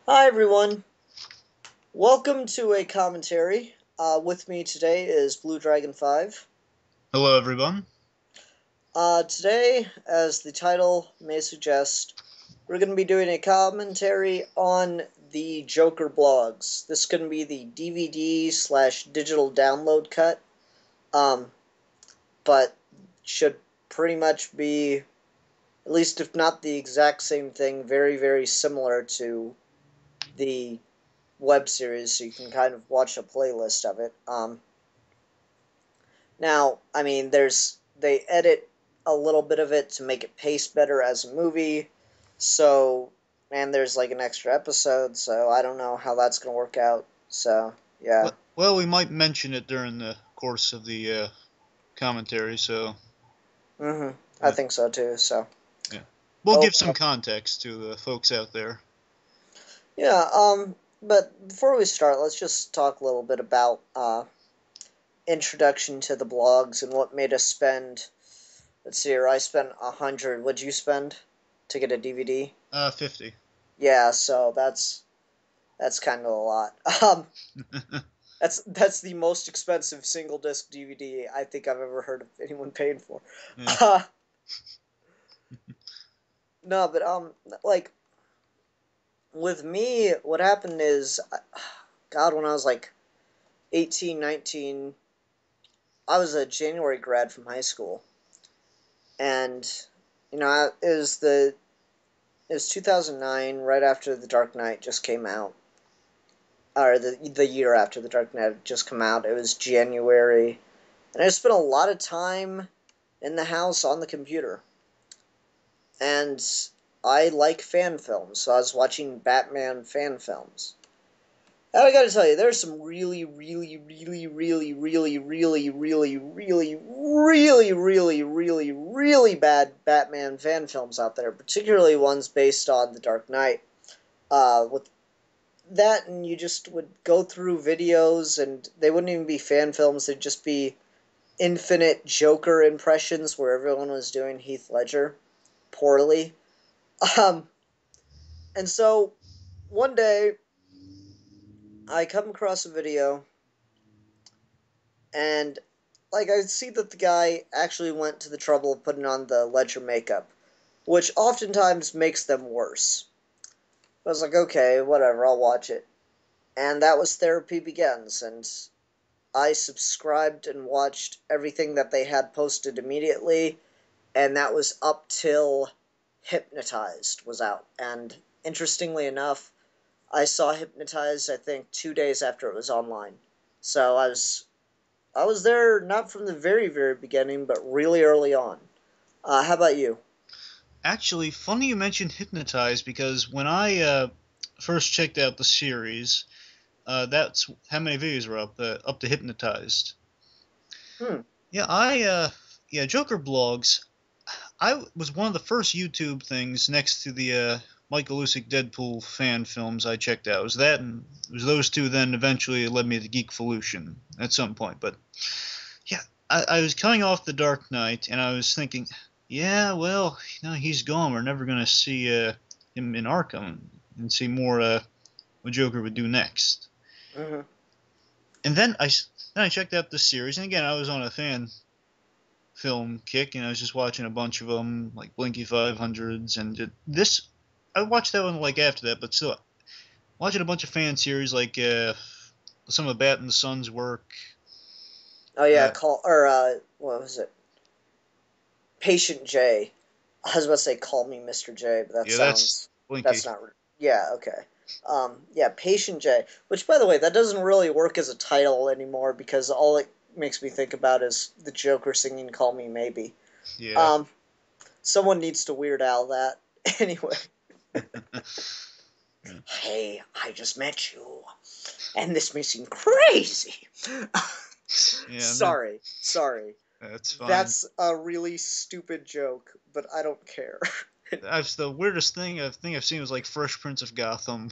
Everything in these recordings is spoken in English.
Hi everyone, welcome to a commentary. With me today is bluedragonfive. Hello, everyone. Today, as the title may suggest, we're going to be doing a commentary on the Joker blogs. This is going to be the DVD slash digital download cut, um, but should pretty much be, at least if not the exact same thing, very, very similar to the web series, so you can kind of watch a playlist of it. Now, I mean, they edit a little bit of it to make it pace better as a movie. So, and there's like an extra episode, so I don't know how that's gonna work out. So, yeah. Well, we might mention it during the course of the commentary, so I uh, think so too. So, yeah, we'll oh, give some context to the folks out there. yeah. But before we start, let's just talk a little bit about introduction to the blogs and what made us spend. Let's see here. I spent 100. What'd you spend to get a DVD? 50. Yeah, so that's kind of a lot. That's the most expensive single disc DVD I think I've ever heard of anyone paying for. Yeah. Uh, no, but like with me, what happened is, God, when I was like 18, 19, I was a January grad from high school, and it was 2009, right after The Dark Knight just came out, or the year after The Dark Knight had just come out. It was January, and I spent a lot of time in the house on the computer. And I like fan films, so I was watching Batman fan films. And I gotta tell you, there's some really, really, really, really, really, really, really, really, really, really, really, really bad Batman fan films out there, particularly ones based on The Dark Knight. With that, and you just would go through videos, and they wouldn't even be fan films, they'd just be infinite Joker impressions where everyone was doing Heath Ledger poorly. Um, and so one day I come across a video and like I see that the guy actually went to the trouble of putting on the Ledger makeup, which oftentimes makes them worse. I was like, okay, whatever, I'll watch it. And that was Therapy Begins, and I subscribed and watched everything that they had posted immediately, and that was up till Hypnotized was out. And interestingly enough, I saw Hypnotized, I think, 2 days after it was online. So I was there not from the very, very beginning, but really early on. How about you? Actually, funny you mentioned Hypnotized because when I first checked out the series, that's how many videos were up to Hypnotized. Hmm. Yeah, yeah, Joker blogs. I was one of the first YouTube things next to the Michael Lusick Deadpool fan films I checked out. It was that, and it was those two. Then eventually it led me to Geekvolution at some point. But yeah, I was coming off The Dark Knight, and I was thinking, yeah, well, he's gone. We're never gonna see him in Arkham and see more what Joker would do next. Mm-hmm. And then I checked out the series, and again I was on a fan film kick, and I was just watching a bunch of them, like Blinky 500s, and this. I watched that one like after that, but still watching a bunch of fan series like some of Bat and the Sun's work. Oh yeah, Uh, call or what was it? Patient J. I was about to say call me Mr. J, but that yeah, that's sounds Blinky. that's not. Yeah, okay. Yeah, Patient J. Which, by the way, that doesn't really work as a title anymore because all it makes me think about is the Joker singing "Call Me Maybe." Yeah. Um, Someone needs to Weird Al that. Anyway, hey, I just met you, and this may seem crazy. Yeah, and then Sorry. that's fine. That's a really stupid joke, but I don't care. That's the weirdest thing I've seen was like Fresh Prince of Gotham.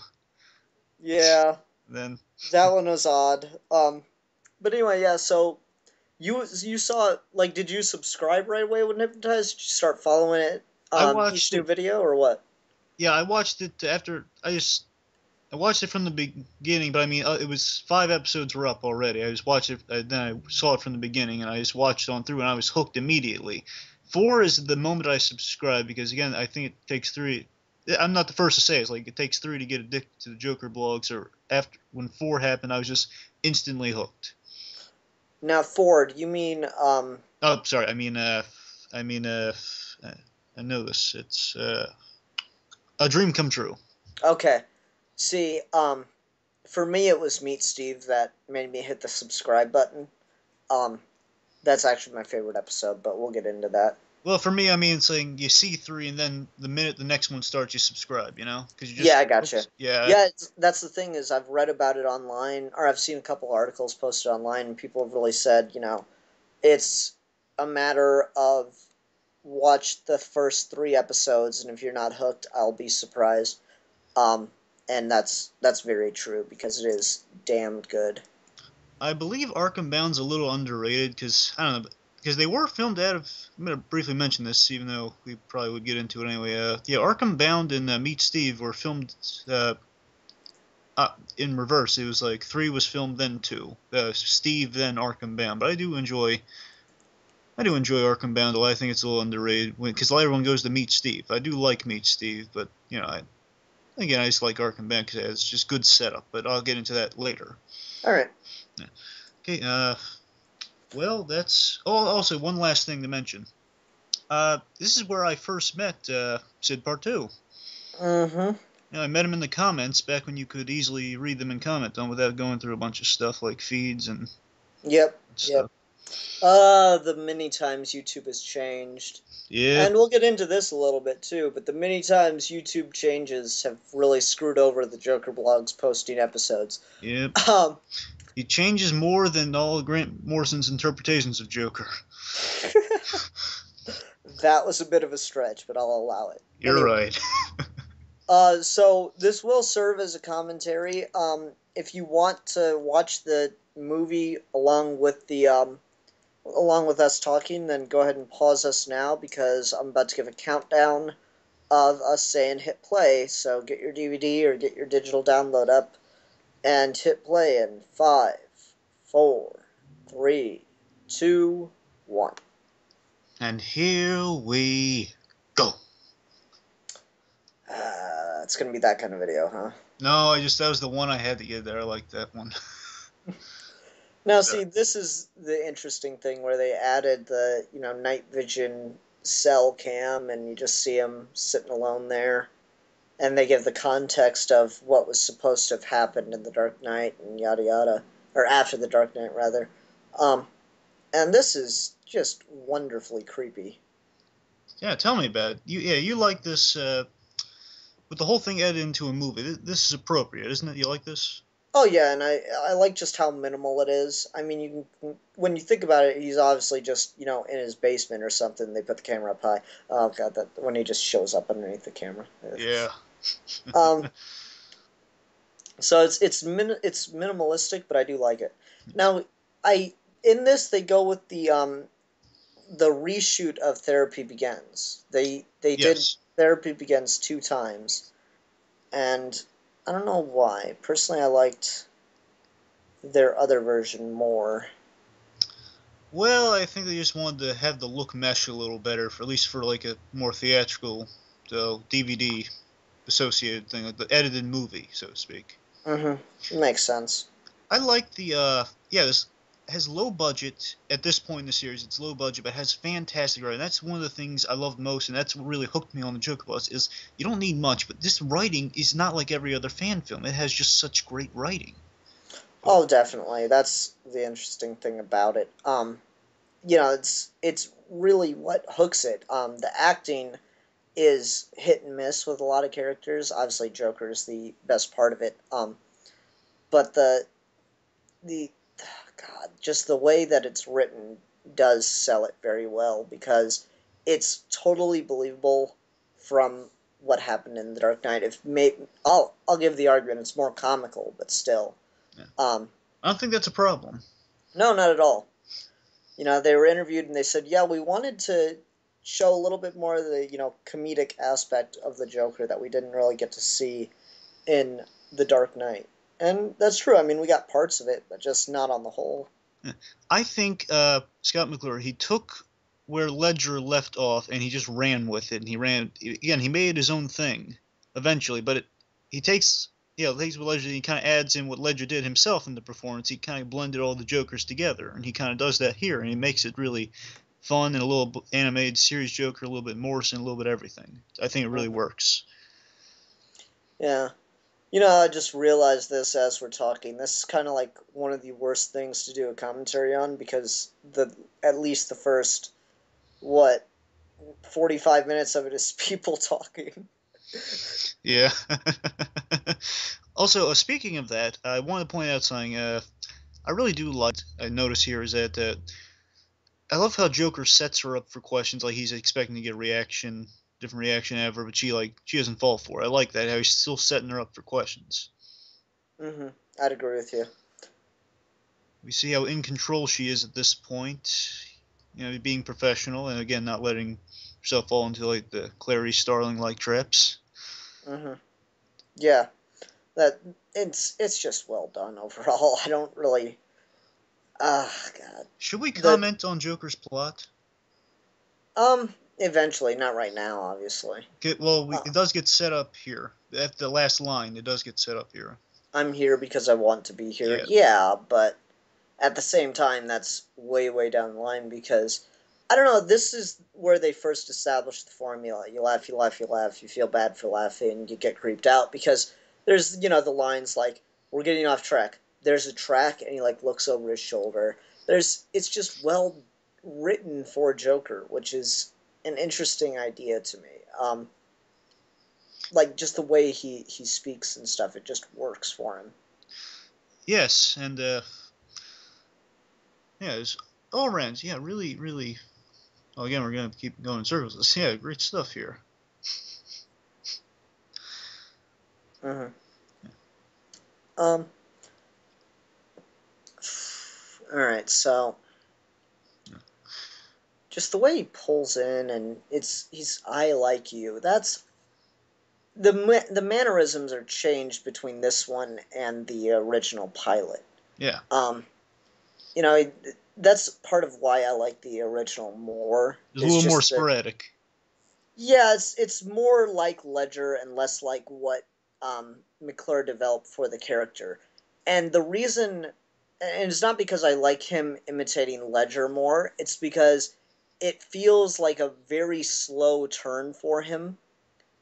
Yeah, Then that one was odd. But anyway, yeah. So you saw it, like, did you subscribe right away when Hypnotized? Did you start following it I each watched new it. video or what? Yeah, I watched it after I just I watched it from the beginning, but I mean, it was 5 episodes were up already. I just watched it, then I saw it from the beginning, and I just watched on through, and I was hooked immediately. 4 is the moment I subscribed because again, I think it takes 3. I'm not the first to say it's like it takes 3 to get addicted to the Joker blogs. Or after when 4 happened, I was just instantly hooked. Now, Ford, you mean Oh, sorry. I mean, I know this. It's a dream come true. okay. See, for me it was Meet Steve that made me hit the subscribe button. Um, that's actually my favorite episode, but we'll get into that. Well, for me, I mean, it's like you see 3, and then the minute the next one starts, you subscribe. You know, because you Yeah, just I gotcha. yeah, Yeah, that's the thing is I've read about it online, or I've seen a couple articles posted online, and people have really said, it's a matter of watch the first 3 episodes, and if you're not hooked, I'll be surprised. Um, and that's very true because it is damned good. I believe Arkham Bound's a little underrated because I don't know, because they were filmed out of. I'm gonna briefly mention this, even though we probably would get into it anyway. Yeah, Arkham Bound and Meet Steve were filmed uh, in reverse. It was like 3 was filmed, then 2. Steve, then Arkham Bound. But I do enjoy Arkham Bound. I think it's a little underrated because everyone goes to Meet Steve. I do like Meet Steve, but again, I just like Arkham Bound because it's just good setup. But I'll get into that later. All right. Yeah. Okay. Well, that's. Oh, also one last thing to mention. This is where I first met Sid Part 2. Mm-hmm. I met him in the comments back when you could easily read them and comment on without going through a bunch of stuff like feeds and Yep. Yep. stuff. The many times YouTube has changed. Yep, And we'll get into this a little bit too, but the many times YouTube changes have really screwed over the Joker blogs posting episodes. yep. Um, He changes more than all Grant Morrison's interpretations of Joker. that was a bit of a stretch, but I'll allow it. You're Anyway, right. so this will serve as a commentary. If you want to watch the movie along with us talking, then go ahead and pause us now because I'm about to give a countdown of us saying hit play. So get your DVD or get your digital download up and hit play in 5, 4, 3, 2, 1. And here we go. It's gonna be that kind of video, huh? No, that was the one I had to get there. I like that one. Now, So, see, this is the interesting thing where they added the night vision cell cam, and you just see him sitting alone there, and they give the context of what was supposed to have happened in the Dark Knight and yada yada, or after the Dark Knight rather. Um, and this is just wonderfully creepy. yeah, tell me about it. You like this with the whole thing edited into a movie. This is appropriate, isn't it? You like this? Oh yeah, and I like just how minimal it is. I mean, you can when you think about it, he's obviously just in his basement or something. They put the camera up high. Oh god, that when he just shows up underneath the camera. Ugh. Yeah. Um, so it's minimalistic, but I do like it. Now, I in this they go with the reshoot of Therapy Begins. They did Yes. Therapy Begins 2 times, and I don't know why. Personally, I liked their other version more. Well, I think they just wanted to have the look mesh a little better, for at least for like a more theatrical, DVD associated thing, like the edited movie, so to speak. Mm-hmm. Makes sense. I like the this has low budget at this point in the series. It's low budget, but has fantastic writing. That's one of the things I love most, and that's what really hooked me on the Joker Plus. Is you don't need much, but this writing is not like every other fan film. It has just such great writing. Oh, definitely. That's the interesting thing about it. It's really what hooks it. The acting is hit and miss with a lot of characters. Obviously, Joker is the best part of it. But the God, just the way that it's written does sell it very well because it's totally believable from what happened in the Dark Knight. I'll give the argument it's more comical, but still, Yeah. um, I don't think that's a problem. no, not at all. They were interviewed and they said, yeah, we wanted to show a little bit more of the comedic aspect of the Joker that we didn't really get to see in The Dark Knight. And that's true. I mean, we got parts of it, but just not on the whole. I think Scott McClure, he took where Ledger left off and he just ran with it. And he ran again. He made his own thing eventually, but he takes takes what Ledger. He kind of adds in what Ledger did himself in the performance. He kind of blended all the Jokers together, and he kind of does that here, and he makes it really fun and a little animated series Joker, a little bit Morrison, a little bit everything. I think it really Mhm. works. Yeah. You know, I just realized this as we're talking. This is kind of like one of the worst things to do a commentary on because the at least the first what 45 minutes of it is people talking. Yeah. Also, speaking of that, I want to point out something. I really do like. I notice here is that I love how Joker sets her up for questions. Like he's expecting to get a reaction, different reaction ever, but she doesn't fall for it. I like that how he's still setting her up for questions. Hmm. I'd agree with you. We see how in control she is at this point. Being professional and again not letting herself fall into like the Clary Starling like traps. Hmm. Yeah, that it's just well done overall. I don't really. Ah, God. Should we The comment on Joker's plot? eventually, not right now, obviously. It does get set up here. At the last line, it does get set up here. I'm here because I want to be here. Yeah, Yeah, but at the same time, that's way, way down the line because I don't know. This is where they first established the formula. You laugh, you laugh, you laugh. You feel bad for laughing. You get creeped out because there's the lines like we're getting off track. There's a track, and he like looks over his shoulder. It's just well written for Joker, which is an interesting idea to me. Like just the way he speaks and stuff, it just works for him. yes, and yeah, it's all around. Yeah, really, really. Well, again, we're gonna keep going in circles. Yeah, great stuff here. Hmm. Um. All right, so just the way he pulls in and he's I like you. That's the mannerisms are changed between this one and the original pilot. Yeah, Um, you know, that's part of why I like the original more. it's a Is little more just that sporadic. yeah, it's more like Ledger and less like what McClure developed for the character. And the reason, and it's not because I like him imitating Ledger more. It's because it feels like a very slow turn for him.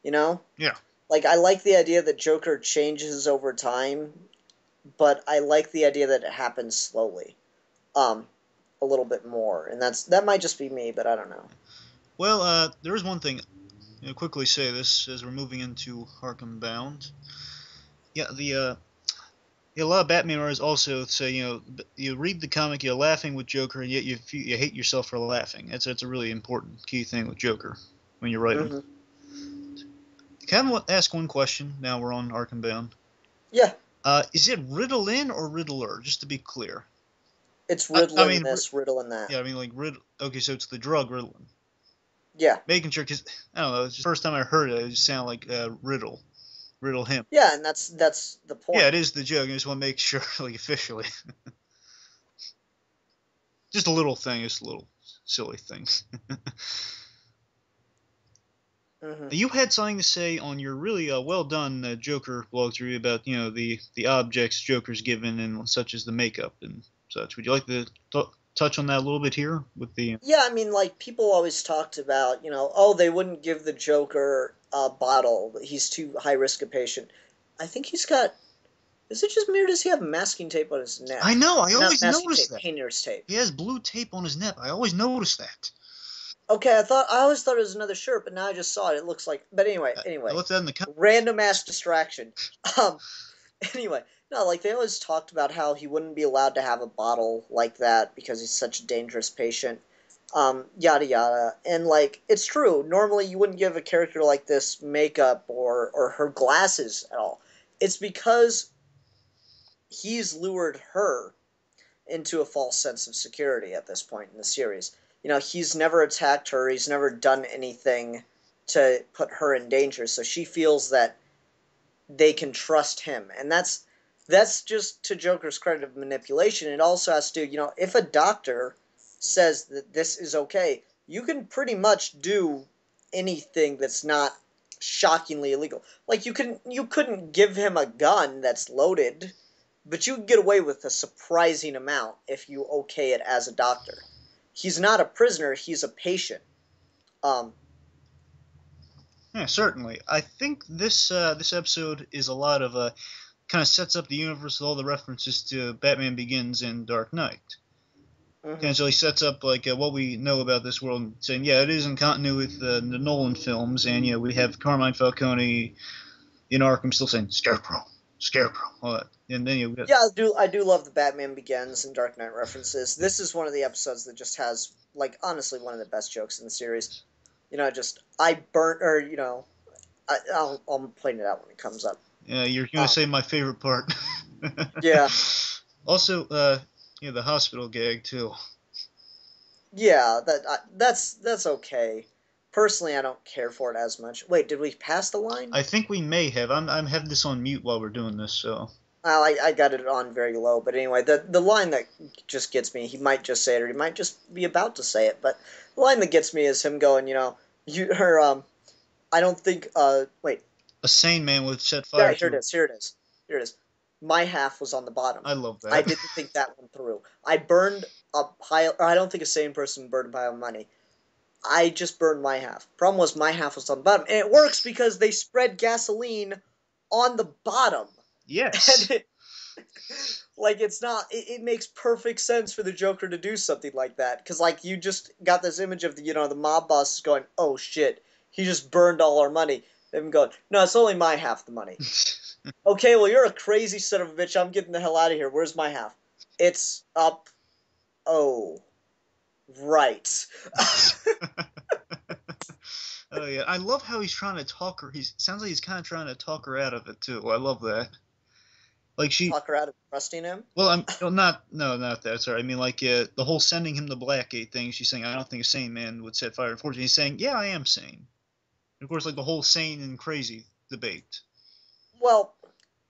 You know, Yeah. like I like the idea that Joker changes over time, but I like the idea that it happens slowly, um, a little bit more. And that might just be me, but I don't know. Well, there is one thing. Quickly say this as we're moving into Arkham Bound. Yeah, a lot of Batman writers also say you read the comic, you're laughing with Joker, and yet you hate yourself for laughing. That's a really important key thing with Joker when you're writing. Hmm. Kind of ask one question. Now we're on Arkham Bound. Yeah, Is it Riddle-in or Riddler? Just to be clear. it's I Riddler in mean, this, Riddle in that. yeah, I mean like Riddle. Okay, so it's the drug Ritalin. Yeah, Making sure, because I don't know. It's just the first time I heard it, it just sounded like Riddle him. yeah, and that's the Yeah, point. it is the joke. I just want to make sure, like officially. Just a little thing, just a little silly thing. Hmm. You had something to say on your really well done Joker blog to read about the objects Joker's given and such as the makeup and such. Would you like to touch on that a little bit here with the? Yeah, I mean, like people always talked about, oh, they wouldn't give the Joker a bottle. He's too high risk a patient. I think he's got. Is it just me, or does he have masking tape on his I neck? know. I Or not always masking notice tape, that painter's tape. he has blue tape on his neck. I always notice that. Okay, I always thought it was another shirt, but now I just saw it. It looks like. But I anyway, looked at that in the comments. random ass distraction. Um, anyway, no, like they always talked about how he wouldn't be allowed to have a bottle like that because he's such a dangerous patient. Yada yada, and like it's true. Normally, you wouldn't give a character like this makeup or her glasses at all. It's because he's lured her into a false sense of security at this point in the series. He's never attacked her. He's never done anything to put her in danger. So she feels that they can trust him, and that's just to Joker's credit of manipulation. It also has to, if a doctor says that this is okay, you can pretty much do anything that's not shockingly illegal. Like you couldn't give him a gun that's loaded, but you can get away with a surprising amount if you okay it as a doctor. He's not a prisoner, he's a patient. Um, Yeah, certainly. I think this episode is a lot of kind of sets up the universe with all the references to Batman Begins and Dark Knight. mhm. Kind of really sets up like what we know about this world, saying yeah, it is in continuity with the Nolan films, and we have Carmine Falcone in Arkham still saying Scarecrow, Scarecrow, all that, and then you got Yeah, I do love the Batman Begins and Dark Knight references. This is one of the episodes that just has, like, honestly one of the best jokes in the series. Just I burnt, or I'll point it out when it comes up. you're gonna Um, say my favorite part. yeah, Also, the hospital gag too. yeah, that's okay. Personally, I don't care for it as much. Wait, did we pass the line? I think we may have. I'm having this on mute while we're doing this, so. Well, I got it on very low, but anyway, the line that just gets me, he might just say it, or he might just be about to say it, but the line that gets me is him going, you or I don't think wait, A sane man would set yeah, fire here it to. is, here it is, here it is. My half was on the bottom. I love I that. didn't think that one through. I burned a pile, or I don't think a sane person burned a pile of money. I just burned my half. Problem was my half was on the bottom, and it works because they spread gasoline on the bottom, Yes. and like it's not. It makes perfect sense for the Joker to do something like that because like you just got this image of the mob boss going, oh shit, he just burned all our money. Them going, no, it's only my half the money. Okay, well you're a crazy son of a bitch. I'm getting the hell out of here. Where's my half? It's up. Oh, right. Oh yeah, I love how he's trying to talk her. He sounds like he's kind of trying to talk her out of it too. I love that. Like she, Talk her out of trusting him. well, I'm no, not that. Sorry, I mean like the whole sending him to Blackgate thing. She's saying I don't think a sane man would set fire. Unfortunately, he's saying yeah, I am sane. And of course, like the whole sane and crazy debate. Well,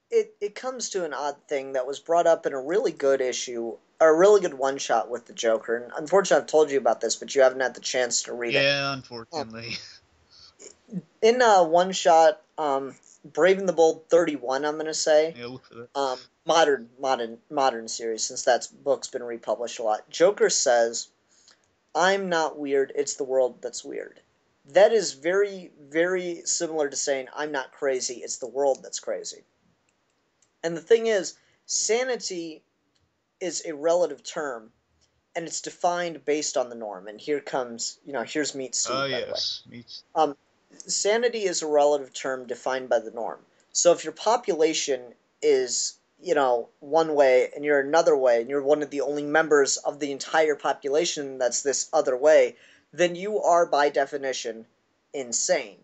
it comes to an odd thing that was brought up in a really good issue, a really good one shot with the Joker. And unfortunately, I've told you about this, but you haven't had the chance to read it. Yeah, Um, unfortunately. in one shot, Brave and the Bold 31, I'm gonna say, Yeah, look for that. modern series, since that book's been republished a lot. Joker says, "I'm not weird. It's the world that's weird." That is very, very similar to saying, "I'm not crazy. It's the world that's crazy." And the thing is, sanity is a relative term, and it's defined based on the norm. And here's meat Oh Steve, by the way. yes, meets. Um, Sanity is a relative term defined by the norm. So if your population is, one way and you're another way, and you're one of the only members of the entire population that's this other way, then you are by definition insane.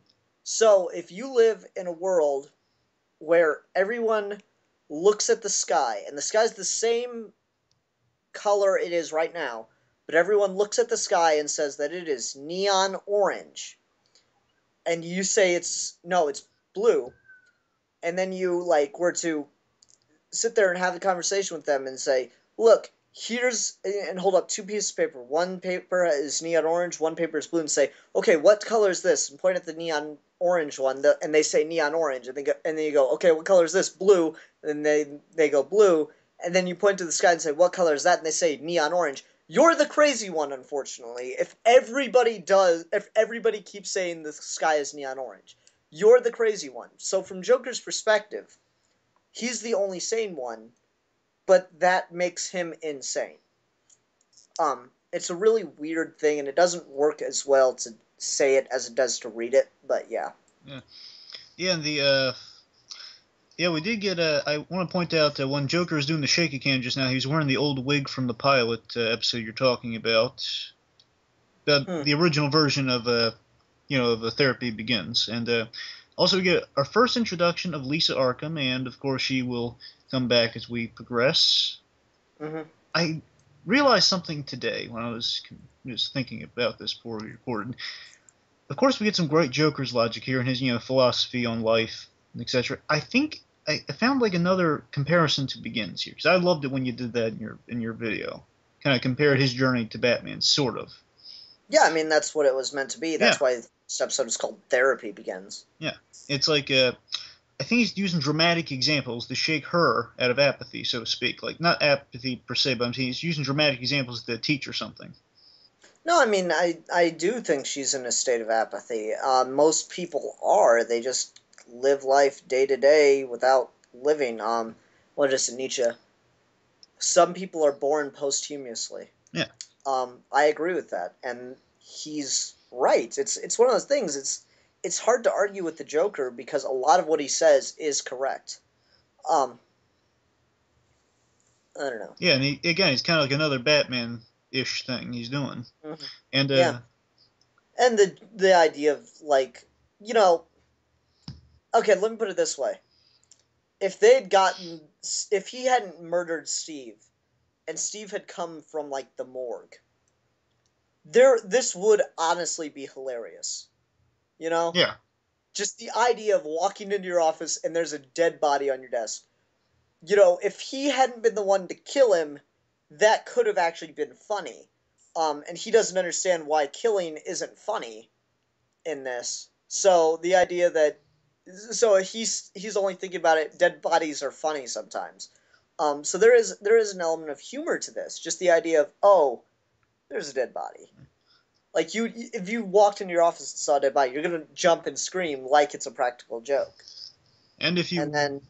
So if you live in a world where everyone looks at the sky and the sky's the same color it is right now, but everyone looks at the sky and says that it is neon orange, and you say it's no, it's blue, and then you like were to sit there and have a conversation with them and say, look, here's, and hold up two pieces of paper. One paper is neon orange, one paper is blue, and say, okay, what color is this? And point at the neon orange one, and they say neon orange, and then you go, okay, what color is this? Blue, and they go blue, and then you point to the sky and say, what color is that? And they say neon orange. You're the crazy one, unfortunately. If everybody keeps saying the sky is neon orange, you're the crazy one. So from Joker's perspective, he's the only sane one, but that makes him insane. It's a really weird thing, and it doesn't work as well to say it as it does to read it. But yeah. Yeah, yeah, and the yeah, we did get I want to point out that when Joker was doing the shaky cam just now, he was wearing the old wig from the pilot episode you're talking about, Hmm. the original version of the Therapy Begins, and also we get our first introduction of Lisa Arkham, and of course she will come back as we progress. Mm-hmm. I realized something today when I was just thinking about this before we recorded. Of course, we get some great Joker's logic here and his philosophy on life. etc. I think I found like another comparison to Begins here because I loved it when you did that in your video. Kind of compared his journey to Batman, sort of. Yeah, I mean that's what it was meant to be. Yeah, That's why this episode is called Therapy Begins. yeah. It's like I think he's using dramatic examples to shake her out of apathy, so to speak. Like not apathy per se, but I'm saying he's using dramatic examples to teach her something. No, I mean I do think she's in a state of apathy. Most people are. They just live life day to day without living. What is it, Nietzsche? Some people are born posthumously. Yeah, I agree with that, and he's right. It's one of those things. It's hard to argue with the Joker because a lot of what he says is correct. Um, I don't know. yeah, and again, he's kind of like another Batman-ish thing he's doing, Hmm. and Yeah, and the idea of like you know, okay, let me put it this way: if they'd gotten, if he hadn't murdered Steve, and Steve had come from like the morgue, this would honestly be hilarious. You know, yeah, just the idea of walking into your office and there's a dead body on your desk. You know, if he hadn't been the one to kill him, that could have actually been funny. And he doesn't understand why killing isn't funny in this. So the idea that so he's only thinking about it. Dead bodies are funny sometimes. So there is an element of humor to this. Just the idea of there's a dead body. Like if you walked into your office and saw a dead body, you're gonna jump and scream like it's a practical joke. and if And you then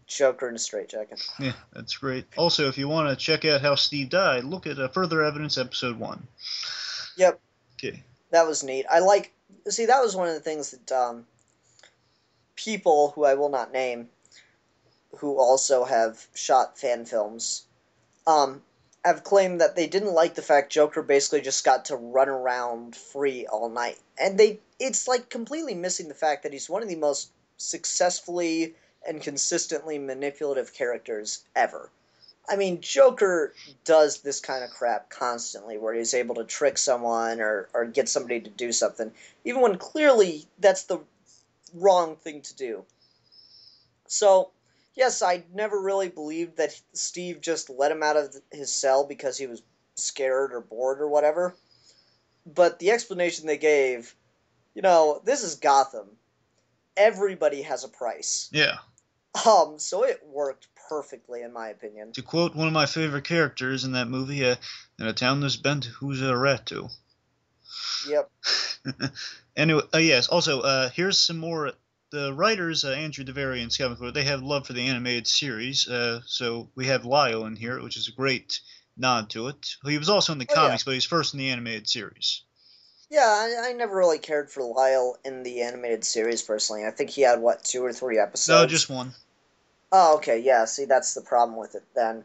Joker in a straitjacket. Yeah, that's great. Also, if you want to check out how Steve died, look at Further Evidence, Episode 1. Yep, Okay. that was neat. I like. See, that was one of the things that people who I will not name, who also have shot fan films, um, have claimed that they didn't like the fact Joker basically just got to run around free all night, and it's like completely missing the fact that he's one of the most successfully and consistently manipulative characters ever. I mean, Joker does this kind of crap constantly, where he's able to trick someone or get somebody to do something, even when clearly that's the wrong thing to do. So, yes, I never really believed that Steve just let him out of his cell because he was scared or bored or whatever. But the explanation they gave, this is Gotham. Everybody has a price. Yeah. So it worked perfectly in my opinion. To quote one of my favorite characters in that movie, in a town that's bent, who's a rat to? Yep. Anyway, yes. Also, here's some more. The writers, Andrew DeVary and Scott McClure, they have love for the animated series. So we have Lyle in here, which is a great nod to it. He was also in the Oh yeah. comics, but he's first in the animated series. Yeah, I never really cared for Lyle in the animated series personally. I think he had what, 2 or 3 No, episodes. just one. Oh, okay, yeah. See, that's the problem with it then.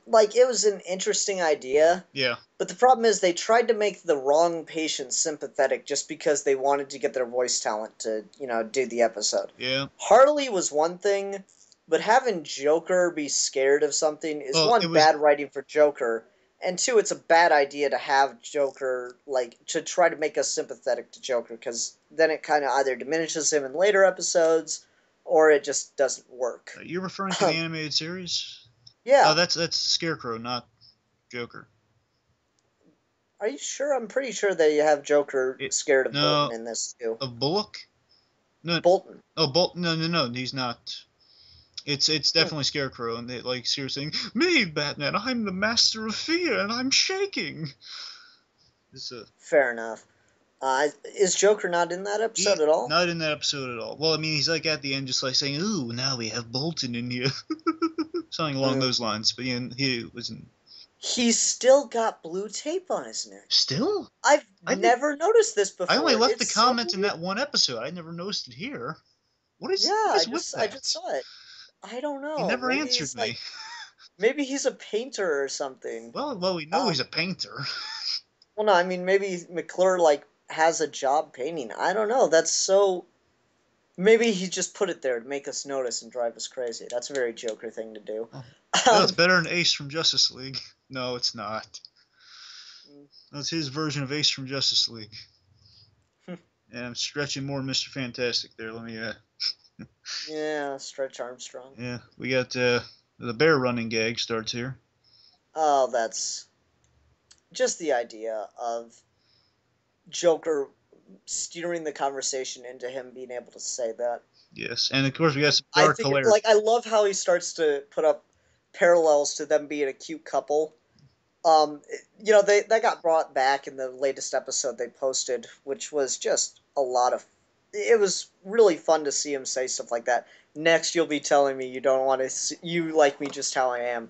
Like it was an interesting idea, Yeah. but the problem is they tried to make the wrong patient sympathetic just because they wanted to get their voice talent to, do the episode. Yeah. Harley was one thing, but having Joker be scared of something is Well, it one, was. bad writing for Joker, and two, it's a bad idea to have Joker, like, to try to make us sympathetic to Joker, because then it kind of either diminishes him in later episodes, or it just doesn't work. You're referring to the animated series? Oh, Yeah. that's Scarecrow, not Joker. Are you sure? I'm pretty sure that you have Joker It scared of Bolton no in this, too. of Bullock. No, Bolton. oh Bolt. No. He's not. It's Hmm. definitely Scarecrow, and they like seriously, me, Batman. I'm the master of fear, and I'm shaking. This Fair enough. Is Joker not in that episode he at all? not in that episode at all. Well, I mean, he's like at the end, just like saying, "Ooh, now we have Bolton in here," something along Mm. those lines. But yeah, he wasn't. He's still got blue tape on his neck. Still, I've I did. never noticed this I only before. left the It's so comment in weird. that one episode. I never noticed it here. Yeah, What I is with just I that? just saw it. I don't He know. never Maybe answered he's me. like maybe he's a painter or something. Well, we know Um, he's a painter. well, no, I mean maybe McClure like has a job painting. I don't know. That's so. Maybe he just put it there to make us notice and drive us crazy. That's a very Joker thing to do. Oh, well, it's Um, better than Ace from Justice League. No, it's not. mm, That's his version of Ace from Justice League. hmm. And I'm stretching more Mr. Fantastic there. Let me. Yeah, Stretch Armstrong. Yeah, we got the bear running gag starts here. Oh, that's just the idea of Joker steering the conversation into him being able to say that. Yes, and of course we got some I dark think, hilarity. like, I love how he starts to put up parallels to them being a cute couple. They got brought back in the latest episode they posted, which was just a lot of. It was really fun to see him say stuff like that. Next, you'll be telling me you don't want to. You like me just how I am.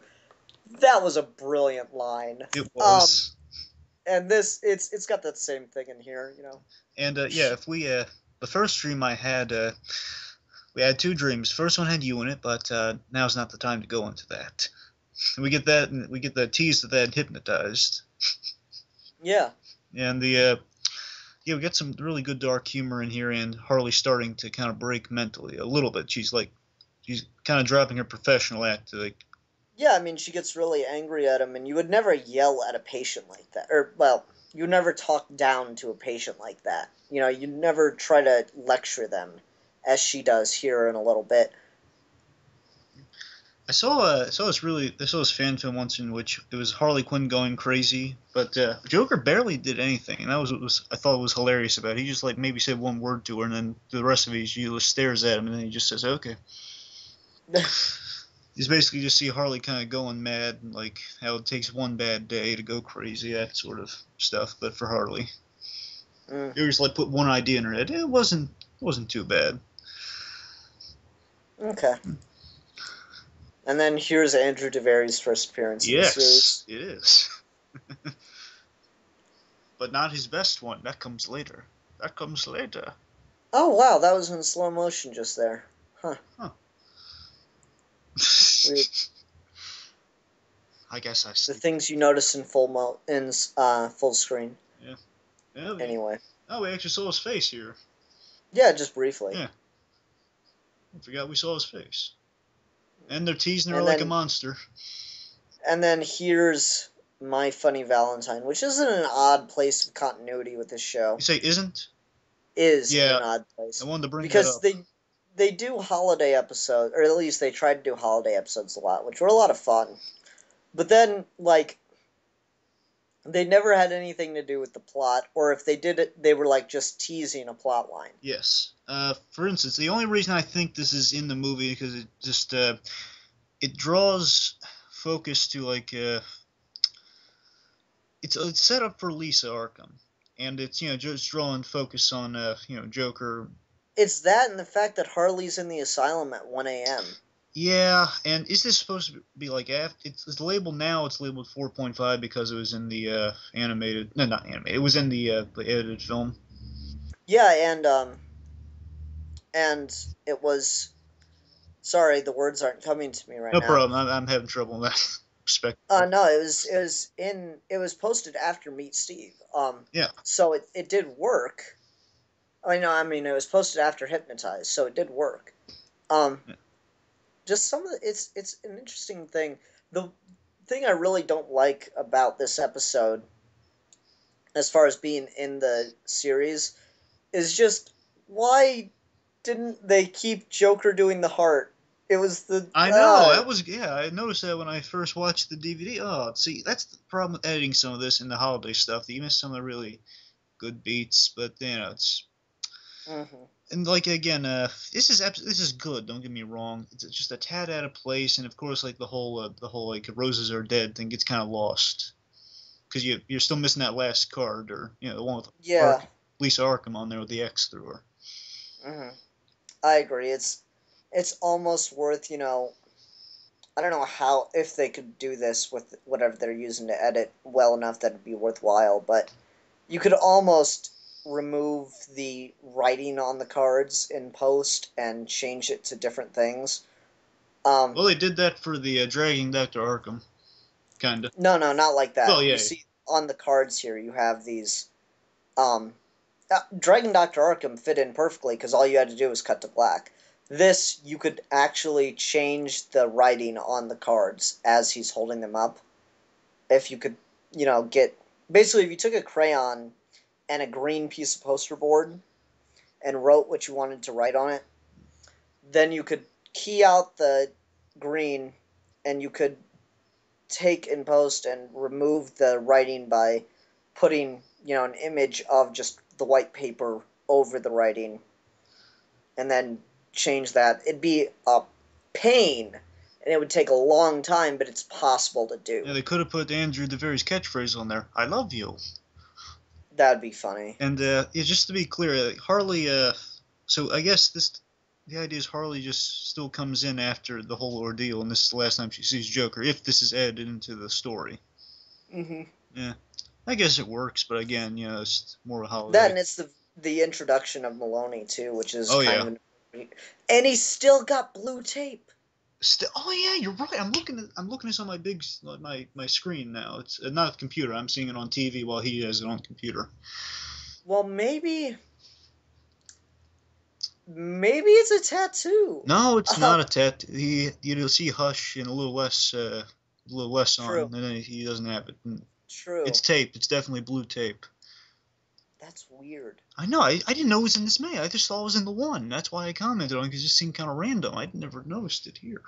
That was a brilliant line. It Um, was. and it's got that same thing in here. And yeah, if we the first dream I had, we had two dreams. First one had you in it, but now's not the time to go into that. We get that, and we get the tease that that hypnotized, Yeah. and the yeah, we get some really good dark humor in here, and Harley starting to kind of break mentally a little bit. She's kind of dropping her professional act to like. Yeah, I mean, she gets really angry at him, and you would never yell at a patient like that. Or, well, you would never talk down to a patient like that. You never try to lecture them, as she does here in a little bit. I saw this fan film once in which it was Harley Quinn going crazy, but Joker barely did anything, and that was what was I thought was hilarious about it. He just like maybe said one word to her, and then the rest of it he just stares at him, and then he just says okay. He's basically just see Harley kind of going mad, and like how it takes one bad day to go crazy, that sort of stuff. But for Harley, Mm, he just like put one idea in her head. It wasn't too bad. okay. And then here's Andrew DeVary's first appearance in the Yes, series. it is, but not his best one. That comes later. That comes later. Oh, wow, that was in slow motion just there. Huh. Huh. Weird. I guess I The sleep. things you notice in full screen. Yeah. Yeah. Anyway. We actually saw his face here. Yeah, just briefly. Yeah. I forgot we saw his face. And they're teasing her And like a then monster. And then here's My Funny Valentine, which is in an odd place of continuity with this show. You say isn't? Is in Yeah. an odd I place wanted to bring that because up. they do holiday episodes, or at least they try to do holiday episodes a lot, which were a lot of fun. But then, like, they never had anything to do with the plot, or if they did it, they were like just teasing a plot line. Yes. For instance, the only reason I think this is in the movie because it just it draws focus to like it's set up for Lisa Arkham, and it's just drawing focus on Joker. It's that and the fact that Harley's in the asylum at 1 a.m. Yeah, and is this supposed to be like after? It's labeled now. It's labeled 4.5 because it was in the animated. No, not animated. It was in the edited film. Yeah, and it was. Sorry, the words aren't coming to me right No now. problem. I'm having trouble in that respect. No, it was posted after Meet Steve. Yeah, So it did work. I mean, it was posted after Hypnotize, so it did work. Um, yeah. just some of it's an interesting thing. The thing I really don't like about this episode, as far as being in the series, is just why didn't they keep Joker doing the heart? It was the I know. That was yeah. I noticed that when I first watched the DVD. Oh, see, that's the problem with editing some of this in the holiday stuff. That you miss some of the really good beats, but it's mhm. and like again, this is good. Don't get me wrong. It's just a tad out of place, and of course, like the whole like roses are dead thing gets kind of lost because you're still missing that last card or the one with Yeah. Lisa Arkham on there with the X through her. Hmm. I agree. It's almost worth, I don't know how if they could do this with whatever they're using to edit well enough that it'd be worthwhile, but you could almost remove the writing on the cards in post and change it to different things. Um, Well, they did that for the Dragging Doctor Arkham, kinda. no, no, not like Well, that. You yeah, see on the cards here, you have these. Um, Dragon Doctor Arkham fit in perfectly because all you had to do was cut to black. This, you could actually change the writing on the cards as he's holding them up. If you could, get. Basically, if you took a crayon and a green piece of poster board and wrote what you wanted to write on it, then you could key out the green, and you could take in post and remove the writing by putting, an image of just the white paper over the writing, and then change that. It'd be a pain, and it would take a long time, but it's possible to do. Yeah, they could have put Andrew DeVere's catchphrase on there. I love you. That'd be funny. And yeah, just to be clear, Harley. So I guess the idea is Harley just still comes in after the whole ordeal, and this is the last time she sees Joker. If this is added into the story. Mm-hmm. Yeah, I guess it works, but again, it's more of a That, holiday. and it's the introduction of Maloney too, which is Oh kind yeah. of and he's still got blue tape. Oh yeah, you're right. I'm looking at this on my screen now. It's not a computer. I'm seeing it on TV while he has it on computer. Well, maybe it's a tattoo. No, it's not a tat. You'll see Hush in a little less on, True. and then he doesn't have it. True. It's tape. It's definitely blue tape. That's weird. I know. I didn't know it was in this May. I just thought it was in the one. That's why I commented on it, because it just seemed kind of random. I'd never noticed it here.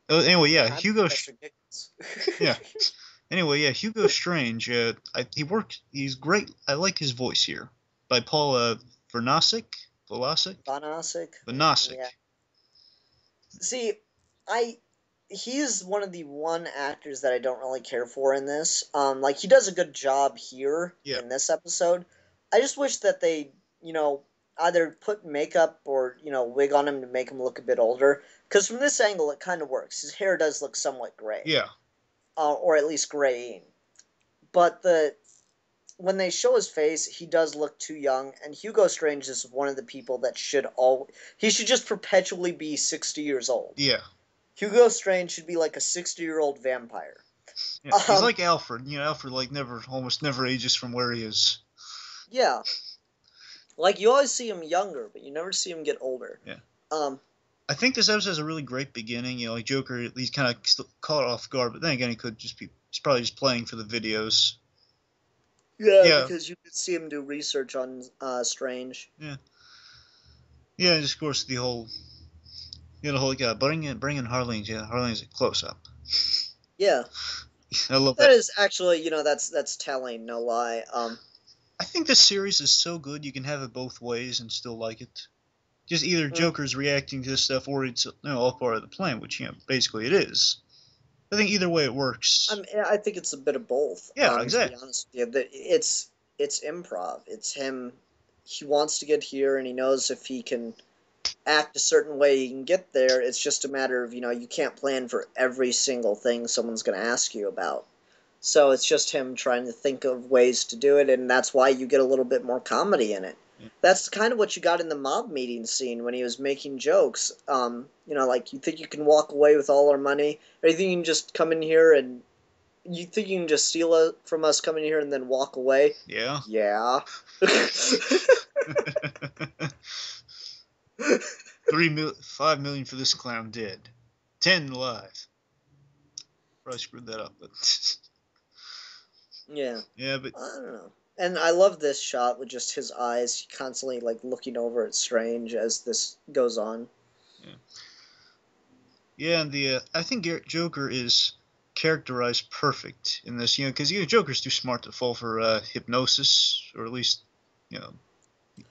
Anyway, yeah, That's ridiculous. Yeah. Anyway, yeah, Hugo Strange. He's great. I like his voice here, by Paula Vernasic. Bonasic. Vernasic. Yeah. See, I he's one of the one actors that I don't really care for in this. Like he does a good job here Yeah. in this episode. I just wish that they, either put makeup or wig on him to make him look a bit older. Because from this angle, it kind of works. His hair does look somewhat gray, Yeah. or at least graying. But when they show his face, he does look too young. And Hugo Strange is one of the people that he should just perpetually be 60 years old. Yeah. Hugo Strange should be like a 60-year-old vampire. Yeah. He's like Alfred. Alfred almost never ages from where he is. Yeah. Like you always see him younger, but you never see him get older. Yeah. Um, I think this episode has a really great beginning. Like Joker, he's kind of caught off guard, but then again, he's probably just playing for the videos. yeah, because you could see him do research on Strange. Yeah. Yeah, and of course the whole bringing Harleen. Yeah, Harleen's a close up. Yeah. I love that. That is actually, that's telling, no lie. I think this series is so good you can have it both ways and still like it. Just either Joker's reacting to this stuff or it's all part of the plan, which basically it is. I think either way it works. I think it's a bit of both. Yeah, exactly. To be honest with you, it's improv. It's him. He wants to get here, and he knows if he can act a certain way, he can get there. It's just a matter of you can't plan for every single thing someone's going to ask you about. So it's just him trying to think of ways to do it, and that's why you get a little bit more comedy in it. Yeah. That's kind of what you got in the mob meeting scene when he was making jokes. Like, you think you can walk away with all our money, or you think you can just come in here and you think you can just steal it from us, come in here and then walk away? Yeah. Yeah. 5 million for this clown dead, 10 alive. Probably screwed that up, but yeah. Yeah, but I don't know. And I love this shot with just his eyes constantly like looking over at Strange as this goes on. Yeah. Yeah, and I think Joker is characterized perfect in this, because Joker's too smart to fall for hypnosis, or at least,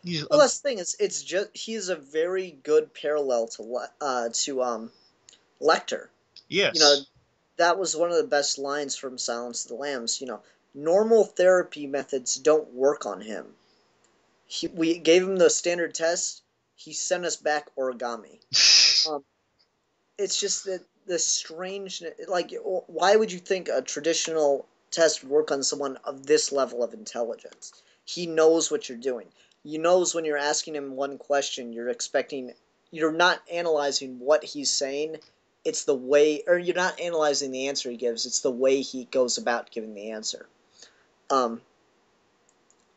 he's. Well, that's the thing. It's just he's a very good parallel to Lecter. Yes. That was one of the best lines from Silence of the Lambs. Normal therapy methods don't work on him. We gave him the standard test. He sent us back origami. It's just that the strange, like, why would you think a traditional test would work on someone of this level of intelligence? He knows what you're doing. He knows when you're asking him one question, you're not analyzing what he's saying. It's the way, or you're not analyzing the answer he gives. It's the way he goes about giving the answer.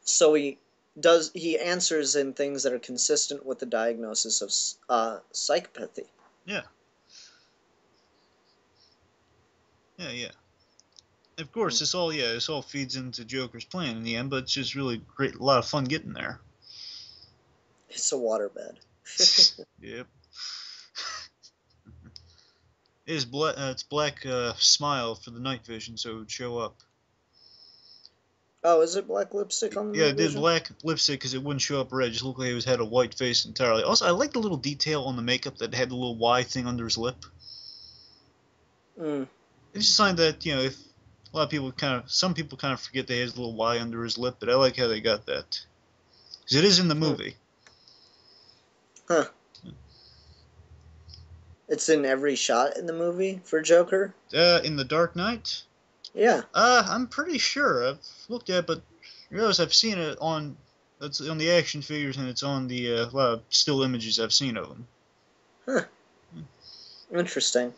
So he answers in things that are consistent with the diagnosis of psychopathy. Yeah. Yeah. Of course, this all feeds into Joker's plan in the end, but it's just really great, a lot of fun getting there. It's a waterbed. Yep. It's black smile for the night vision, so it would show up. Oh, is it black lipstick on the Yeah, night it did vision? black lipstick because it wouldn't show up red. It just looked like he had a white face entirely. Also, I like the little detail on the makeup that had the little Y thing under his lip. Mm. It's just something that, if a lot of people some people kind of forget that he has a little Y under his lip, but I like how they got that. Because it is in the Hmm. movie. Huh. It's in every shot in the movie for Joker? In The Dark Knight? Yeah. I'm pretty sure. I've looked at it, but I realize I've seen it it's on the action figures and it's on the a lot of still images I've seen of him. Huh. Interesting.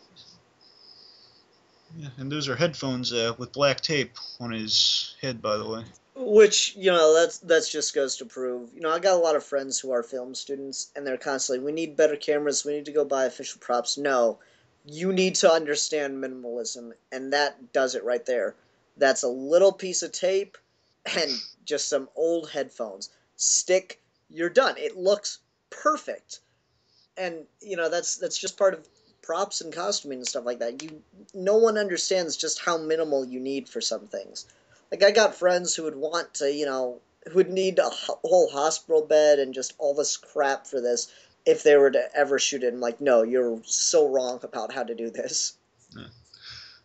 Yeah, and those are headphones with black tape on his head, by the way. Which, that's just goes to prove. I got a lot of friends who are film students, and they're constantly, we need better cameras, we need to go buy official props. No, you need to understand minimalism, and that does it right there. That's a little piece of tape and just some old headphones. Stick, you're done. It looks perfect. And that's just part of props and costuming and stuff like that. No one understands just how minimal you need for some things. Like, I got friends who would want to, who would need a whole hospital bed and just all this crap for this if they were to ever shoot it. I'm like, no, you're so wrong about how to do this. Yeah.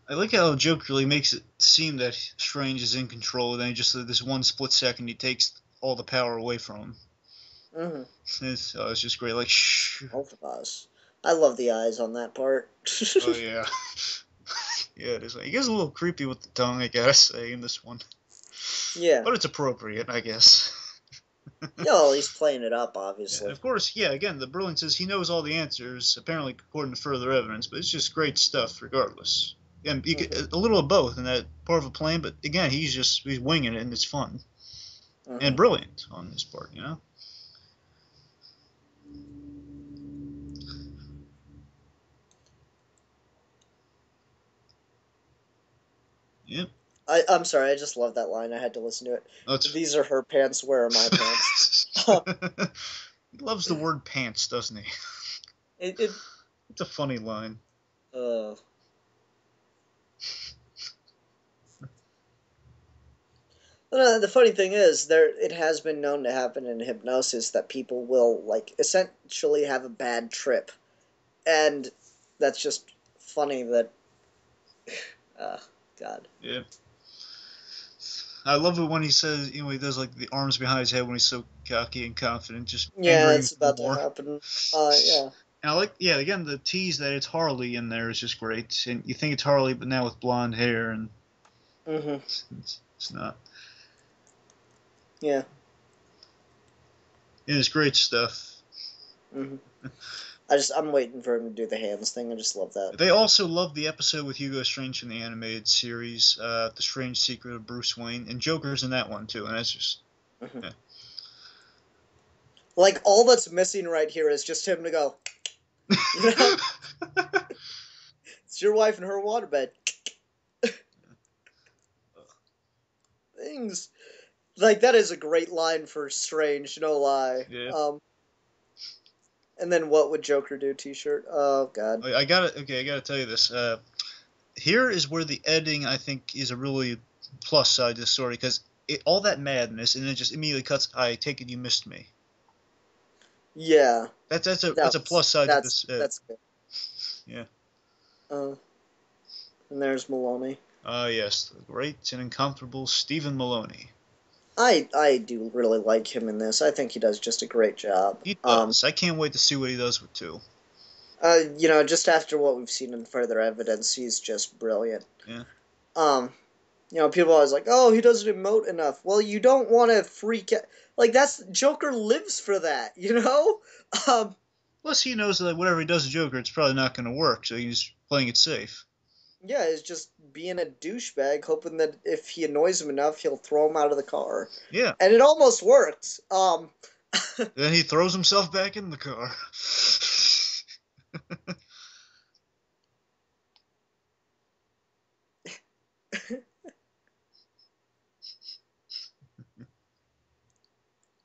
I like how Joker really makes it seem that Strange is in control, and then just this one split second he takes all the power away from him. Hmm. It's just great. Like, shh. Both of us. I love the eyes on that part. Oh yeah, yeah. It is. He gets a little creepy with the tongue, I gotta say, in this one, Yeah. but it's appropriate, I guess. No, he's playing it up, Yeah, and obviously. of course, yeah. Again, the brilliance is he knows all the answers, apparently according to further evidence, but it's just great stuff, regardless. And you Hmm. get a little of both in that part of a plane, but again, he's winging it, and it's fun and Hmm. brilliant on his part. Yep. I'm sorry, I just love that line. I had to listen to it. That's These are her pants, where are my pants? he loves the word pants, doesn't he? it It's a funny line. uh the funny thing is, it has been known to happen in hypnosis that people will, like, essentially have a bad trip. And that's just funny that uh God. Yeah. I love it when he says, he does like the arms behind his head when he's so cocky and confident, just Yeah, angering it's for about to more. happen. Yeah. And I like, yeah, again, the tease that it's Harley in there is just great. And you think it's Harley, but now with blonde hair, and Hmm. it's not. Yeah. And it's great stuff. Hmm. I'm waiting for him to do the hands thing. I just love that. They also love the episode with Hugo Strange in the animated series, The Strange Secret of Bruce Wayne, and Joker's in that one too, and that's just, Hmm. yeah. Like, all that's missing right here is just him to go, you know? It's your wife and her waterbed. Things. Like, that is a great line for Strange, no lie. Yeah. And then what would Joker do t-shirt? Oh God. I gotta tell you this. Here is where the editing, I think, is a really plus side to the story, because all that madness, and then it just immediately cuts. I take it you missed me. Yeah. That's a plus side to this. That's good. Yeah. Uh, and there's Maloney. Yes, the great and incomparable Stephen Maloney. I do really like him in this. I think he does just a great job. He does. I can't wait to see what he does with two. Just after what we've seen in further evidence, he's just brilliant. Yeah. Um, People are always like, "Oh, he doesn't emote enough." Well, you don't want to freak out. Like, that's Joker lives for that, you know? Um, Plus, he knows that whatever he does to Joker, it's probably not going to work, so he's playing it safe. yeah, it's just being a douchebag, hoping that if he annoys him enough, he'll throw him out of the car. Yeah. And it almost worked. Then he throws himself back in the car.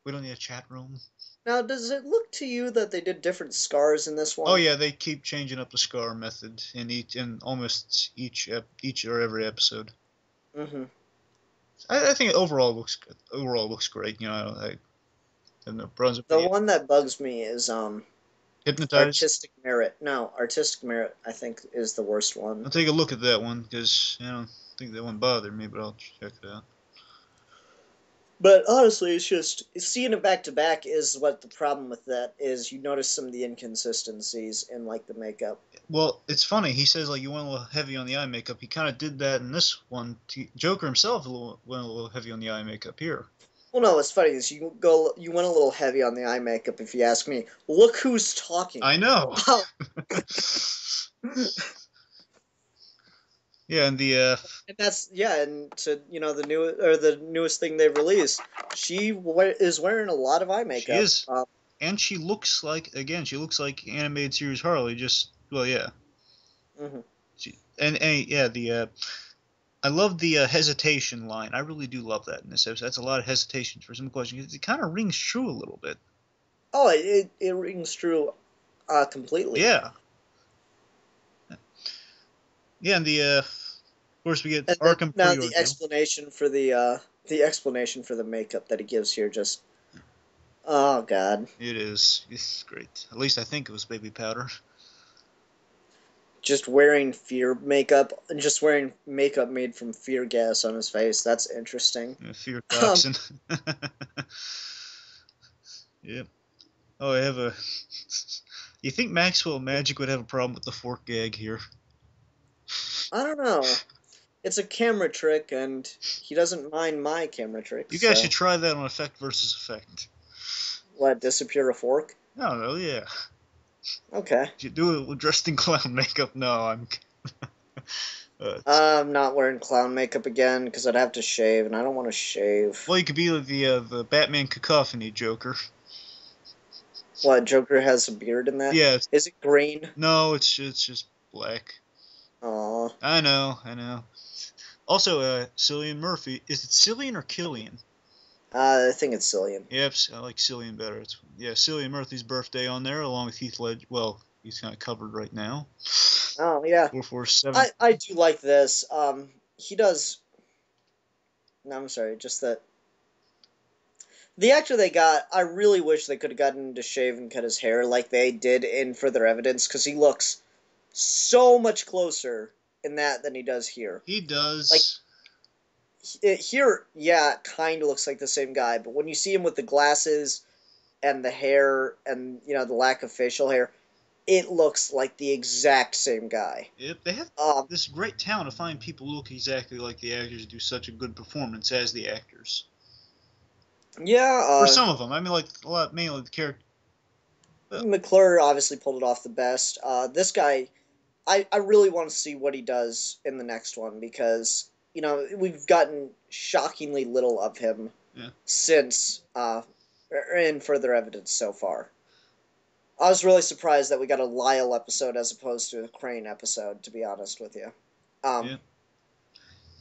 We don't need a chat room. Now, does it look to you that they did different scars in this Oh one? yeah, they keep changing up the scar method in almost each or every episode. Mm-hmm. I think it overall looks good. Overall looks great. You know, I have no problems with The it. one that bugs me is Hypnotize. artistic merit. No, artistic merit I think is the worst one. I'll take a look at that one because I don't think that one bothered me, but I'll check it out. But honestly, it's just seeing it back to back is what the problem with that is. You notice some of the inconsistencies in like the makeup. Well, it's funny. He says like you went a little heavy on the eye makeup. He kind of did that in this one. Joker himself went a little heavy on the eye makeup here. Well, no, what's funny is you went a little heavy on the eye makeup. If you ask me, look who's talking. I know. Um, Yeah, and and that's yeah, and to the newest thing they've released, is wearing a lot of eye she makeup. is, and she looks like she looks like animated series Harley. Just well, yeah. Mhm. And yeah, I love the hesitation line. I really do love that in this episode. That's a lot of hesitation for some questions. It kind of rings true a little bit. Oh, it rings true, completely. Yeah, yeah, and of course we get And then Arkham now pre-ordeal. the explanation for the makeup that he gives here just oh god, It is. It's great. At least I think it was baby powder. just wearing fear makeup and just wearing makeup made from fear gas on his face. That's interesting. Fear Um, toxin. Yep. Oh, I have a. You think Maxwell Magic would have a problem with the fork gag here? I don't know. It's a camera trick, and he doesn't mind my camera tricks. You guys should So try that on effect versus effect. what? Disappear a fork? I don't know. Yeah. Okay. You do it with dressed in clown makeup. No, I'm. uh, I'm not wearing clown makeup again because I'd have to shave, and I don't want to shave. well, you could be like the Batman cacophony Joker. What? Joker has a beard in that? Yeah. Is it green? No, it's just black. Aw. I know. I know. Also, Cillian Murphy. Is it Cillian or Killian? I think it's Cillian. Yep, I like Cillian better. Yeah, Cillian Murphy's birthday on there, along with Heath Ledger. Well, he's kind of covered right now. Oh yeah, 447. I do like this. He does. No, I'm sorry. Just that the actor they got, I really wish they could have gotten him to shave and cut his hair like they did in Further Evidence, because he looks so much closer in that than he does here. He Like does. here, yeah, it kind of looks like the same guy, but when you see him with the glasses and the hair and the lack of facial hair, it looks like the exact same guy. Yep, they have Um, this great talent to find people who look exactly like the actors, do such a good performance as the actors. yeah, For some of them, I mean, like a lot, mainly the character. McClure obviously pulled it off the best. This guy, I really want to see what he does in the next one because we've gotten shockingly little of him Yeah, since in Further Evidence so far. I was really surprised that we got a Lyle episode as opposed to a Crane episode, to be honest with you. yeah,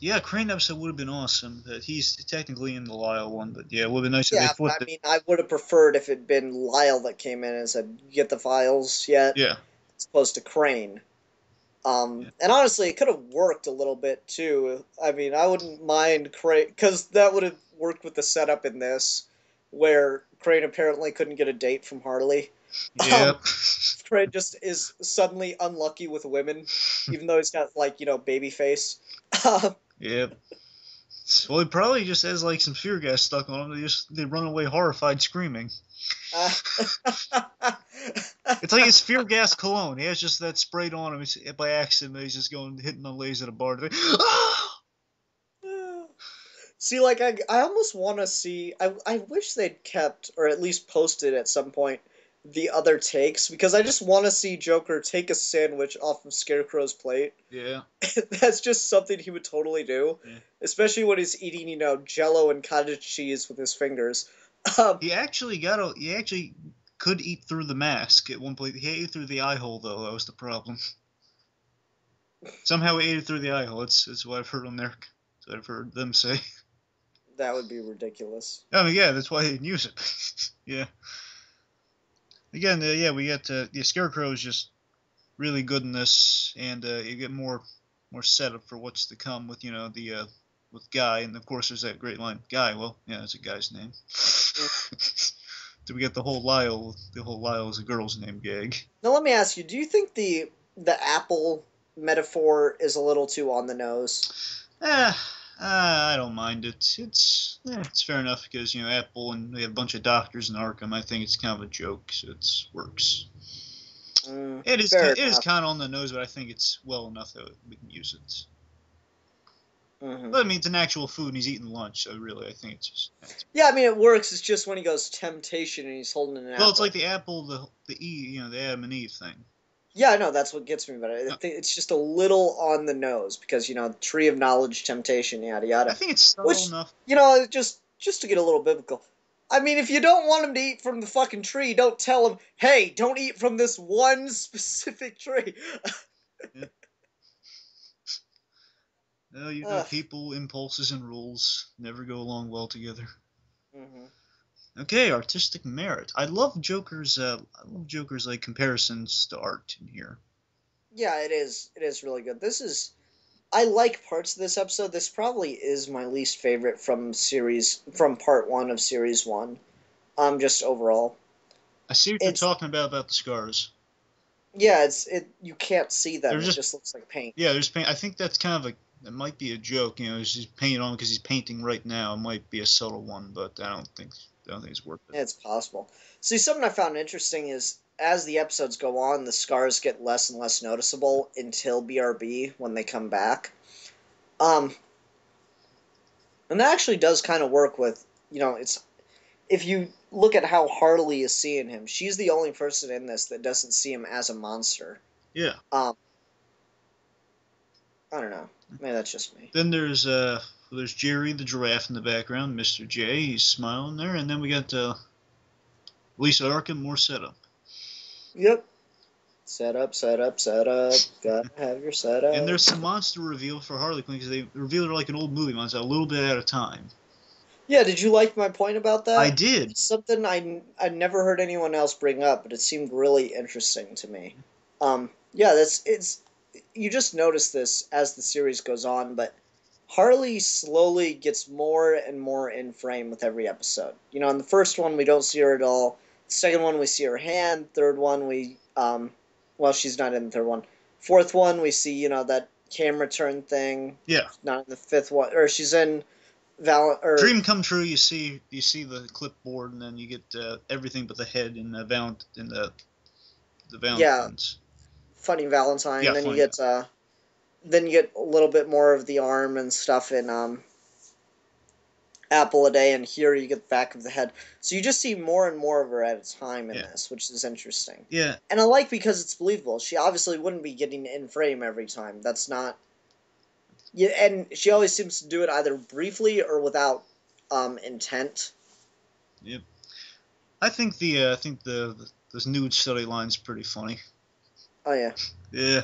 yeah. Crane episode would have been awesome. That he's technically in the Lyle one, but yeah, it would have been nice if they Yeah, but I flipped it. mean, I would have preferred if it'd been Lyle that came in and said, "You get the files yet?" Yeah, as opposed to Crane. yeah, And honestly, it could have worked a little bit too. I mean, I wouldn't mind Crane because that would have worked with the setup in this, where Crane apparently couldn't get a date from Harley. yeah, Um, Crane just is suddenly unlucky with women, even though he's got like baby face. yeah. Well, he probably just has like some fear gas stuck on him. They run away horrified, screaming. Uh, It's like his fear gas cologne. He has just that sprayed on him by accident. He's just going hitting on ladies at a bar. Like, ah! See, like I almost want to see. I wish they'd kept or at least posted at some point the other takes because I just want to see Joker take a sandwich off of Scarecrow's plate. Yeah, That's just something he would totally do, yeah. especially when he's eating Jello and cottage cheese with his fingers. Um, He actually could eat through the mask at one point. He ate through the eye hole though. That was the problem. Somehow he ate it through the eye hole. That's what I've heard on there. That's what I've heard them say. that would be ridiculous. I mean, yeah, that's why he didn't use it. Yeah. Again, yeah, we got the Scarecrow is just really good in this, and you get more setup for what's to come with the with Guy, and of course there's that great line, Guy. Well, yeah, that's a guy's name. Do we get the whole Lyle? The whole Lyle is a girl's name gag. Now let me ask you: do you think the apple metaphor is a little too on the nose? Eh, I don't mind it. It's fair enough because Apple and we have a bunch of doctors in Arkham. I think it's kind of a joke, so it works. Fair It is enough. kind of on the nose, but I think it's well enough that we can use it. Hmm. But I mean, it's an actual food, and he's eating lunch, so really, I think it's just. Yeah, I mean it works. It's just when he goes temptation and he's holding an Well, it's like apple. the apple, the Eve, the Adam and Eve thing. Yeah, I know that's what gets me. But I No, think it's just a little on the nose because tree of knowledge, temptation, yada I yada. think it's subtle Which enough. just to get a little biblical. I mean, if you don't want him to eat from the fucking tree, don't tell him, "Hey, don't eat from this one specific tree." Yeah. Ugh. People, impulses, and rules never go along well together. Hmm. Okay, artistic merit. I love Joker's. I love Joker's like comparisons to art in here. Yeah, it is. It is really good. I like parts of this episode. This probably is my least favorite from part one of series one. Just overall, I see what you're it's talking about the scars. yeah, you can't see They're them. It just just looks like paint. yeah. There's paint. I think that's kind of it might be a joke. He's just painting on because he's painting right now. It might be a subtle one, but I don't think it's worth it. It's possible. See, something I found interesting is as the episodes go on, the scars get less and less noticeable until BRB when they come back. Um, and that actually does kind of work with it's if you look at how Harley is seeing him, she's the only person in this that doesn't see him as a monster. Yeah. Um, I don't know. Maybe that's just me. Then there's Jerry the giraffe in the background, Mr. J. He's smiling there, and then we got Lisa Arkham, more setup. Yep. Set up, set up, set up. Gotta have your And setup. there's some monster reveal for Harley Quinn because they revealed her like an old movie monster, a little bit at a time. Yeah, did you like my point about I that? did. It's something I never heard anyone else bring up, but it seemed really interesting to me. Yeah, that's it's you just notice this as the series goes on, but Harley slowly gets more and more in frame with every episode. In the first one we don't see her at all. The second one we see her hand. Third one well, she's not in the third one. Fourth one we see that camera turn thing. Yeah. Not in the fifth one, or she's in Val or Dream come true. You see the clipboard, and then you get everything but the head in the yeah, Valentine's. Funny Valentine. Yeah, funny. Then you get a little bit more of the arm and stuff in Apple a Day, and here you get the back of the head. So you just see more and more of her at a time in Yeah. this, which is interesting. Yeah. And I like because it's believable. She obviously wouldn't be getting in frame every time. That's not. Yeah, and she always seems to do it either briefly or without intent. Yep. I think the this nude study line's pretty funny. Oh yeah. Yeah.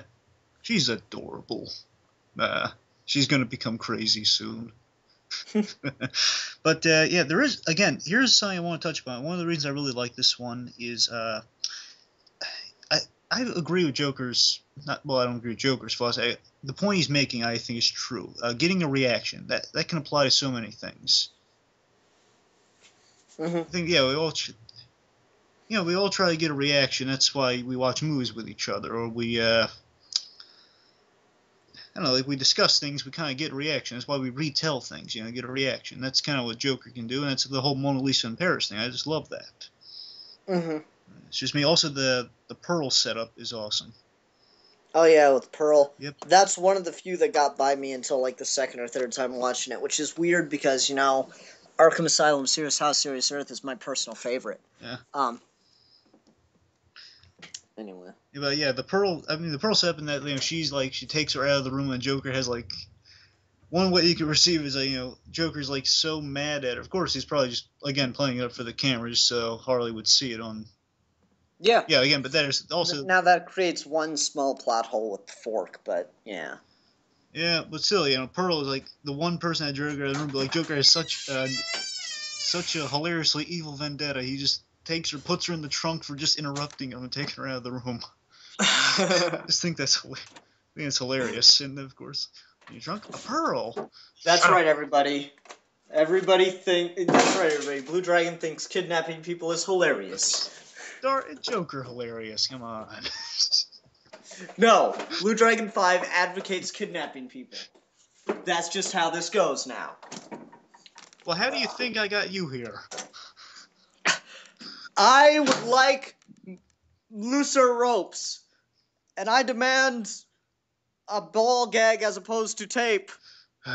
She's adorable. She's gonna become crazy soon. But yeah, there is again. Here's something I want to touch upon. One of the reasons I really like this one is I I agree with Joker's. Not well, I don't agree with Joker's philosophy. The point he's making, I think, is true. Getting a reaction that can apply to so many things. Hmm. I think yeah, we all try to get a reaction. That's why we watch movies with each other, or we I don't know, like we discuss things, we kind of get a reaction. That's why we retell things, get a reaction. That's kind of what Joker can do, and that's the whole Mona Lisa in Paris thing. I just love that. Hmm. It's just me. Also, the Pearl setup is awesome. Oh yeah, with Pearl. Yep. That's one of the few that got by me until like the second or third time watching it, which is weird because Arkham Asylum, Serious House, Serious Earth is my personal favorite. Yeah. Anyway. Yeah, but yeah, the Pearl. I mean, the Pearl setup in that she's like she takes her out of the room, and Joker has like one way you can receive is Joker's like so mad at her. Of course, he's probably just again playing it up for the camera just so Harley would see it on. Yeah. Yeah, again, but there's also Now that creates one small plot hole with the fork, but yeah. yeah, but still, Pearl is like the one person that Joker in the room. But like Joker has such a hilariously evil vendetta. He just takes her, puts her in the trunk for just interrupting him and taking her out of the room. I just think that's hilarious. And of course, you drunk a pearl. That's Shut up. right, everybody. That's right, everybody. Blue Dragon thinks kidnapping people is hilarious. Joker hilarious. Come on. No, Blue Dragon 5 advocates kidnapping people. That's just how this goes now. Well, how do you think I got you here? I would like looser ropes, and I demand a ball gag as opposed to tape,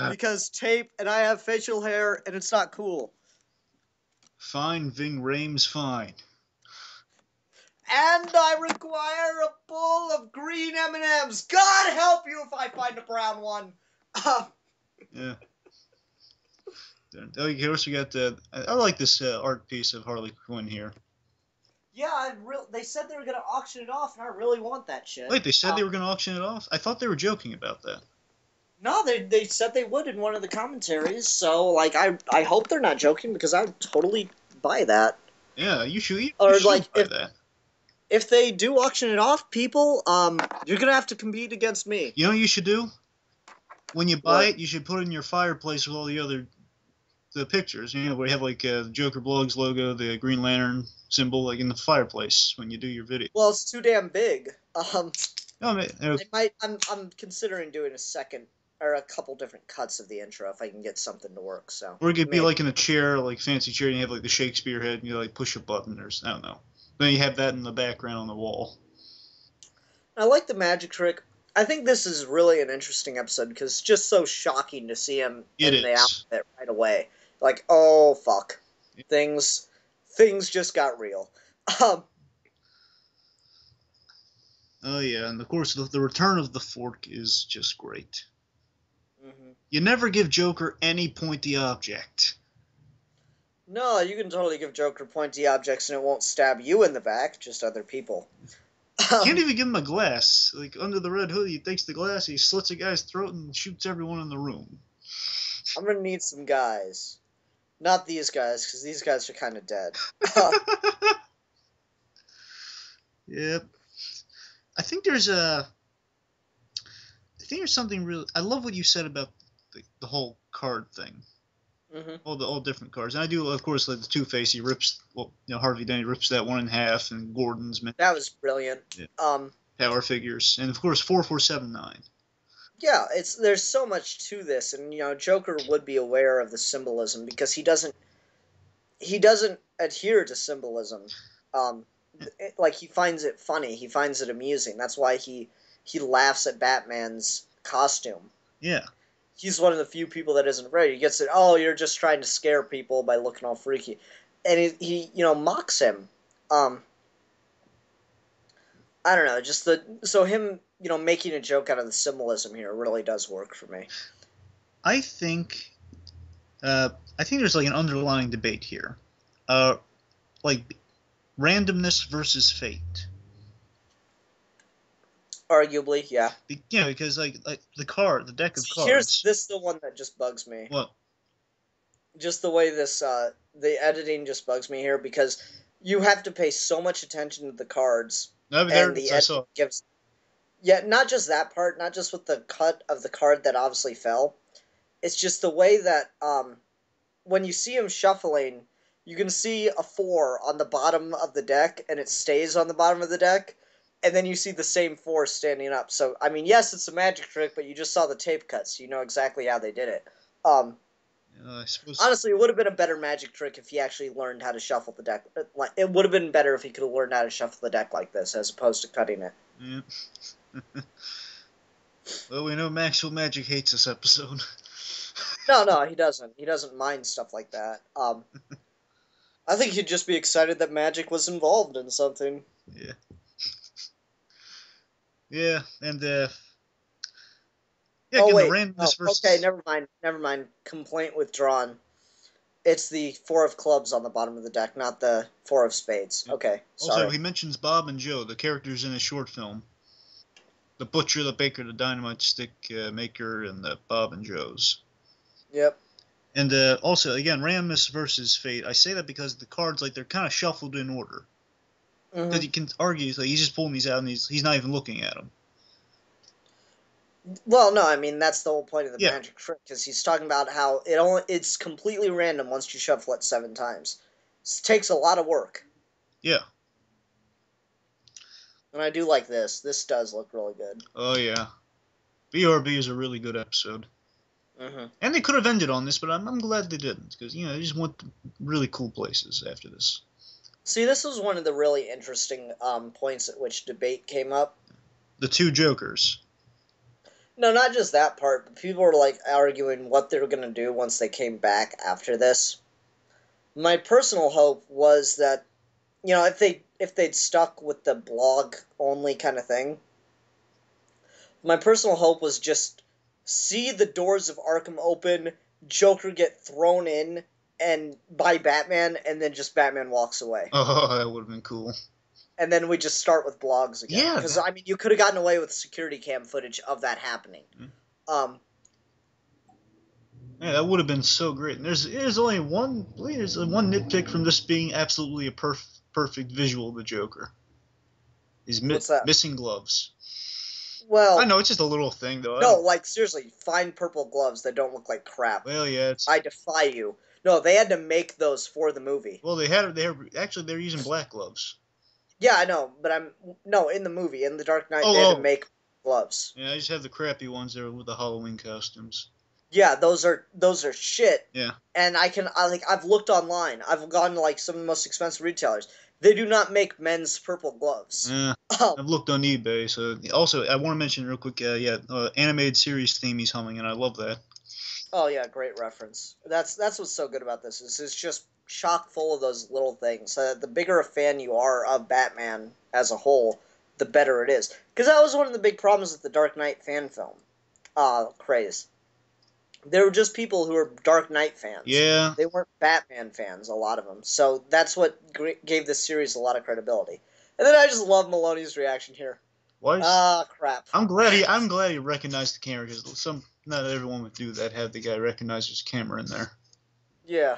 because tape and I have facial hair and it's not cool. Fine, Ving Rhames, fine. And I require a bowl of green M&Ms. God help you if I find a brown one. Yeah. Of course, we got the. I like this art piece of Harley Quinn here. Yeah, they said they were gonna auction it off, and I really want that shit. Wait, they said they were going to auction it off? I thought they were joking about that. No, they said they would in one of the commentaries. So like, I hope they're not joking, because I would totally buy that. Yeah, you should Or like, buy that. if they do auction it off, people, you're gonna have to compete against me. You know what you should do? When you buy What? it, you should put it in your fireplace with all the pictures. You know, where you have like the Joker Blogs logo, the Green Lantern symbol, like in the fireplace when you do your video. Well, it's too damn big. No, I mean, I'm considering doing a second or a couple different cuts of the intro if I can get something to work. So. or it could be Maybe. like in a chair, like fancy chair, and you have like the Shakespeare head, and you like push a button, or I don't know. Then you have that in the background on the wall. I like the magic trick. I think this is really an interesting episode because it's just so shocking to see him It in the is. outfit right away. Like, oh fuck, things just got real. Um, Oh yeah, and of course the return of the fork is just great. mhm. You never give Joker any pointy object. No, you can totally give Joker pointy objects and it won't stab you in the back, just other people. Can't even give him a glass. Like under the red hood, he takes the glass, he slits a guy's throat, and shoots everyone in the room. I'm gonna need some guys. Not these guys, because these guys are kind of dead. Yep. I think there's a. I think there's something really. I love what you said about the whole card thing. hmm All different cards, and I do of course like the Two-Face. He rips. Well, Harvey Dent rips that one in half, and Gordon's That was brilliant. yeah, Um, power figures, and of course 4479. yeah, there's so much to this, and Joker would be aware of the symbolism because he doesn't adhere to symbolism. Like he finds it funny, he finds it amusing. That's why he laughs at Batman's costume. Yeah. He's one of the few people that isn't afraid. He gets it. Oh, you're just trying to scare people by looking all freaky, and he mocks him. Um, I don't know, just him making a joke out of the symbolism here really does work for me. I think. I think there's like an underlying debate here. Like randomness versus fate. Arguably, yeah. Because like the deck of See, here's cards. this the one that just bugs me. What? Just the way the editing just bugs me here because you have to pay so much attention to the cards No, there and it is. the I editing saw. gives. Yeah, not just that part, not just with the cut of the card that obviously fell. It's just the way that when you see him shuffling, you can see a 4 on the bottom of the deck, and it stays on the bottom of the deck, and then you see the same 4 standing up. So, I mean, yes, it's a magic trick, but you just saw the tape cuts. You know exactly how they did it. I suppose. Honestly, it would have been a better magic trick if he actually learned how to shuffle the deck. Like, it would have been better if he could have learned how to shuffle the deck like this, as opposed to cutting it. Yeah. Well, we know Maxwell Magic hates this episode. No, he doesn't. He doesn't mind stuff like that. I think he'd just be excited that magic was involved in something. Yeah. Yeah, and yeah, Oh again the wait, oh randomness okay, versus. never mind. Complaint withdrawn. It's the 4 of clubs on the bottom of the deck, not the 4 of spades. Yeah. Okay, Also, sorry. he mentions Bob and Joe, the characters in a short film. The butcher, the baker, the dynamite stick maker, and the Bob and Joes. Yep. And also, again, Rammus versus Fate. I say that because the cards, like, they're kind of shuffled in order. Because you can argue, like, he's just pulling these out and he's not even looking at them. Well, no, I mean that's the whole point of the Yeah. magic trick, because he's talking about how it's completely random once you shuffle it 7 times. It takes a lot of work. Yeah. And I do like this. This does look really good. Oh, yeah. BRB is a really good episode. Mm-hmm. And they could have ended on this, but I'm glad they didn't, because, you know, they just went to really cool places after this. See, this was one of the really interesting points at which debate came up. The two Jokers. No, not just that part, but people were like arguing what they were going to do once they came back after this. My personal hope was that, you know, if they'd stuck with the blog only kind of thing, my personal hope was just see the doors of Arkham open, Joker get thrown in and by Batman, and then just Batman walks away. Oh, that would have been cool. And then we just start with blogs again. Yeah. Because, I mean, you could have gotten away with security cam footage of that happening. Yeah, that would have been so great. And there's only one nitpick from this being absolutely a perfect visual of the Joker. He's What's that? missing gloves. Well, I know it's just a little thing though. no, like seriously, find purple gloves that don't look like crap. Well, yeah, it's. I defy you. No, they had to make those for the movie. Well, they're using black gloves. Yeah, I know, but in the movie, in The Dark Knight, they had to make gloves. Yeah, I just have the crappy ones there with the Halloween costumes. Yeah, those are shit. Yeah. And I've looked online. I've gone to like some of the most expensive retailers. They do not make men's purple gloves. Yeah. I've looked on eBay. So also, I want to mention real quick. Animated series theme he's humming, and I love that. Oh yeah, great reference. That's what's so good about this. Is it's just chock full of those little things. The bigger a fan you are of Batman as a whole, the better it is. Because that was one of the big problems with the Dark Knight fan film craze. They were just people who were Dark Knight fans. Yeah. They weren't Batman fans, a lot of them. So that's what gave this series a lot of credibility. And then I just love Maloney's reaction here. Crap. I'm glad he recognized the camera, because not everyone would do that. Have the guy recognize his camera in there. Yeah.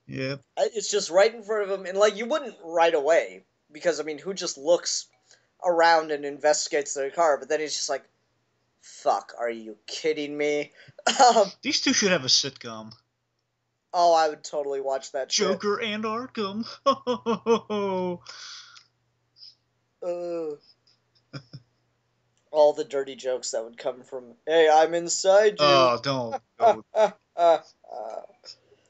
Yep. It's just right in front of him, and like you wouldn't right away, because I mean, who just looks around and investigates their car? But then he's just like, "Fuck, are you kidding me?" These two should have a sitcom. Oh, I would totally watch that. Joker and Arkham. All the dirty jokes that would come from, "Hey, I'm inside you." Oh, don't.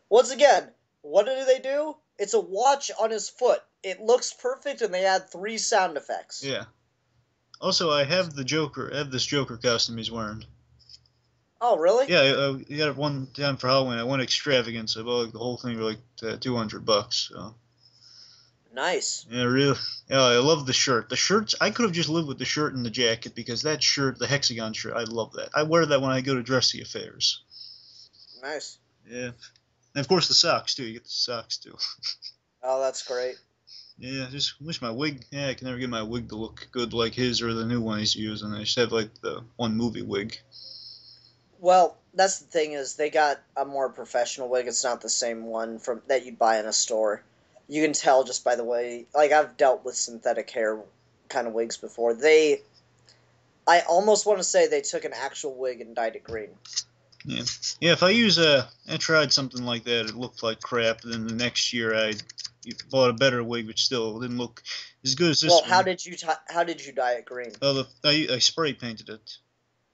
Once again, what do they do? It's a watch on his foot. It looks perfect, and they add 3 sound effects. Yeah. Also, I have this Joker costume he's wearing. Oh, really? Yeah, you got it one time for Halloween. I went extravagant, so I bought the whole thing for like $200. So. Nice. Yeah, really. Yeah, I love the shirt. The shirts, I could have just lived with the shirt and the jacket, because that shirt, the hexagon shirt, I love that. I wear that when I go to dressy affairs. Nice. Yeah. And of course the socks too. You get the socks too. Oh, that's great. Yeah, just wish my wig. Yeah, I can never get my wig to look good like his or the new one he's using. I just have like the one movie wig. Well, that's the thing, is they got a more professional wig. It's not the same one that you'd buy in a store. You can tell just by the way. Like, I've dealt with synthetic hair kind of wigs before. I almost want to say they took an actual wig and dyed it green. Yeah. Yeah, if I tried something like that, it looked like crap. Then the next year I bought a better wig, which still didn't look as good as this one. Well, how did you dye it green? I spray painted it.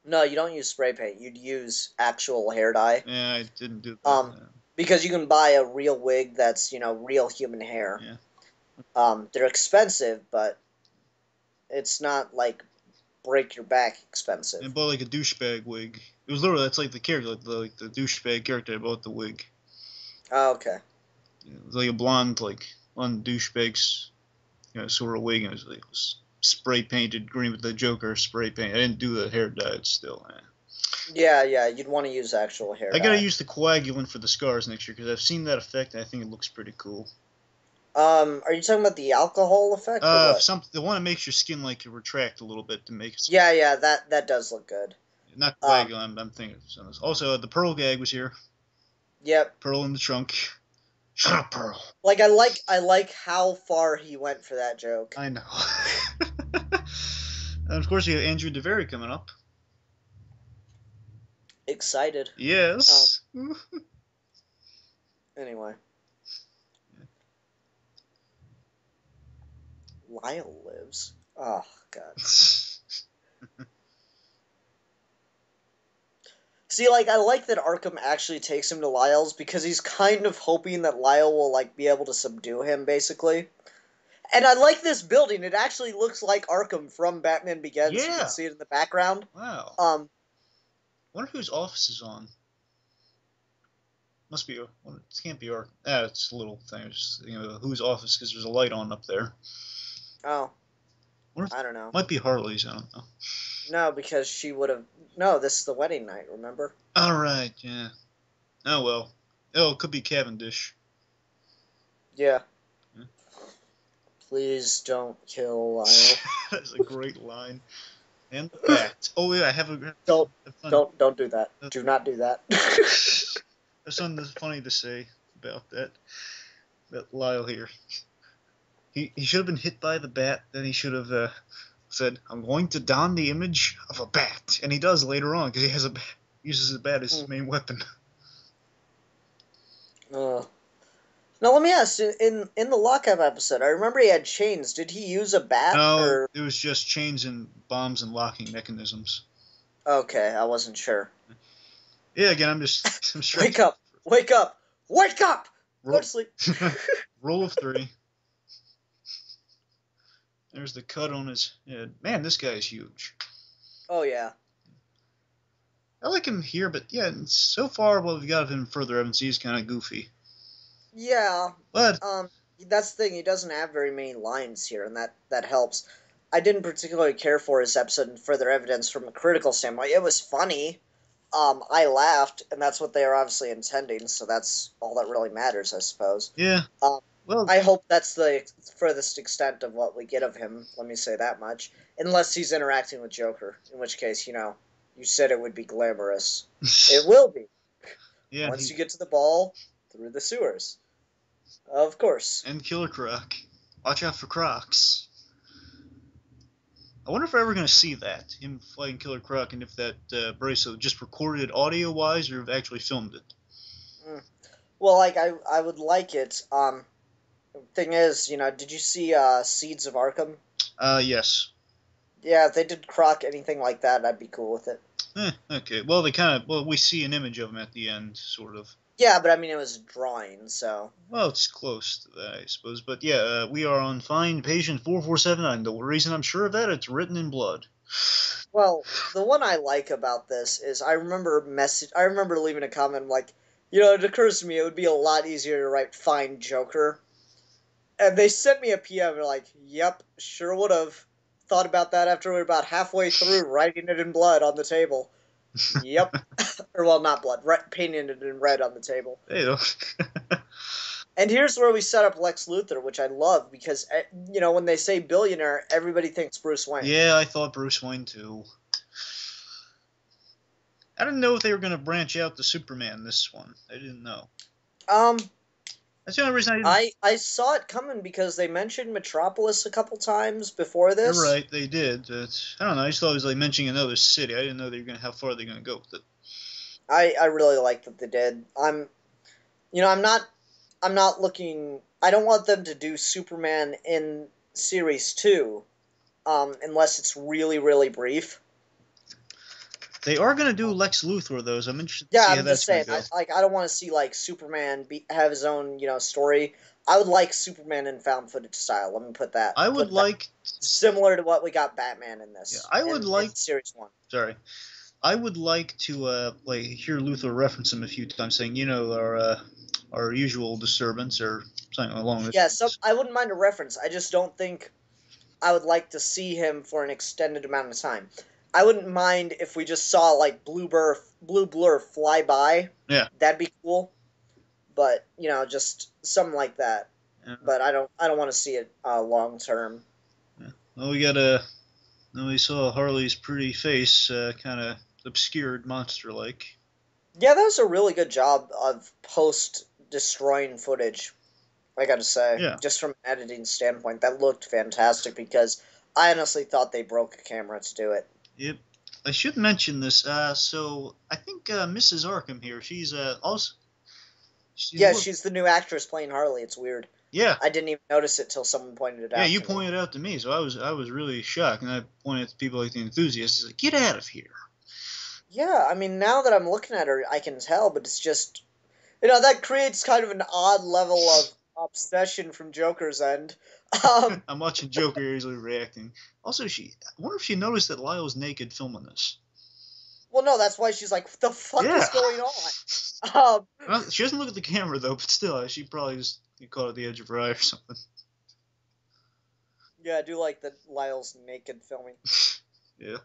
No, you don't use spray paint. You'd use actual hair dye. Yeah, I didn't do that. Because you can buy a real wig that's, real human hair. Yeah. They're expensive, but it's not like break your back expensive. I bought like a douchebag wig. It was literally, that's like the character, like the douchebag character. I bought the wig. Oh, okay. It was like a blonde douchebag's, sort of wig, and it was spray painted green with the Joker spray paint. I didn't do the hair dye still. Yeah, you'd want to use actual hair dye. I gotta use the coagulant for the scars next year, because I've seen that effect and I think it looks pretty cool. Are you talking about the alcohol effect? Or what? The one that makes your skin like retract a little bit to make it. Yeah, that does look good. Not Um, Coagulant. I'm thinking of something else. Also, the Pearl gag was here. yep. Pearl in the trunk. Shut up, Pearl. Like I like how far he went for that joke. I know. And of course, you have Andrew DeVary coming up. Excited. Yes. Anyway, Lyle lives. Oh God. See, like I like that Arkham actually takes him to Lyle's because he's kind of hoping that Lyle will like be able to subdue him, basically. And I like this building. It actually looks like Arkham from Batman Begins. You can Yeah. see it in the background. Wow. Um, Wonder whose office is on. Must be. Well, it can't be our. It's a little thing. Just, whose office? Because there's a light on up there. oh, Wonder if, I don't know. might be Harley's. I don't know. No, because she would have. No, this is the wedding night. Remember? All right. Yeah. Oh well. Oh, it could be Cavendish. Yeah. Yeah. Please don't kill Lyle. That's a great line. And the bat. Oh yeah, I have a. Don't, Fun, don't do that. Do not do that. there's something funny to say about that. That Lyle here. He should have been hit by the bat. Then he should have said, "I'm going to don the image of a bat," and he does later on because he has uses the bat as his main weapon. Now let me ask: in the lockup episode, I remember he had chains. Did he use a bat No, or? it was just chains and bombs and locking mechanisms. Okay, I wasn't sure. Yeah, again, I'm stressed. Wake up! Wake up! Wake up! Go to sleep. Roll of 3. There's the cut on his head. Man, this guy is huge. Oh yeah. I like him here, but yeah, so far what we've got of him further evidence, he's kind of goofy. Yeah. But That's the thing. He doesn't have very many lines here, and that helps. I didn't particularly care for his episode in Further Evidence from a critical standpoint. It was funny. I laughed, and that's what they are obviously intending. So that's all that really matters, I suppose. yeah, Um, well, I hope that's the furthest extent of what we get of him. Let me say that much. Unless he's interacting with Joker, in which case, you said it would be glamorous. It will be. yeah, Once you get to the ball, through the sewers. Of course. and Killer Croc. Watch out for Crocs. I wonder if we're ever going to see that, him fighting Killer Croc, and if that bracelet just recorded audio-wise or if actually filmed it. Well, like, I would like it. Thing is, did you see Seeds of Arkham? Yes. Yeah, if they did Croc anything like that, I'd be cool with it. Okay. Well, we see an image of him at the end, sort of. Yeah, but I mean, it was a drawing, so. Well, it's close to that, I suppose. But yeah, we are on Find Patient 4479. The reason I'm sure of that, it's written in blood. Well, the one I like about this is I remember leaving a comment like, it occurs to me it would be a lot easier to write Find Joker. And they sent me a PM, they're like, yep, sure would have. Thought about that after we were about halfway through writing it in blood on the table. Yep. Or, well, not blood, painting it in red on the table. Hey, And here's where we set up Lex Luthor, which I love, because, when they say billionaire, everybody thinks Bruce Wayne. yeah, I thought Bruce Wayne too. I didn't know if they were going to branch out to Superman this one. I didn't know. That's the only reason I didn't. I saw it coming because they mentioned Metropolis a couple times before this. You're right, they did. I don't know. I just thought it was like mentioning another city. I didn't know how far they're going to go with it. I really like that they did. I'm not looking. I don't want them to do Superman in Series 2, unless it's really, really brief. They are going to do Lex Luthor, though, so I'm interested to Yeah, see how I'm that's just going saying. to go. I don't want to see like Superman have his own story. I would like Superman in found footage style. Let me put that. I would like similar to what we got Batman in this. Yeah, I would like in Series 1. Sorry, I would like to hear Luthor reference him a few times, saying, our usual disturbance or something along this. Yeah, so I wouldn't mind a reference. I just don't think I would like to see him for an extended amount of time. I wouldn't mind if we just saw like blue blur fly by. Yeah, that'd be cool. But just something like that. yeah. But I don't want to see it long term. Yeah. Well, we saw Harley's pretty face kind of obscured monster-like. Yeah, that was a really good job of post destroying footage. I gotta say, Yeah. just from an editing standpoint, that looked fantastic because I honestly thought they broke a camera to do it. Yep. I should mention this. So I think Mrs. Arkham here. She's also she's Yeah, what? she's the new actress playing Harley. It's weird. Yeah. I didn't even notice it till someone pointed it Yeah, out you to me. pointed it out to me, so I was really shocked, and I pointed to people like the enthusiasts. He's like, "Get out of here!" Yeah, I mean, now that I'm looking at her, I can tell, but it's just, that creates kind of an odd level of obsession from Joker's end. Um, I'm watching Joker easily reacting. Also, I wonder if she noticed that Lyle's naked filming this. well, no, that's why she's like, what the fuck Yeah. is going on? Um, Well, she doesn't look at the camera though, but still, she probably just caught at the edge of her eye or something. yeah, I do like the Lyle's naked filming. Yeah.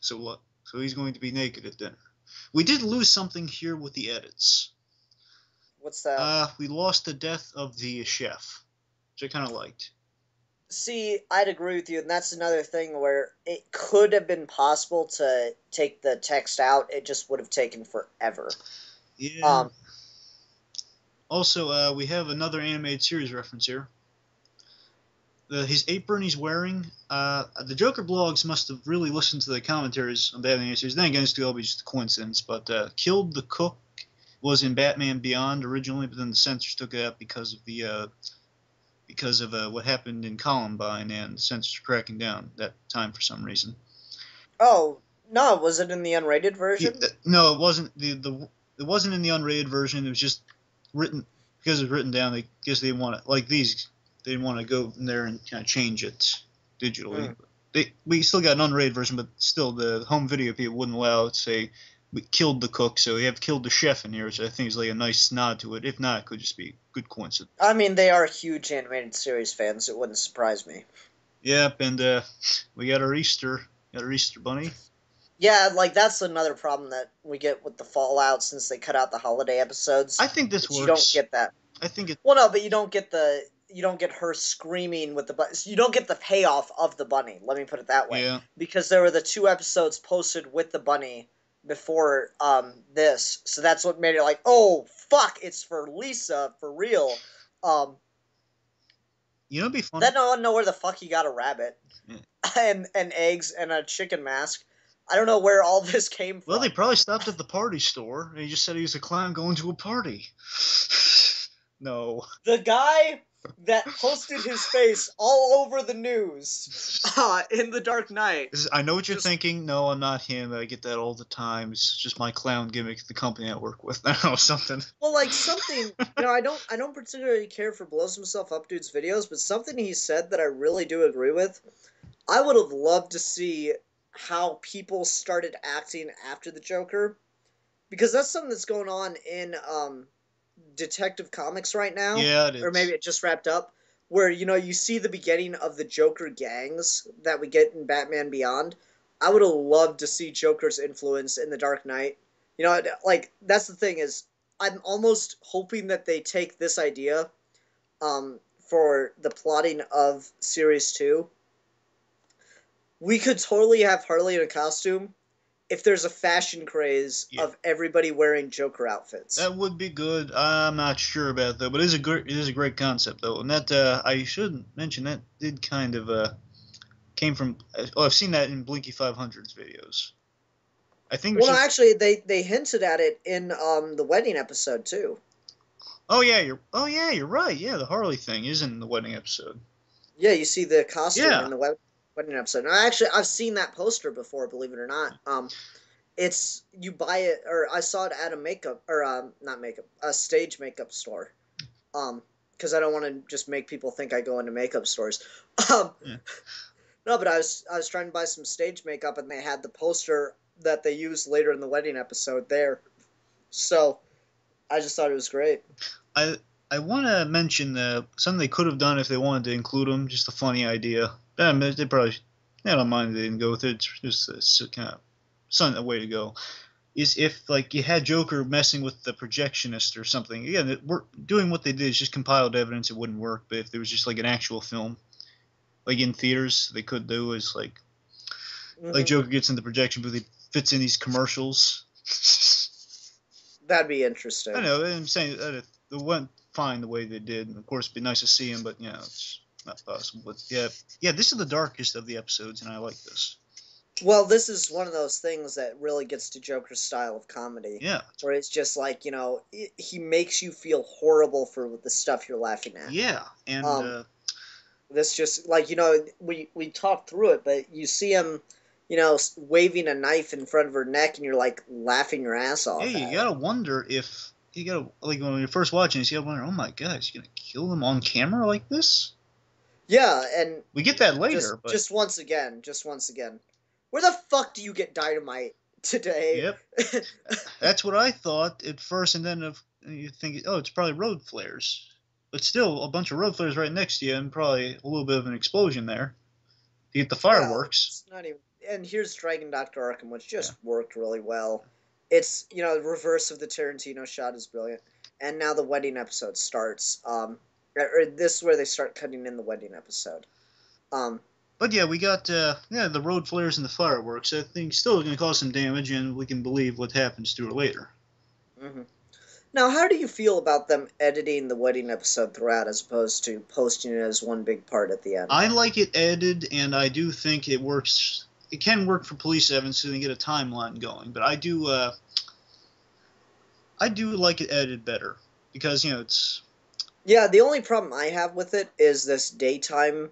So what? So he's going to be naked at dinner. We did lose something here with the edits. What's that? We lost the death of the chef, which I kind of liked. See, I'd agree with you, and that's another thing where it could have been possible to take the text out. It just would have taken forever. Yeah. Um, Also, we have another animated series reference here. His apron he's wearing. The Joker blogs must have really listened to the commentaries on Batman series. Then again, it's probably just a coincidence. But killed the cook was in Batman Beyond originally, but then the censors took it out because of what happened in Columbine, and the censors were cracking down that time for some reason. oh, no, was it in the unrated Yeah, version? no, it wasn't it wasn't in the unrated version. It was just written because it was written down. They guess they want to like these. They didn't want to go in there and kind of change it digitally. Hmm. We still got an unrated version, but still the home video people wouldn't allow it to say we killed the cook, so we have killed the chef in here, which I think is like a nice nod to it. If not, it could just be a good coincidence. I mean, they are huge animated series fans. It wouldn't surprise me. Yep, and we got our Easter bunny. Yeah, like that's another problem that we get with the Fallout since they cut out the holiday episodes. I think this Is you don't works. get that. I think it. Well, no, but you don't get her screaming with the bunny. You don't get the payoff of the bunny. Let me put it that way, Yeah. because there were the two episodes posted with the bunny before this, so that's what made it like, oh fuck, it's for Lisa for real. Um, You know, it'd be funny. then I don't know where the fuck he got a rabbit Yeah. and eggs and a chicken mask. I don't know where all this came Well, they from. probably stopped at the party store, and he just said he was a clown going to a party. No. The guy that posted his face all over the news in The Dark Knight. I know what you're Just thinking. No, I'm not him. I get that all the time. It's just my clown gimmick, the company I work with. I don't know, something. well, like something I don't particularly care for blows himself up dude's videos, but something he said that I really do agree with. I would have loved to see how people started acting after the Joker, because that's something that's going on in Detective Comics right now, Yeah, it or maybe is. it just wrapped up, where you see the beginning of the Joker gangs that we get in Batman Beyond. I would have loved to see Joker's influence in the Dark Knight. Like that's the thing is, I'm almost hoping that they take this idea for the plotting of Series 2. We could totally have Harley in a costume if there's a fashion craze Yeah. of everybody wearing Joker outfits. That would be good. I'm not sure about that, but it is a great concept though, and that I should mention that did kind of came from. Oh, I've seen that in Blinky 500's videos. I think we Well, no, should. actually, they hinted at it in the wedding episode too. Oh yeah, you're right. Yeah, the Harley thing is in the wedding episode. Yeah, you see the costume Yeah. in the wedding episode. And I've seen that poster before, believe it or not. It's you buy it, or I saw it at a makeup or not makeup, a stage makeup store. Because I don't want to just make people think I go into makeup stores. Um, Yeah. no, but I was trying to buy some stage makeup, and they had the poster that they used later in the wedding episode there. So I just thought it was great. I I want to mention something they could have done if they wanted to include them. Just a funny idea. They probably they don't mind if they didn't go with it. It's just a kind of something a way to go. Is if like you had Joker messing with the projectionist or something. Again, we're doing what they did is just compiled evidence. It wouldn't work. But if there was just like an actual film, like in theaters, they could do is like Hmm. Joker gets in the projection booth. fits in these commercials. That'd be I interesting. know. I'm saying that it went fine the way they did. And of course, it'd be nice to see him, but it's not possible. But yeah, this is the darkest of the episodes, and I like this. Well, this is one of those things that really gets to Joker's style of comedy, Yeah, where it's just like, he makes you feel horrible for the stuff you're laughing at. yeah, and Um, this just like, we talked through it, but you see him, waving a knife in front of her neck, and you're like laughing your ass yeah, off you at it. gotta wonder if you gotta like when you're first watching this, you gotta wonder, oh my god, is he gonna kill them on camera like this? Yeah, and We get that later, just but just once again, where the fuck do you get dynamite today? yep, that's what I thought at first, and then you think, oh, it's probably road flares, but still a bunch of road flares right next to you, and probably a little bit of an explosion there to get the Well, fireworks. it's not even. And here's Dragon Doctor Arkham, which Yeah, just worked really well. It's the reverse of the Tarantino shot is brilliant. And now the wedding episode starts. Or this is where they start cutting in the wedding episode. Um, but yeah, we got the road flares and the fireworks. I think still going to cause some damage, and we can believe what happens to her later. mhm. Now, how do you feel about them editing the wedding episode throughout, as opposed to posting it as one big part at the end? I like it edited, and I do think it works. It can work for police evidence so they can get a timeline going. But I do like it edited better because it's Yeah, the only problem I have with it is this daytime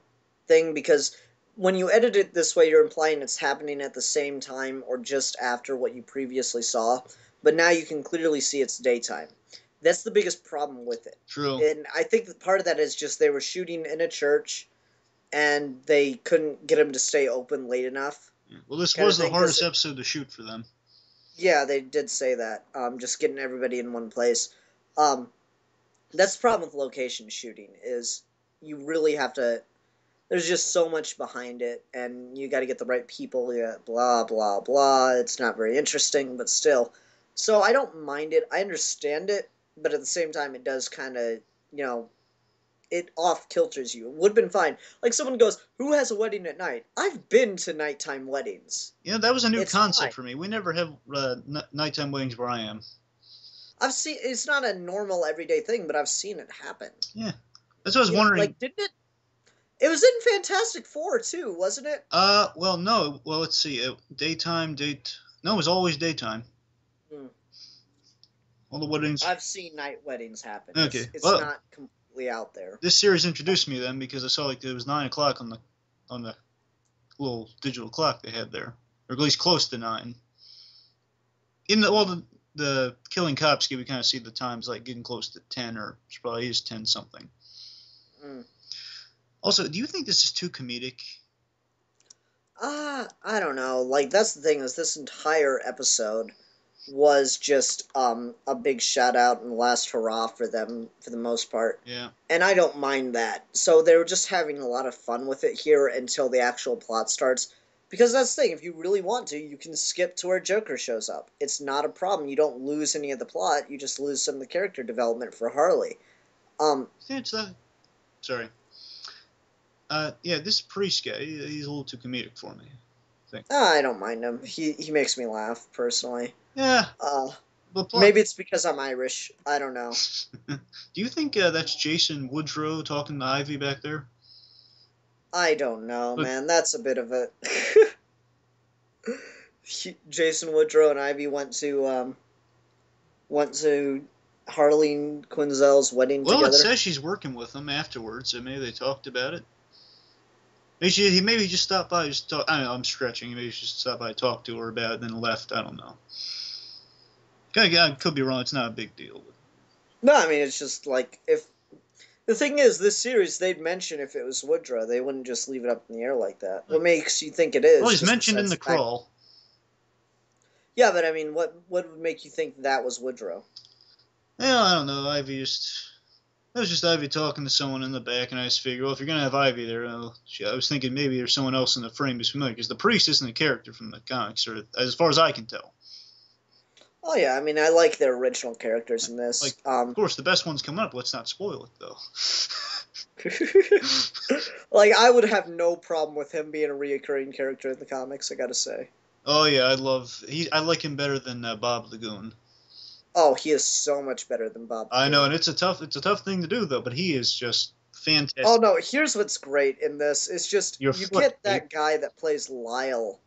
thing, because when you edit it this way, you're implying it's happening at the same time or just after what you previously saw, but now you can clearly see it's daytime. That's the biggest problem with it. true. And I think that part of that is just they were shooting in a church and they couldn't get them to stay open late enough, Yeah. Well, this kind of was the thing. Because, hardest episode to shoot for them. yeah, they did say that. Just getting everybody in one place. Um, that's the problem with location shooting is you really have to. There's just so much behind it, and you got to get the right people. Yeah, blah blah blah. It's not very interesting, but still. So I don't mind it. I understand it, but at the same time, it does kind of, it off kilters you. It would have been fine. Like someone goes, "Who has a wedding at night?" I've been to nighttime weddings. That was a new It's concept fine. for me. We never have nighttime weddings where I am. I've seen. It's not a normal everyday thing, but I've seen it happen. Yeah, that's what I was wondering. Like didn't it? It was in Fantastic Four too, wasn't it? Well, no. Well, let's see. Daytime, date. No, it was always daytime. Hmm. All the weddings. I've seen night weddings happen. Okay. It's Well, not completely out there. this series introduced me then because I saw like it was 9 o'clock on the little digital clock they had there, or at least close to 9. In the killing cops we kind of see the times like getting close to 10, or it probably is 10 something. Mm. Also, do you think this is too comedic? I don't know. Like that's the thing is this entire episode was just a big shout out and last hurrah for them for the most part. Yeah. And I don't mind that. So they were just having a lot of fun with it here until the actual plot starts. Because that's the thing, if you really want to, you can skip to where Joker shows up. It's not a problem. You don't lose any of the plot, you just lose some of the character development for Harley. It's sorry. Yeah, this priest guy, he's a little too comedic for me, I think. I don't mind him. He makes me laugh, personally. Yeah. Uh, But Maybe it's because I'm Irish. I don't know. do you think that's Jason Woodrow talking to Ivy back there? I don't know, Look, man. That's a bit of a. Jason Woodrow and Ivy went to Harleen Quinzel's wedding well, together. it says she's working with him afterwards, so maybe they talked about it. Maybe he just stopped by. Just talk, I don't know. I'm stretching. Maybe he just stopped by, talked to her about it, then left. I don't know. I could be wrong. It's not a big deal. No, I mean it's just like if the thing is this series they'd mention if it was Woodrow, they wouldn't just leave it up in the air like that. What makes you think it is? Well, he's just mentioned in besides the fact- crawl. Yeah, but I mean, what would make you think that was Woodrow? Well, I don't know. That was just Ivy talking to someone in the back, and I just figured, well, if you're gonna have Ivy there, I was thinking maybe there's someone else in the frame who's familiar, because the priest isn't a character from the comics, or as far as I can tell. Oh yeah, I mean I like their original characters in this. Like, of course, the best one's coming up. Let's not spoil it, though. Like I would have no problem with him being a reoccurring character in the comics. I gotta say. Oh yeah, I like him better than Bob Lagoon. Oh, he is so much better than Bob I know, Lagoon. and it's a tough thing to do though, but he is just Oh fantastic. no, here's what's great in this. It's just Your you foot get ape. that guy that plays Lyle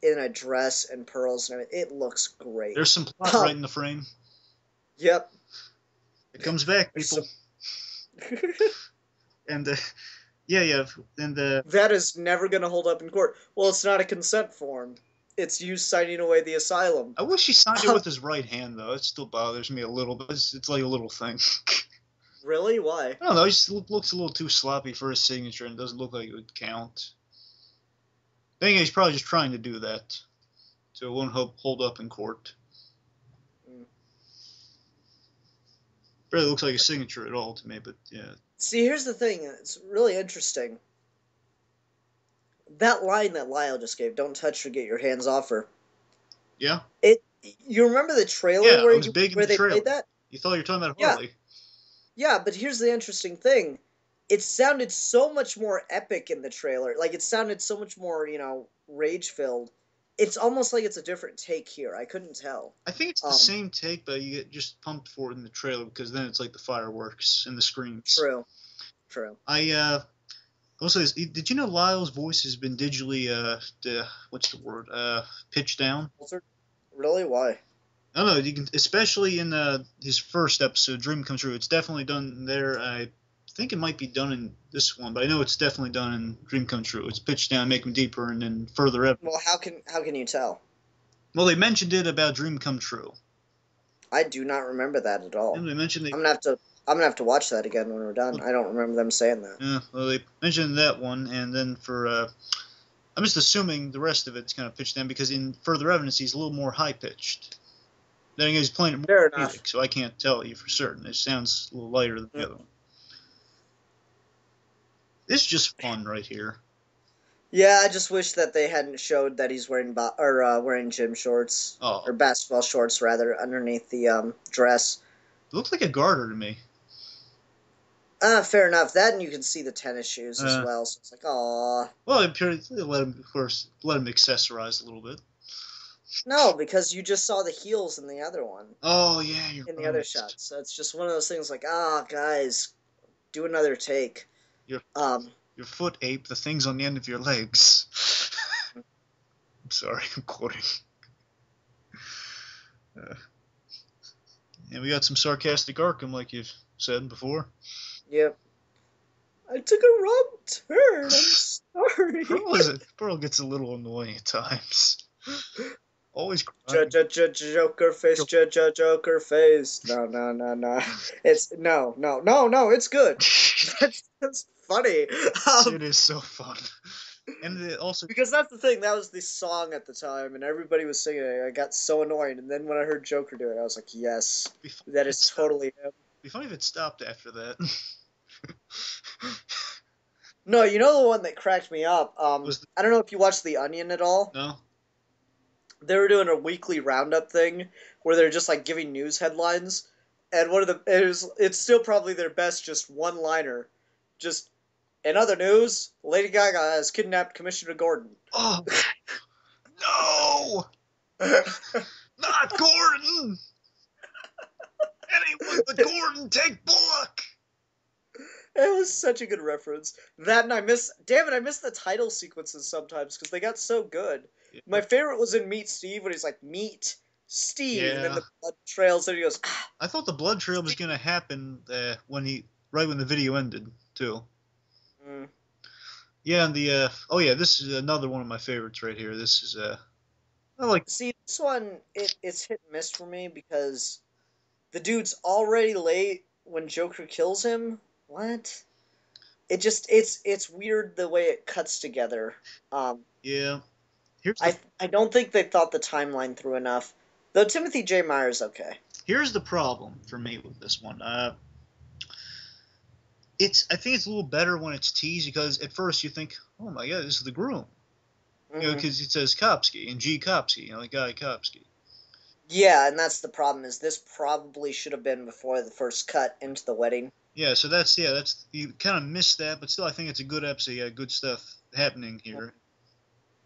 in a dress and pearls and everything. It looks There's great. some plot right Um, in the frame. yep. It comes back, There's people, some and yeah, yeah, and that is never gonna hold up in court. Well, it's not a consent form. It's you signing away the asylum. I wish he signed it Um, with his right hand though. It still bothers me a little, but it's like a little thing. really? Why? I don't know. He just looks a little too sloppy for his signature, and doesn't look like it would count. I think he's probably just trying to do that, so it won't hold up in court. Mm. Barely looks like a signature at all to me, but yeah. See, here's the thing. It's really interesting. That line that Lyle just gave, "Don't touch her, get your hands off her." Yeah? It. You remember the trailer Yeah, I was big in where the they trailer. played that? You thought you were talking about Yeah, Harley. yeah. But here's the interesting thing. It sounded so much more epic in the trailer. Like it sounded so much more, rage filled. It's almost like it's a different take here. I couldn't tell. I think it's the Um, same take, but you get just pumped for it in the trailer because then it's like the fireworks and the screams. true, true. I also, did you know Lyle's voice has been digitally what's the word? Pitched down? Really? Why? I don't know. You can, especially in his first episode, Dream Come True. It's definitely done there. I think it might be done in this one, but I know it's definitely done in Dream Come True. It's pitched down, make him deeper, and then further up. Well, how can you tell? Well, they mentioned it about Dream Come True. I do not remember that at all. And they mentioned they, I'm gonna have to. I'm gonna have to watch that again when we're done. well, I don't remember them saying that. yeah, well, they mentioned that one, and then for I'm just assuming the rest of it's kind of pitched down because in further evidence he's a little more high pitched. Then again, he's playing it more Fair enough. comedic, so I can't tell you for certain. It sounds a little lighter than the Mm. other one. It's just fun right here. Yeah, I just wish that they hadn't showed that he's wearing wearing gym shorts Oh, or basketball shorts rather underneath the dress. it looks like a garter to me. Fair enough. That and you can see the tennis shoes as Uh, well. So it's like, aw. well, they let him, of course, let him accessorize a little bit. No, because you just saw the heels in the other one, Oh yeah, you're in the other right. shot. So it's just one of those things like, guys, do another take. Your Um, your foot ape, the things on the end of your legs. I'm sorry, I'm quoting. Uh, and we got some sarcastic Arkham, like you've said before. yep. I took a wrong turn. I'm sorry. Pearl gets a little annoying at times. Always crying. Joker face, Joker face. No, no, no, no. It's no, no, no, no. It's good. That's funny. It is so fun. And also, Because that's the thing. That was the song at the time, and everybody was singing it. I got so annoyed, and then when I heard Joker do it, I was like, yes, be funny that if it is stopped. totally him. Be funny if it stopped after that. No, you know the one that cracked me up. Was I don't know if you watched The Onion at all. no? They were doing a weekly roundup thing where they're just like giving news headlines, and one of the it's still probably their best just one liner, just in other news, Lady Gaga has kidnapped Commissioner Gordon. Oh no! Not Gordon! Anyone but It Gordon, take Bullock! was such a good reference. That and damn it, I miss the title sequences sometimes because they got so good. Yeah. My favorite was in Meet Steve when he's like, Meet Steve, and then Yeah. the blood trails, and he goes, I thought the blood trail was Steve. gonna happen right when the video ended too. Mm. Yeah, and oh yeah, this is another one of my favorites right here. This is I like See, this one, it's hit and miss for me because the dude's already late when Joker kills him. What? It's weird the way it cuts together. Um, yeah. Here's the I don't think they thought the timeline through enough. Though Timothy J. Myers okay. here's the problem for me with this one. I think it's a little better when it's teased because at first you think, oh my god, this is the groom. You know, Hmm. because it says Kopsky and G Kopsky, you know, the guy Kopsky. Yeah, and that's the problem. Is this probably should have been before the first cut into the wedding. Yeah, so that's you kind of missed that, but still, I think it's a good episode. Yeah, good stuff happening here.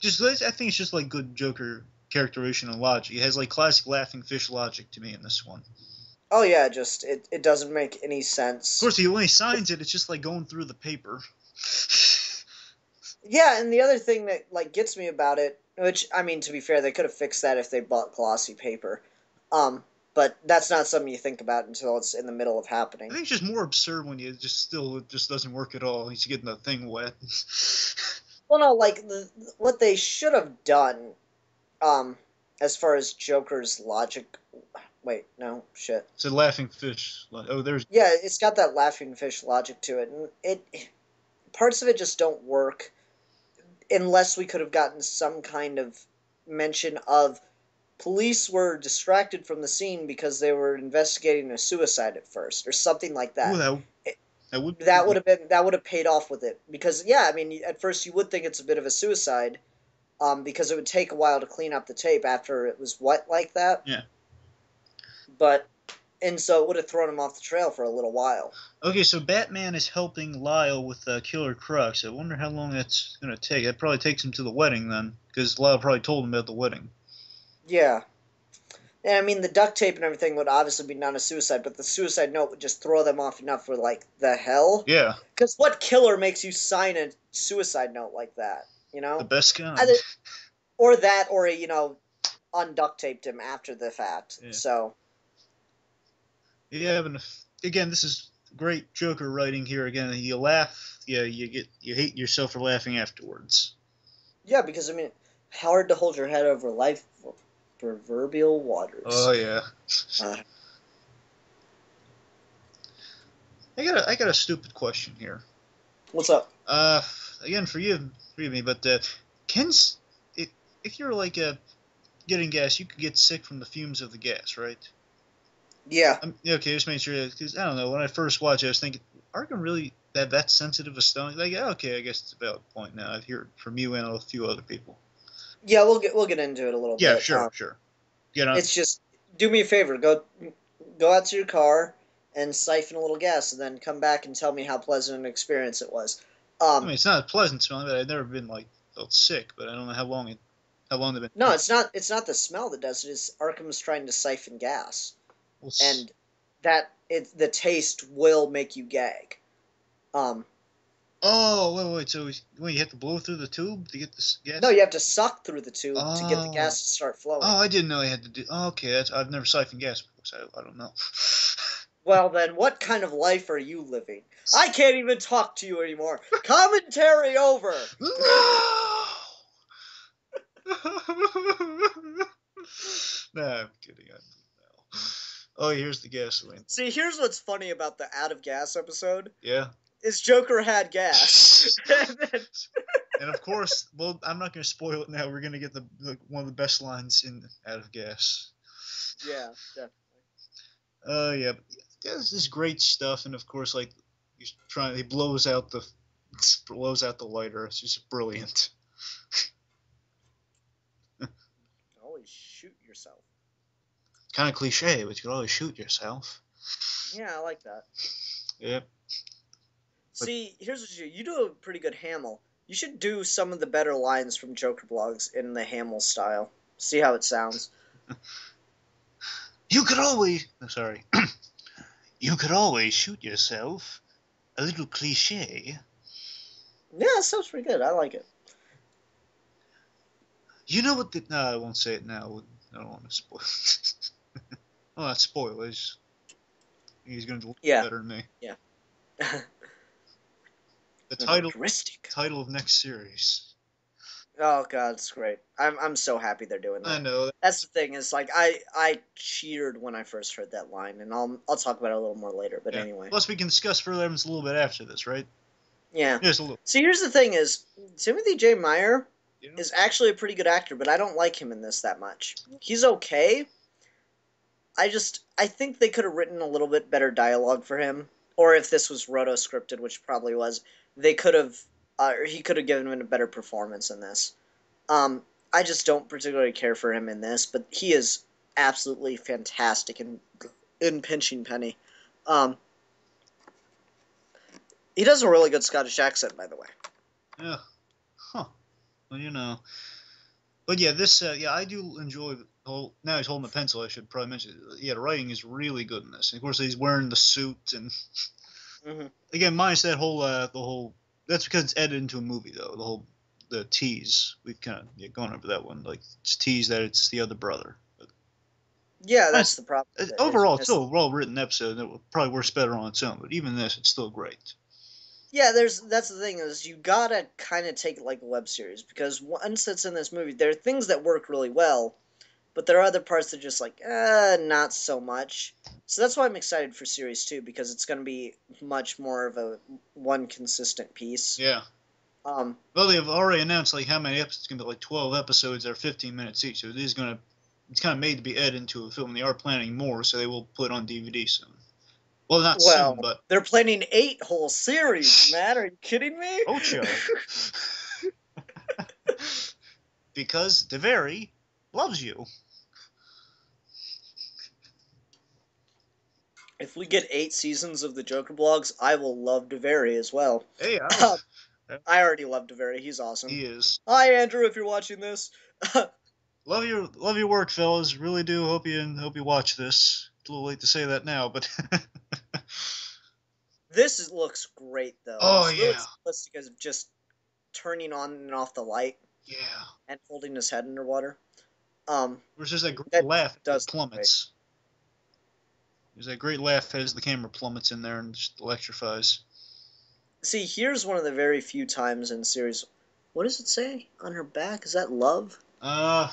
I think it's just like good Joker characterization and logic. It has like classic laughing fish logic to me in this one. Oh yeah, just it doesn't make any Of sense. course, when he signs it, it's just like going through the paper. Yeah, and the other thing that like gets me about it, which I mean to be fair, they could have fixed that if they bought glossy paper. But that's not something you think about until it's in the middle of I happening. think it's just more absurd when you it just doesn't work at all. He's getting the thing wet. Well, no, like what they should have done, um, as far as Joker's logic. Wait, no, shit. It's a laughing fish. Like, oh, there's Yeah, it's got that laughing fish logic to it, and it parts of it just don't work unless we could have gotten some kind of mention of police were distracted from the scene because they were investigating a suicide at first or something like ooh, that. that would be That would cool. have been that would have paid off with it because yeah, I mean at first you would think it's a bit of a suicide, because it would take a while to clean up the tape after it was wet like that. Yeah. But and so it would have thrown him off the trail for a little while. Okay, so Batman is helping Lyle with Killer Crux. I wonder how long that's gonna take. That probably takes him to the wedding then, because Lyle probably told him about the wedding. Yeah. And I mean, the duct tape and everything would obviously be not a suicide, but the suicide note would just throw them off enough for, like, the hell? Yeah, Because what killer makes you sign a suicide note like that? You the know? best kind. Either, or that, or, unduct taped him after the fact. Yeah. So, Yeah, but again, this is great Joker writing here. Again, you laugh, yeah, you hate yourself for laughing afterwards. yeah, because, I mean, hard to hold your head over life proverbial Oh waters. yeah. Uh, I got a stupid question here. what's up? Uh, Again, forgive me, but can if you're like getting gas, you could get sick from the fumes of the gas, right? Yeah. Yeah, okay, just make sure because I don't know. When I first watched it, I was thinking, Arkham really that sensitive a stomach? Like, yeah, okay, I guess it's a valid point now. I've heard from you and a few other people. Yeah, we'll get into it a little Yeah, bit. sure, sure. Get on. It's just do me a favor, go out to your car and siphon a little gas, and then come back and tell me how pleasant an experience it was. I mean, Um, it's not a pleasant smelling, but I've never been like felt sick. But I don't know how long they've no, been. it's not the smell that does it. It's Arkham's trying to siphon gas, Well, and the taste will make you gag. Um, oh, wait. So wait, you have to blow through the tube to get this no, gas? you have to suck through the tube to get the Oh, gas to start flowing. oh, I didn't know you had to do. Oh, okay, I've never siphoned gas before, so I don't know. Well, then, what kind of life are you living? I can't even talk to you anymore. Commentary over. No! Nah, I'm kidding. No. Oh, here's the gasoline. See, here's what's funny about the out of gas episode Yeah. is Joker had gas. And then, And of course, well, I'm not going to spoil it now. We're going to get the one of the best lines in Out of Gas. yeah, definitely. Yeah, but yeah, this is great stuff, and of course, like he blows out the lighter. It's just brilliant. Always shoot yourself. Kind of cliche, but you could always shoot yourself. Yeah, I like that. Yep. But See, here's what you do a pretty good Hamill. You should do some of the better lines from Joker blogs in the Hamill style. See how it sounds. you could always, sorry, you could always shoot yourself. A little cliche. Yeah, it sounds pretty good. I like it. You know what? No, I won't say it now. I don't want to spoil. Well, not spoilers. He's going to do Yeah, better than me. yeah. The Characteristic. title of next series. Oh god, it's great. I'm so happy they're doing I that. know. That's the thing is like I cheered when I first heard that line, and I'll talk about it a little more later. But Yeah. anyway, Plus, we can discuss further evidence a little bit after this, right? yeah. Just a little. See, here's the thing: is Timothy J. Meyer You know? is actually a pretty good actor, but I don't like him in this that much. He's okay. I think they could have written a little bit better dialogue for him, or if this was roto scripted, which probably was, they could have, or he could have given him a better performance in this. I just don't particularly care for him in this, but he is absolutely fantastic in Pinching Penny. Um, he does a really good Scottish accent, by the way. Yeah. Huh. Well, you know. But yeah, this yeah, I do enjoy the whole. Now he's holding a pencil. I should probably mention. Yeah, the writing is really good in this. And of course, he's wearing the suit, and Hmm. again, minus that whole the whole. That's because it's edited into a movie, though. The tease. We've kind of gone over that one. Like it's teased that it's the other brother. But Yeah, that's the problem with it. Is you overall, it's miss. still a well written episode. And it probably works better on its own. But even this, it's still great. Yeah, that's the thing is you gotta kind of take it like a web series because once it's in this movie, there are things that work really well, but there are other parts that are just like, not so much. So that's why I'm excited for series 2 because it's gonna be much more of a one consistent piece. Yeah. Um, Well, they've already announced like how many episodes. It's gonna be like 12 episodes that are 15 minutes each. So it is gonna. It's kind of made to be edited into a film. They are planning more, so they will put on DVD soon. Well, not soon, well, but they're planning 8 whole series. Matt, are you kidding me? Ocho. Because DeVary loves you. If we get 8 seasons of the Joker blogs, I will love DeVary as well. Hey, I would. I already love DeVary. He's awesome. He is. Hi, Andrew, if you're watching this. Love your work, fellas. Really do. Hope you watch this. It's a little late to say that now, but Looks great, though. oh It's really yeah, simplistic as just turning on and off the light yeah. and holding his head underwater. Um, There's just that great that laugh as it does look great. plummets. There's that great laugh as the camera plummets in there and just electrifies. See, here's one of the very few times in the series. What does it say on her back? Is that love? Uh,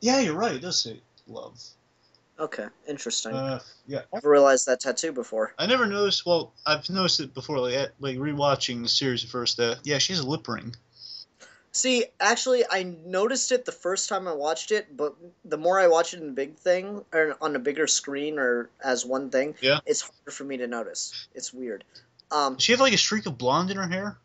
yeah, you're right. It does say love. Okay, interesting. Yeah. Never realized that tattoo before. I never noticed. Well, I've noticed it before, like rewatching the series at first. Yeah, she's a lip ring. See, actually, I noticed it the first time I watched it, but the more I watch it in big thing or on a bigger screen or as one thing, Yeah. it's harder for me to notice. It's weird. Does she have like a streak of blonde in her hair?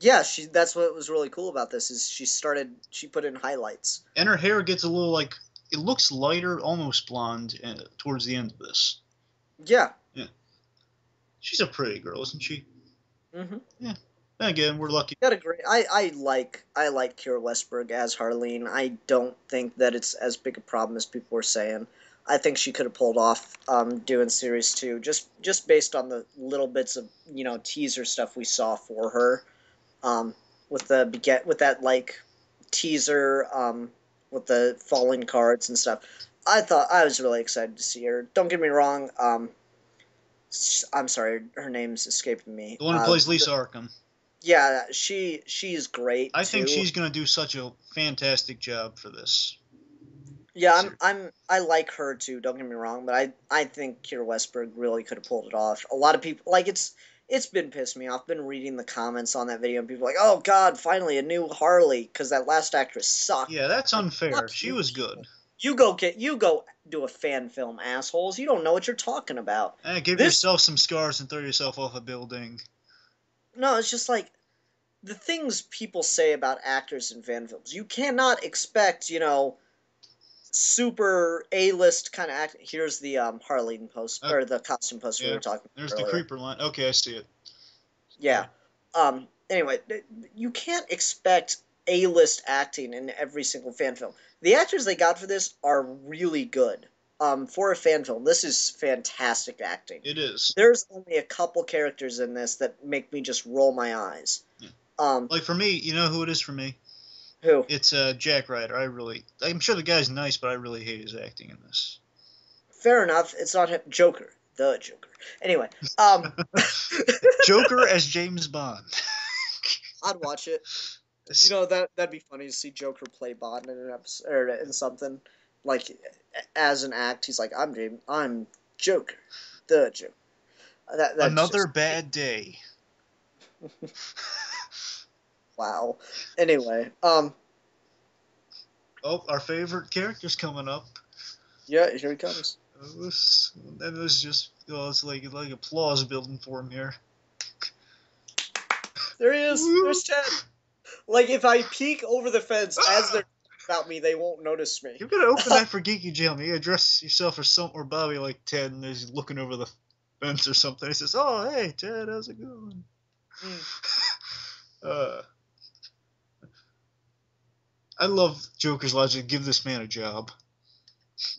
Yeah, that's what was really cool about this is she put in highlights. And her hair gets a little like it looks lighter, almost blonde, towards the end of this. Yeah. Yeah. She's a pretty girl, isn't she? Mm-hmm. Yeah. And again, we're lucky. Got a great. I like Kira Westberg as Harleen. I don't think that it's as big a problem as people were saying. I think she could have pulled off doing series 2 just based on the little bits of teaser stuff we saw for her. Um, with that like teaser with the falling cards and stuff. I was really excited to see her. Don't get me wrong. I'm sorry, her name's escaping me. The one who plays Lisa Arkham. Yeah, she's great I think too. she's gonna do such a fantastic job for this. Yeah, I like her too. Don't get me wrong, but I think Kira Westberg really could have pulled it off. A lot of people like it's been pissed me off. Been reading the comments on that video, and people are like, "Oh God, finally a new Harley," because that last actress sucked. Yeah, that's Like, unfair. fuck She you, was people. good. You go do a fan film, assholes. You don't know what you're talking about. Give This yourself some scars and throw yourself off a building. no, it's just like the things people say about actors in fan films. You cannot expect, super A-list kind of act. Here's the Harleen post or the costume post we Yeah. were talking There's about the earlier. creeper line. Okay, I see it. Yeah. Anyway, you can't expect A-list acting in every single fan film. The actors they got for this are really good. For a fan film, this is fantastic acting. It is. There's only a couple characters in this that make me just roll my eyes. Yeah. Um, Like for me, you know who it is for me? who? It's Jack Ryder. I'm sure the guy's nice, but I really hate his acting in this. Fair enough. It's not him. Joker. The Joker. Anyway, Joker as James Bond. I'd watch it. That'd be funny to see Joker play Bond in an episode or in something like as an act. He's like, I'm Joker, the Joker. That's Another just bad day. wow. Anyway, Oh, our favorite character's coming up. yeah, here he comes. That was just it's like applause building for him here. There he is. There's Ted. Like if I peek over the fence as they're about me, they won't notice me. You're gonna open that for Geeky Jim. You address yourself or Bobby like Ted, and he's looking over the fence or something. He says, "Oh, hey, Ted, how's it going?" Mm. uh, I love Joker's logic. Give this man a job.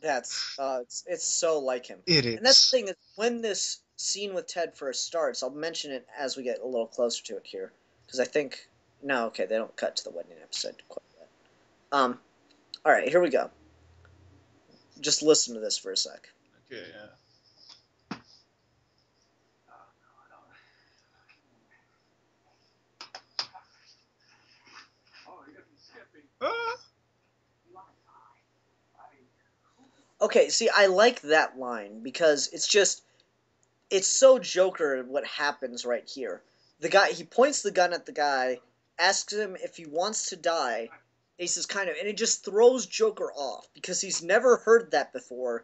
It's so like him. It And that's the is. thing is when this scene with Ted first starts, I'll mention it as we get a little closer to it here, because I think no, okay, they don't cut to the wedding episode quite yet. All right, here we go. Just listen to this for a sec. Okay, yeah. Ah! Okay, see, I like that line because it's so Joker what happens right here. The guy he points the gun at the guy, asks him if he wants to die. He says kind of, and it just throws Joker off because he's never heard that before,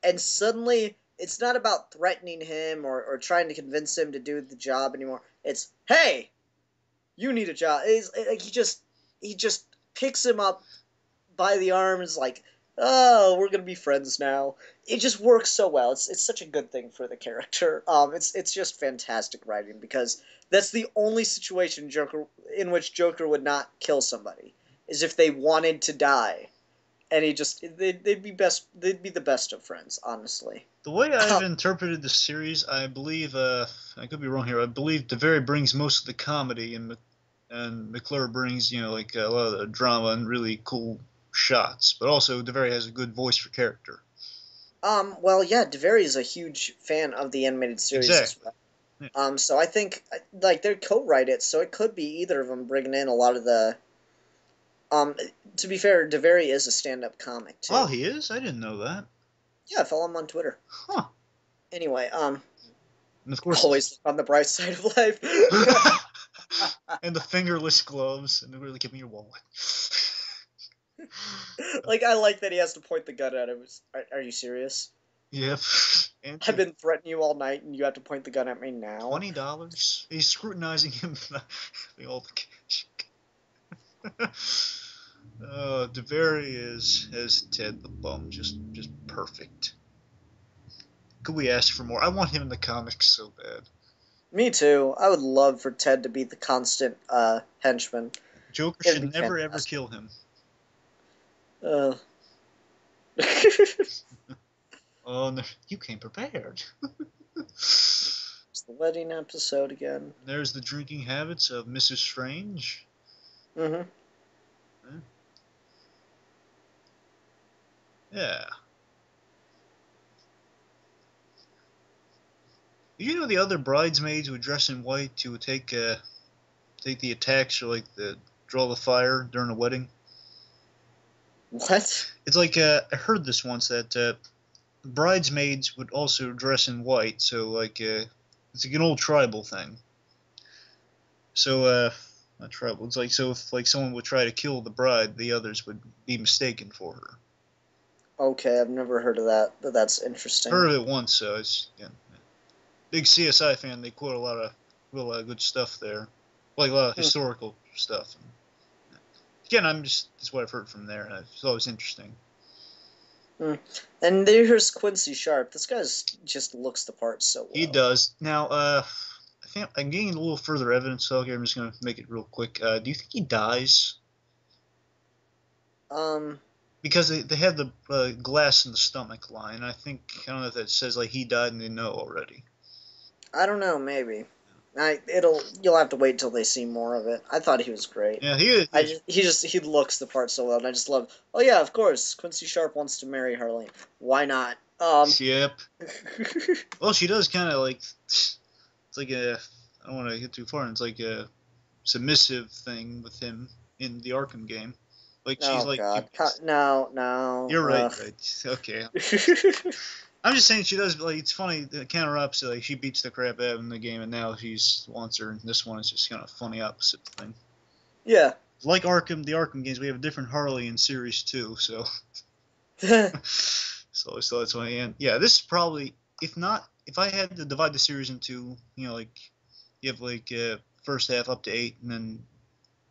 and suddenly it's not about threatening him or trying to convince him to do the job anymore. It's hey, you need a job. It's, like he just picks him up by the arms like, oh, we're gonna be friends now. It just works so well. It's such a good thing for the character. It's just fantastic writing because that's the only situation Joker in which Joker would not kill somebody is if they wanted to die, and they'd be best they'd be the best of friends, honestly. The way I've interpreted the series, I believe, I could be wrong here. I believe DeVere brings most of the comedy, and McClure brings, like a lot of the drama and really cool shots. But also, DeVere has a good voice for character. Well, yeah, DeVary is a huge fan of the animated series as Exactly. well. Yeah. So I think like they co-write it, so it could be either of them bringing in a lot of the. To be fair, DeVary is a stand-up comic Oh, too. he is? I didn't know that. Yeah, follow him on Twitter. Huh. Anyway, And of course, always look on the bright side of life. and the fingerless gloves, and really give me your wallet. Like I like that he has to point the gun at him. Are you serious? Yep. And I've been threatening you all night, and you have to point the gun at me now. $20. He's scrutinizing him. All the cash. DeVary is as Ted the Bum, just perfect. Could we ask for more? I want him in the comics so bad. Me too. I would love for Ted to be the constant henchman. Joker It'd should be never ever fantastic. kill him. Uh. Oh, no, you came prepared. It's the wedding episode again. There's the drinking habits of Mrs. Strange. Mm-hmm. Yeah. You know the other bridesmaids would dress in white to take the attacks or like the draw the fire during a wedding. What? It's like I heard this once that bridesmaids would also dress in white, so like it's like an old tribal thing. So not tribal. It's like so if like someone would try to kill the bride, the others would be mistaken for her. Okay, I've never heard of that, but that's interesting. Heard of it once, so it's big CSI fan. They quote a lot of good stuff there, like a lot of Hmm. historical stuff. And, again, that's what I've heard from there, and it's always interesting. Hmm. And there's Quincy Sharp. This guy just looks the part so He well. does now. I think I'm getting a little further evidence. So here, I'm just gonna make it real quick. Do you think he dies? Um, Because they have the glass in the stomach line. I don't know if that says like he died and they know already. I don't know, maybe. You'll have to wait till they see more of it. I thought he was great. Yeah, he is. He looks the part so well, and I just love. Oh yeah, of course, Quincy Sharp wants to marry Harleen. Why not? Yep. Well, she does kind of like. It's like a. I don't want to get too far. It's like a submissive thing with him in the Arkham game. Like she's Oh like, God, no, no. you're right, Ugh. right. Okay. I'm just saying she does. Like it's funny. The counter opposite. Like she beats the crap out of him in the game, and now she's wants her. And this one is just kind of funny opposite thing. Yeah. Like the Arkham games, we have a different Harley in Series 2, so so that's why. And yeah, this is probably if I had to divide the series into like you have like first half up to 8, and then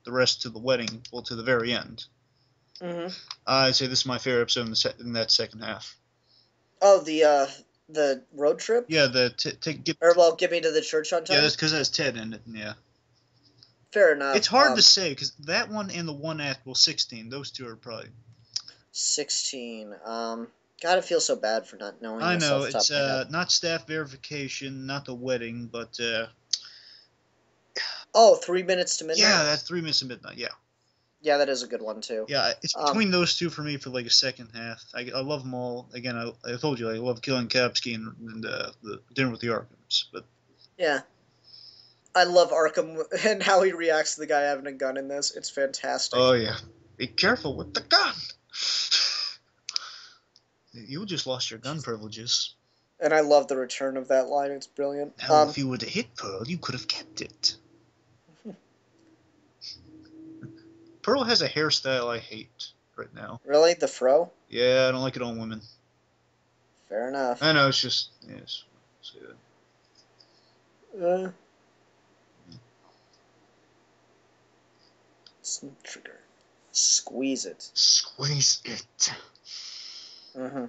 the rest to the wedding, well to the very end. hmm I'd say this is my favorite episode in that second half. Oh, the road trip, Yeah, the take get or well, get me to the church on yeah, time. that's because that's Ted in it. Yeah, Fair enough. It's hard to say because that one and the one at 16. Those two are probably. 16. God, I feel so bad for not knowing I this know off the top it's of my head. not staff verification, not the wedding, but Oh, 3 minutes to yeah, midnight. that's 3 minutes to midnight. Yeah, Yeah, that is a good one too. yeah, it's Um, between those two for me for like a second half. I love them all. Again, I told you I love Killing Kapsky and the Dinner with the Arkhams, but yeah, I love Arkham and how he reacts to the guy having a gun in this. It's fantastic. oh yeah, be careful with the gun. You just lost your gun privileges. And I love the return of that line. It's brilliant. Now, if you would have hit Pearl, you could have kept it. Pearl has a hairstyle I hate right now. Really? The fro? Yeah, I don't like it on women. Fair enough. I know, it's just, yes. Say that. Uh, trigger. Squeeze it. Squeeze it. Mm-hmm.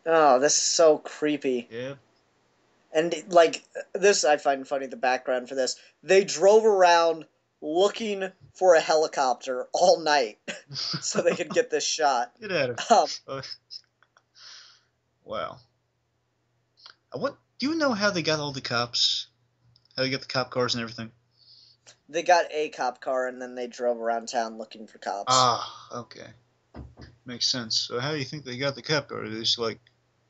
Oh, this is so creepy. Yeah. And, like, this I find funny, the background for this. They drove around looking for a helicopter all night so they could get this shot. Get out of Um, wow. What do you know how they got all the cops? How they got the cop cars and everything? they got a cop car and then they drove around town looking for cops. Ah, okay. Makes sense. So how do you think they got the cop car? They just like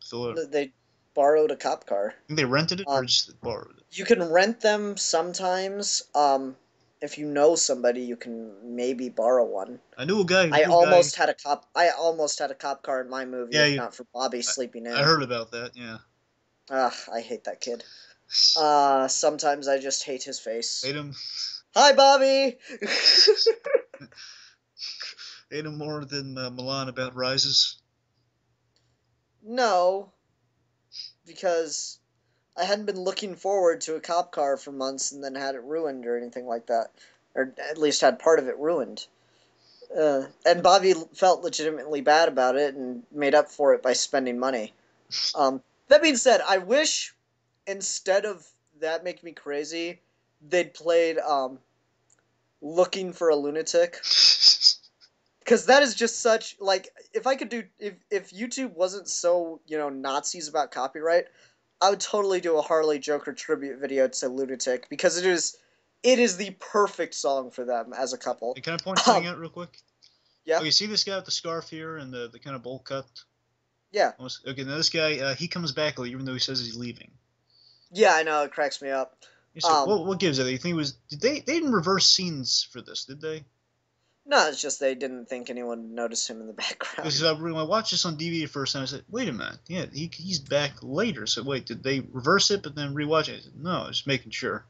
fill it. They borrowed a cop car. Think they rented it or just borrowed it? You can rent them sometimes. If you know somebody, you can maybe borrow one. I knew a guy. I almost had a cop car in my movie, Yeah, if not for Bobby sleeping in. I heard about that. Yeah. Ugh, I hate that kid. Sometimes I just hate his face. Hate him. Hi, Bobby. Hate him more than Milan about Rises. No, because I hadn't been looking forward to a cop car for months and then had it ruined or anything like that, or at least had part of it ruined. And Bobby felt legitimately bad about it and made up for it by spending money. That being said, I wish instead of that making me crazy, they'd played Looking for a Lunatic. Because that is just such, like, if I could do, if YouTube wasn't so, Nazis about copyright, I would totally do a Harley Joker tribute video to Lunatic, because it is the perfect song for them as a couple. Hey, can I point something out real quick? Yeah. Okay, see this guy with the scarf here and the kind of bowl cut? Yeah. Okay, now this guy, he comes back even though he says he's leaving. Yeah, I know, it cracks me up. So, what gives it? You think it was? They didn't reverse scenes for this, did they? No, it's just they didn't think anyone would notice him in the background. Because when I watched this on DVD the first time, I said, "Wait a minute, yeah, he's back later." So wait, did they reverse it but then rewatch it? I said, no, just making sure.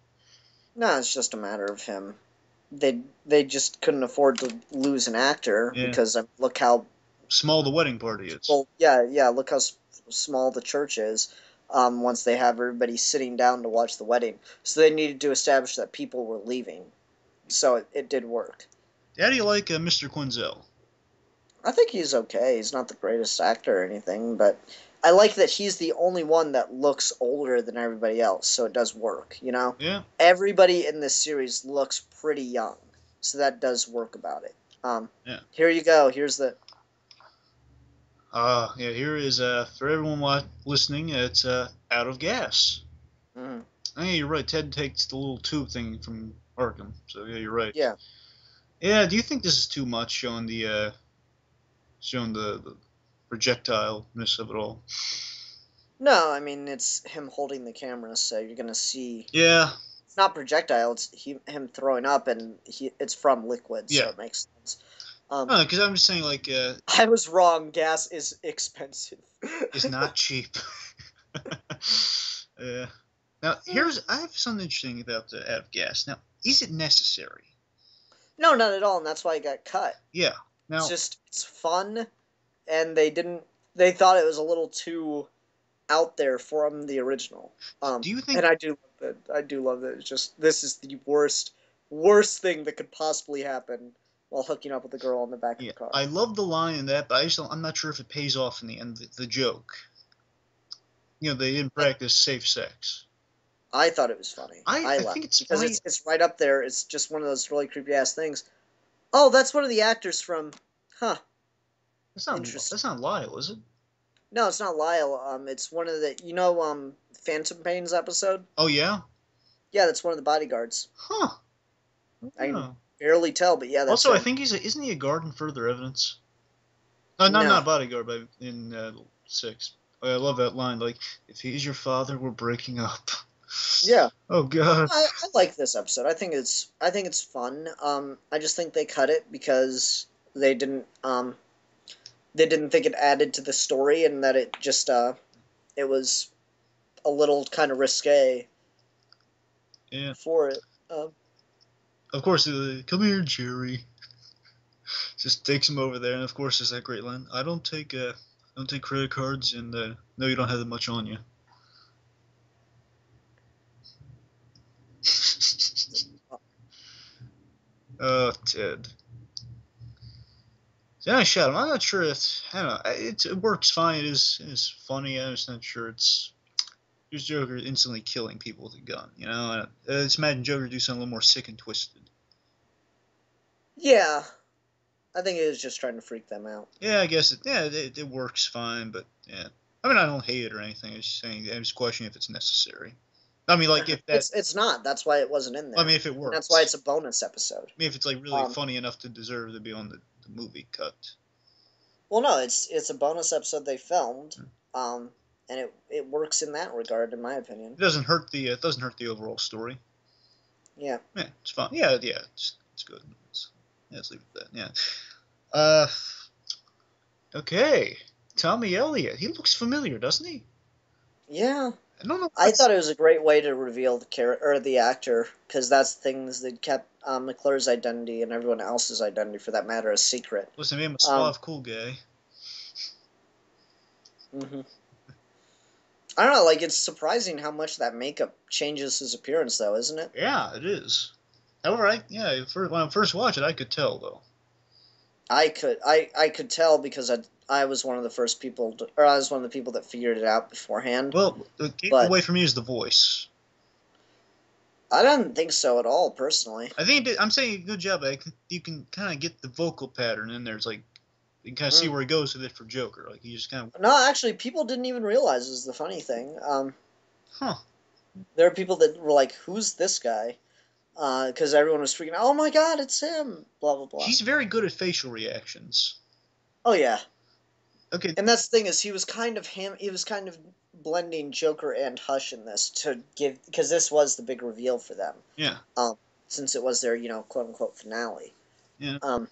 No, it's just a matter of him. They just couldn't afford to lose an actor because look how small the wedding party is. Well, yeah. Look how small the church is. Once they have everybody sitting down to watch the wedding, so they needed to establish that people were leaving. So it did work. How do you like Mr. Quinzel? I think he's okay. He's not the greatest actor or anything, but I like that he's the only one that looks older than everybody else, so it does work, Yeah. Everybody in this series looks pretty young, so that does work about it. Yeah. Here you go. Here's the... yeah, here is, for everyone listening, it's out of gas. Mm-hmm. Oh, yeah, you're right. Ted takes the little tube thing from Arkham, so yeah, you're right. Yeah. Yeah, do you think this is too much, showing the projectile-ness of it all? No, I mean, it's him holding the camera, so you're going to see... Yeah. It's not projectile, it's him throwing up, and it's from liquid, so it makes sense. No, because I'm just saying, like... I was wrong. Gas is expensive. It's not cheap. Yeah. Now, I have something interesting about Out of Gas. Now, is it necessary? No, not at all, and that's why it got cut. Yeah. Now, it's fun, and they thought it was a little too out there from the original. do you think? And I do love that. It's just, this is the worst thing that could possibly happen while hooking up with the girl in the back of the car. I love the line in that, but I'm not sure if it pays off in the end. The joke. They didn't practice safe sex. I thought it was funny. I I laughed think it's because funny. it's right up there. It's just one of those really creepy ass things. Oh, that's one of the actors from. Huh. Interesting. That's not Lyle, is it? No, it's not Lyle. It's one of the Phantom Pain's episode. Oh yeah. Yeah, that's one of the bodyguards. Huh. I can Oh. barely tell, but yeah, that's Also, I him. think isn't he a guard in Further Evidence? No. Not bodyguard, but in 6. I love that line. Like, if he's your father, we're breaking up. Yeah. Oh God. I like this episode. I think it's fun. I just think they cut it because they didn't they didn't think it added to the story and that it just it was a little kind of risque Yeah. for it. Um, Of course, come here, Jerry. Just takes him over there, and of course, there's that great line. I don't take credit cards, and no, you don't have that much on you. Oh, Ted. Yeah, I shot him. I'm not sure if I don't know. It works fine. It is funny. I'm just not sure it's. Here's Joker instantly killing people with a gun. You know, just imagine Joker do something a little more sick and twisted. yeah, I think it was just trying to freak them out. Yeah, I guess it works fine, but yeah. I mean, I don't hate it or anything. I'm just saying, I'm just questioning if it's necessary. I mean, like if that. It's not. That's why it wasn't in I there, mean, if it and that's why works. it's a bonus episode. I mean, if it's like really Um, funny enough to deserve to be on the movie cut. well, no, it's a bonus episode they filmed, um, and it works in that regard, in my opinion. It doesn't hurt the overall story. Yeah. Yeah, it's fun. Yeah, it's good. Let's leave it at that. Yeah. Uh, okay. Tommy Elliott. He looks familiar, doesn't he? Yeah. I don't know I what's. thought it was a great way to reveal the character or the actor because that's things that kept McClure's identity and everyone else's identity, for that matter, a secret. Listen, I'm a Um, suave, cool guy. hmm I don't know. Like, it's surprising how much that makeup changes his appearance, though, isn't it? Yeah, it is. However, when I first watched it, I could tell though. I could tell because I was one of the first people, or I was one of the people that figured it out beforehand. Well, the But away from me is the voice. I don't think so at all, personally. I think I'm saying a good job. You can kind of get the vocal pattern in there. It's like you can kind of see Mm. where he goes with it for Joker. Like he just kind of, No, actually, people didn't even realize is the funny thing. huh? There are people that were like, "Who's this guy?" Because everyone was freaking out. Oh my God, it's him! Blah blah blah. He's very good at facial reactions. Oh yeah, Okay, and that's the thing is he was kind of him. He was kind of blending Joker and Hush in this to give because this was the big reveal for them. yeah, Um, since it was their quote unquote finale. yeah. Um,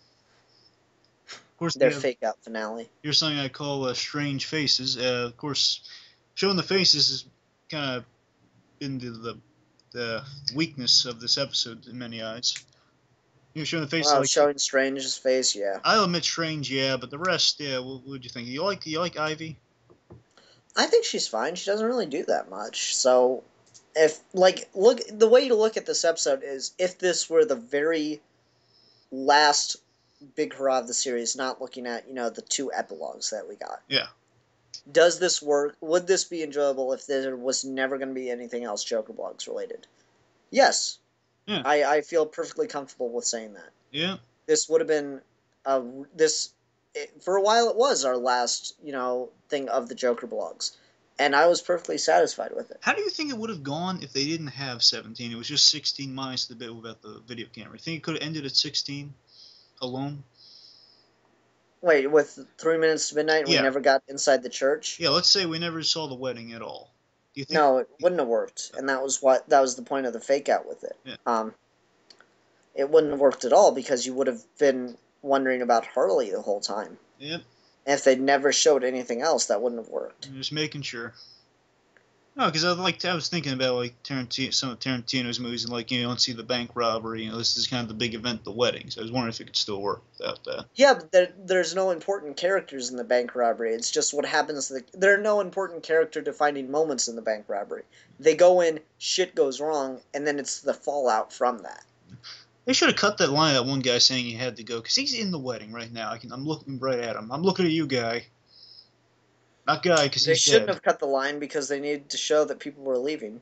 Of course, their fake out finale. here's something I call strange faces. Of course, showing the faces is kind of into the weakness of this episode in many eyes. You know, showing the faces Wow, like showing Strange's face. Yeah, I'll admit strange, yeah, but the rest, yeah. What would you think? You like Ivy? I think she's fine. She doesn't really do that much. So, if like look the way to look at this episode is if this were the very last big hurrah of the series, not looking at the two epilogues that we got. Yeah. Does this work? Would this be enjoyable if there was never going to be anything else Joker blogs related? Yes, Yeah. I feel perfectly comfortable with saying that. Yeah. This would have been this for a while. It was our last thing of the Joker blogs, and I was perfectly satisfied with it. How do you think it would have gone if they didn't have 17? It was just 16 minus the bit without the video camera. You think it could have ended at 16 alone? Wait, with 3 minutes to midnight, and we Yeah. never got inside the church. Yeah. Let's say we never saw the wedding at all. Do you think? No, it wouldn't have worked, and that was the point of the fake out with it. Yeah. It wouldn't have worked at all because you would have been wondering about Harley the whole time. Yep. And if they'd never showed anything else, that wouldn't have worked. Just making sure. No, because I was thinking about like some of Tarantino's movies, and like you don't see the bank robbery. You know, this is kind of the big event, the wedding. So I was wondering if it could still work without that. Yeah, but there's no important characters in the bank robbery. It's just what happens. There are no important character defining moments in the bank robbery. They go in, shit goes wrong, and then it's the fallout from that. They should have cut that line. That one guy saying he had to go because he's in the wedding right now. I'm looking right at him. I'm looking at you, guy. Not guy, because They he's shouldn't dead. have cut the line because they needed to show that people were leaving.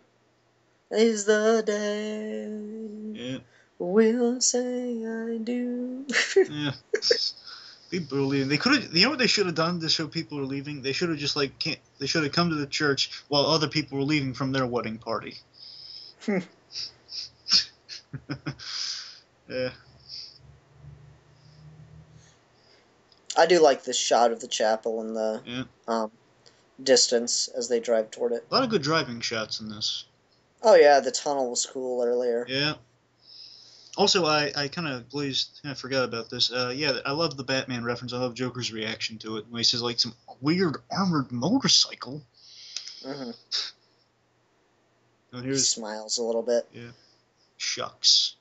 is the day Yeah. we'll say I do. Yeah. People are leaving. They could have. You know what they should have done to show people are leaving? They should have just like can't. They should have come to the church while other people were leaving from their wedding party. Yeah. I do like this shot of the chapel in the Yeah. um, distance as they drive toward it. A lot of good driving shots in this. Oh yeah, the tunnel was cool earlier. Yeah. Also, I kind of glazed. I forgot about this. Yeah, I love the Batman reference. I love Joker's reaction to it when he says like some weird armored motorcycle. Hmm. And He here's smiles a little bit. yeah, shucks.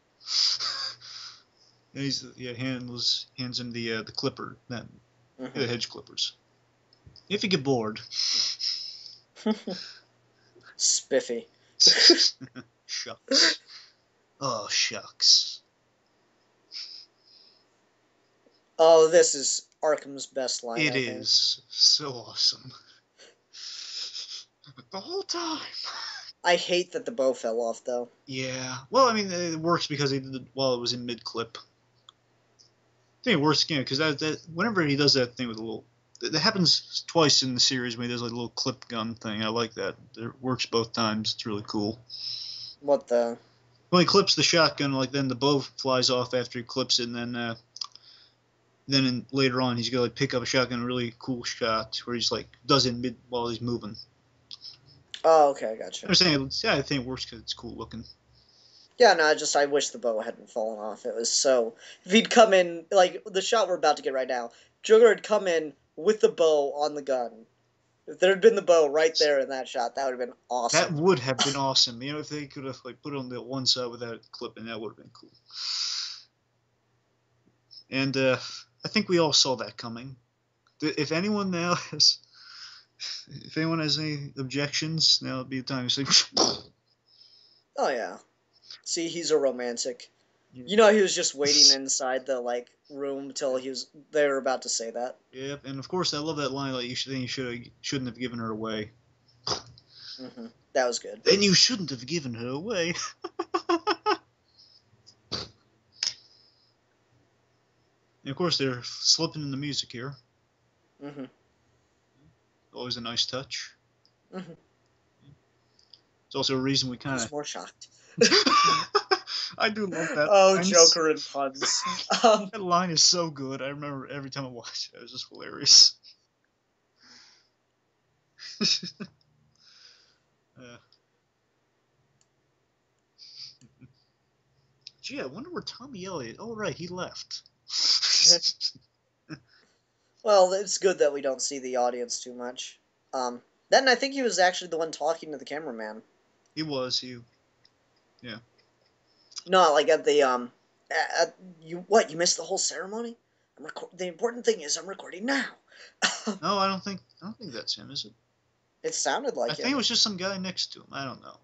And he's hands him the clipper, then the Hmm. hedge clippers. If you get bored. Spiffy. Shucks. Oh shucks. Oh, this is Arkham's best line, It I think. is so awesome. The whole time. I hate that the bow fell off, though. Yeah. Well, I mean, it works because he did it while it was in mid clip. I think it works again because that whenever he does that thing with a little, that happens twice in the series when he does like a little clip gun thing. I like that. It works both times. It's really cool. What the? When he clips the shotgun, like then the bow flies off after he clips it, and then later on he's gonna like pick up a shotgun, a really cool shot where he's like does it mid while he's moving. Oh, okay, I gotcha. I'm saying, yeah, I think it works because it's cool looking. Yeah, no, I wish the bow hadn't fallen off. It was so. If he'd come in, like, the shot we're about to get right now, Joker had come in with the bow on the gun. If there had been the bow right there in that shot, that would have been That awesome. would have been awesome. You know, if they could have like put it on the one side without it clipping, that would have been cool. And I think we all saw that coming. If anyone now has, if anyone has any objections, now would be the time to say. Oh, yeah. See, he's a romantic. Yeah. You know, he was just waiting inside the, like, room till they were about to say that. Yep, and of course I love that line. Like shouldn't have given her away. Hmm. That was good. Then you shouldn't have given her away. And of course they're slipping in the music here. Hmm. Always a nice touch. Hmm. It's also a reason we kind Who's of. more shocked? I do love that Oh, line. Joker and puns. Um, That line is so good. I remember every time I watched it, it was just hilarious. uh, Gee, I wonder where Tommy Elliott. Oh, right, he left. well, it's good that we don't see the audience too much. Then I think he was actually the one talking to the cameraman. He was. Yeah. No, like at the you what? You missed the whole ceremony. The important thing is I'm recording now. No, I don't think that's him, is it? It sounded I like think it him was just some guy next to him. I don't know.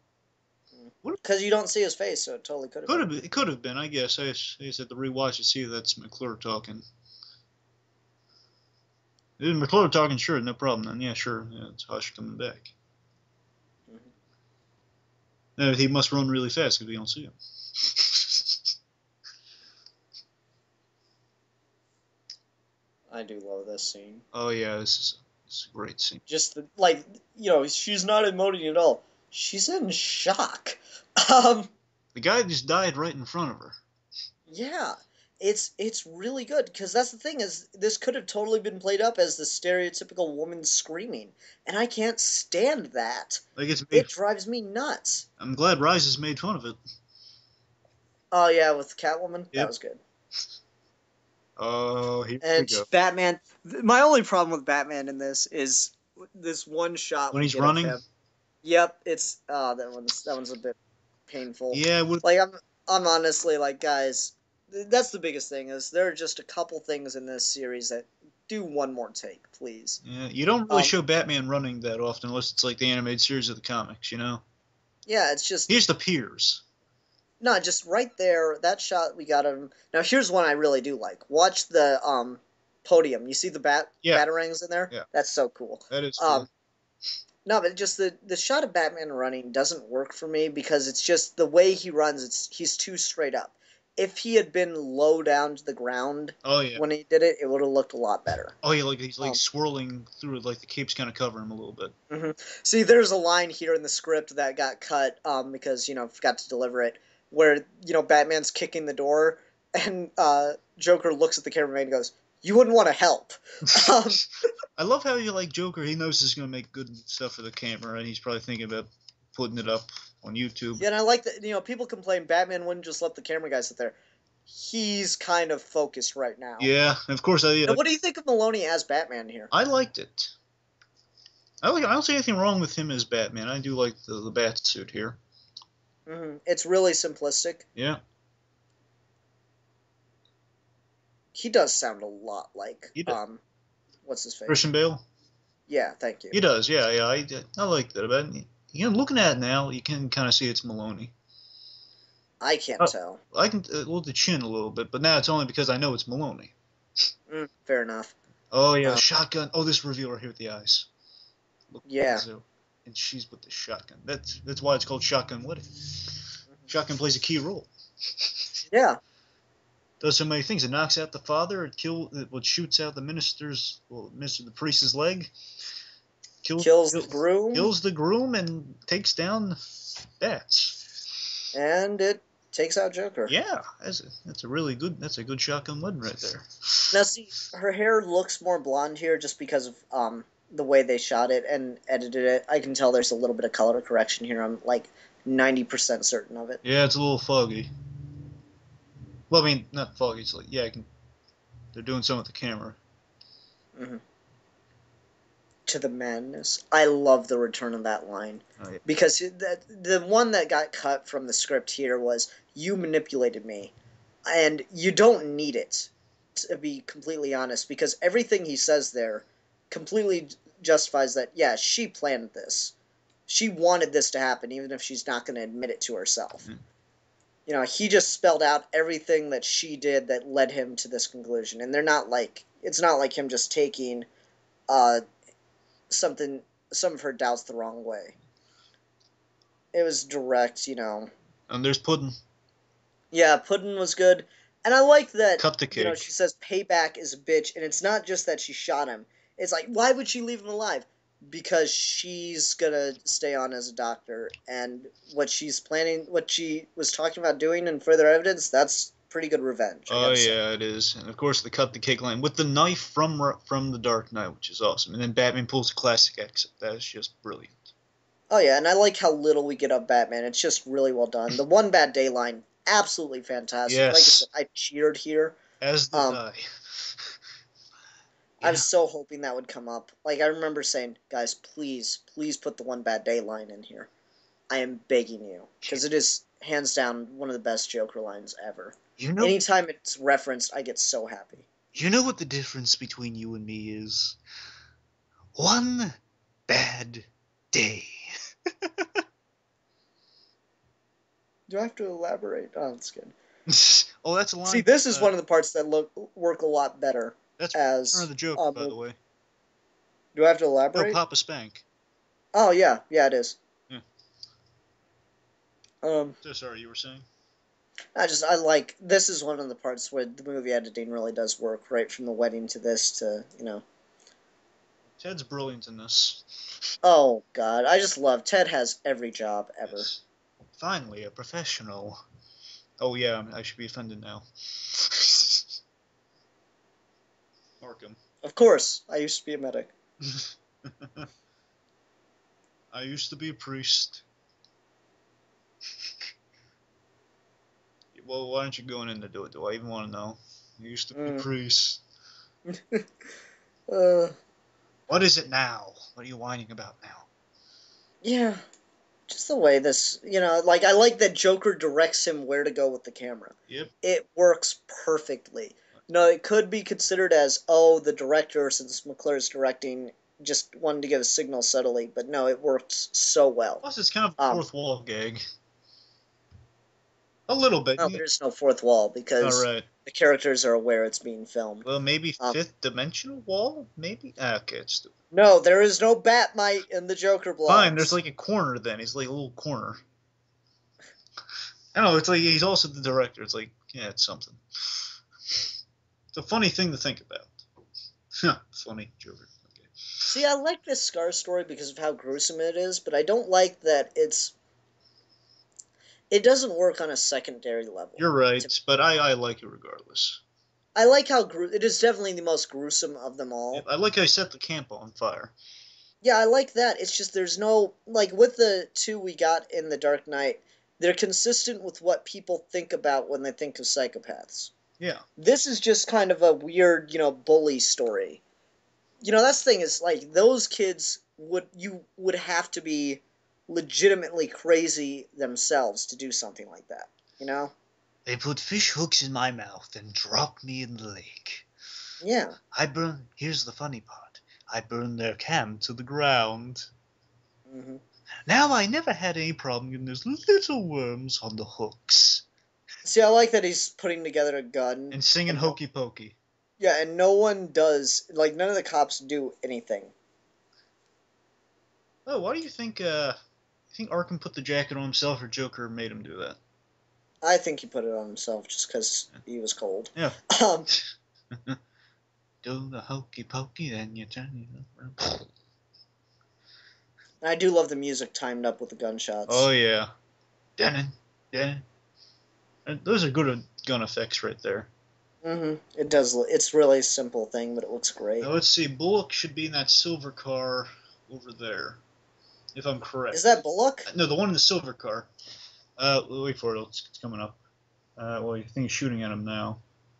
What because you don't see his face, so it totally could have could been. have been? It could have been. I guess. I just had to rewatch to see that's McClure talking. If McClure talking, sure, no problem. Then yeah, sure, yeah, it's Hush coming back. Mhm. He must run really fast because we don't see him. I do love this scene. Oh yeah, this is a great scene. Just like she's not emoting at all. She's in shock. Um, The guy just died right in front of her. yeah, it's really good because that's the thing is this could have totally been played up as the stereotypical woman screaming, and I can't stand that. Like it's made. It drives me nuts. I'm glad Rise has made fun of it. Oh yeah, with Catwoman, that Yep. was good. Oh, here we And go. Batman. My only problem with Batman in this is this one shot When we he's get of running. him. Yep, it's that one's a bit painful. Yeah, Like I'm honestly like guys, that's the biggest thing is there are just a couple things in this series that do one more take, please. yeah. You don't really Um, show Batman running that often unless it's like the animated series of the comics. yeah, it's He just just appears. not just right there. That shot we got of him. Now here's one I really do like. Watch the podium. You see the Yeah, batarangs in there? yeah. That's so cool. That is Um, cool. No, but just the shot of Batman running doesn't work for me because it's just the way he runs. He's too straight up. If he had been low down to the ground Oh yeah. when he did it, it would have looked a lot better. Oh yeah, like he's like Um, swirling through it, like the cape's kind of covering him a little bit. See, there's a line here in the script that got cut because forgot to deliver it, where Batman's kicking the door and Joker looks at the cameraman and goes, "You wouldn't want to help." Um, I love how you like Joker. He knows he's gonna make good stuff for the camera, and he's probably thinking about putting it up on YouTube. yeah, and I like that. People complain Batman wouldn't just let the camera guy sit there. He's kind of focused right now. Yeah, and of course Now, what do you think of Maloney as Batman here? I liked it. I don't see anything wrong with him as Batman. I do like the bat suit here. It's really simplistic. Yeah, He does sound a lot like he does. what's his face? Christian Bale. Yeah, thank you. He does. Yeah, yeah. I like that about it. Looking at it now, you can kind of see it's Maloney. I can't tell. I can hold the chin a little bit, but now it's only because I know it's Maloney. Fair enough. Oh yeah, shotgun. Oh, this reveal right here with the eyes. Look, Yeah. And she's with the shotgun. That's why it's called Shotgun Wedding. Shotgun plays a key role. Yeah. Does so many things. It knocks out the father. It shoots out the the priest's leg. Kills the groom. Kills the groom and takes down bats. And it takes out Joker. Yeah, that's a really good. That's a good shotgun wedding right there. Now see, her hair looks more blonde here just because of the way they shot it and edited it. I can tell there's a little bit of color correction here. I'm like 90% certain of it. Yeah, it's a little foggy. Well, I mean, not foggy. It's like they're doing something with the camera. To the madness. I love the return of that line. Oh, yeah. Because the one that got cut from the script here was, "You manipulated me." And you don't need it, to be completely honest, because everything he says there completely justifies that, yeah, she planned this. She wanted this to happen, even if she's not going to admit it to herself. He just spelled out everything that she did that led him to this conclusion. And it's not like him just taking some of her doubts the wrong way. It was direct. And there's Puddin'. Yeah, Puddin' was good. And I like that, Cut the cake. she says payback is a bitch, and it's not just that she shot him. It's like, why would she leave him alive? Because she's gonna stay on as a doctor, and what she was talking about doing in further evidence, that's pretty good revenge. Oh yeah, it is. And of course the cut the cake line with the knife from the Dark Knight, which is awesome. And then Batman pulls a classic exit. That is just brilliant. Oh yeah, and I like how little we get of Batman. It's just really well done. The one bad day line, absolutely fantastic. Yes. Like I said, I cheered here. As did I. I was so hoping that would come up. Like, I remember saying, guys, please put the one bad day line in here. I am begging you. Because it is, hands down, one of the best Joker lines ever. Anytime it's referenced, I get so happy. You know what the difference between you and me is? One bad day. Do I have to elaborate? Oh, that's good. Oh, that's a line. See, this is one of the parts that work a lot better. That's as the joke, by the way. Do I have to elaborate? No, Papa Spank. Oh yeah, it is. Yeah. So sorry, you were saying? I like, this is one of the parts where the movie editing really does work, right from the wedding to this to, Ted's brilliant in this. Oh god, I just love Ted has every job ever. Yes. Finally, a professional. Oh yeah, I should be offended now. Markham. Of course, I used to be a medic. I used to be a priest. Well, why aren't you going in to do it? Do I even want to know? I used to be a priest. What is it now? What are you whining about now? Yeah, just the way this, like, I like that Joker directs him where to go with the camera. Yep. It works perfectly. No, it could be considered as, the director, since McClure's directing, just wanted to give a signal subtly, but no, it works so well. Plus, it's kind of a fourth wall gag. A little bit. No, there's no fourth wall, because the characters are aware it's being filmed. Well, maybe fifth dimensional wall? Maybe? Okay, it's stupid. No, there is no Batmite in the Joker Fine, there's blogs. like a corner then. He's like a little corner. I don't know, it's like he's also the director. It's like, yeah, it's something. It's a funny thing to think about. Funny Joker. Okay. See, I like this Scar story because of how gruesome it is, but I don't like that it doesn't work on a secondary level. You're right, but I like it regardless. I like how it is definitely the most gruesome of them Yep, all. I like how I set the camp on fire. Yeah, I like that. It's just there's no like with the two we got in the Dark Knight, they're consistent with what people think about when they think of psychopaths. Yeah. This is just kind of a weird, bully story. That's the thing is like those kids would have to be legitimately crazy themselves to do something like that. You know? They put fish hooks in my mouth and dropped me in the lake. Yeah. Here's the funny part. I burned their camp to the ground. Hmm. Now I never had any problem getting those little worms on the hooks. See, I like that he's putting together a gun, And singing and no, Hokey Pokey. yeah, and no one does like none of the cops do anything. Oh, why do you think Arkham put the jacket on himself or Joker made him do that? I think he put it on himself just because he was cold. Yeah. Um, Do the hokey pokey, then you turn it around. and I do love the music timed up with the Oh gunshots. yeah. Dun, dun. Those are good gun effects right there. It does. It's really a simple thing, but it looks great. Now let's see. Bullock should be in that silver car over there, if I'm Is correct. that Bullock? No, the one in the silver car. Wait for it. It's coming up. Well, you think he's shooting at him now.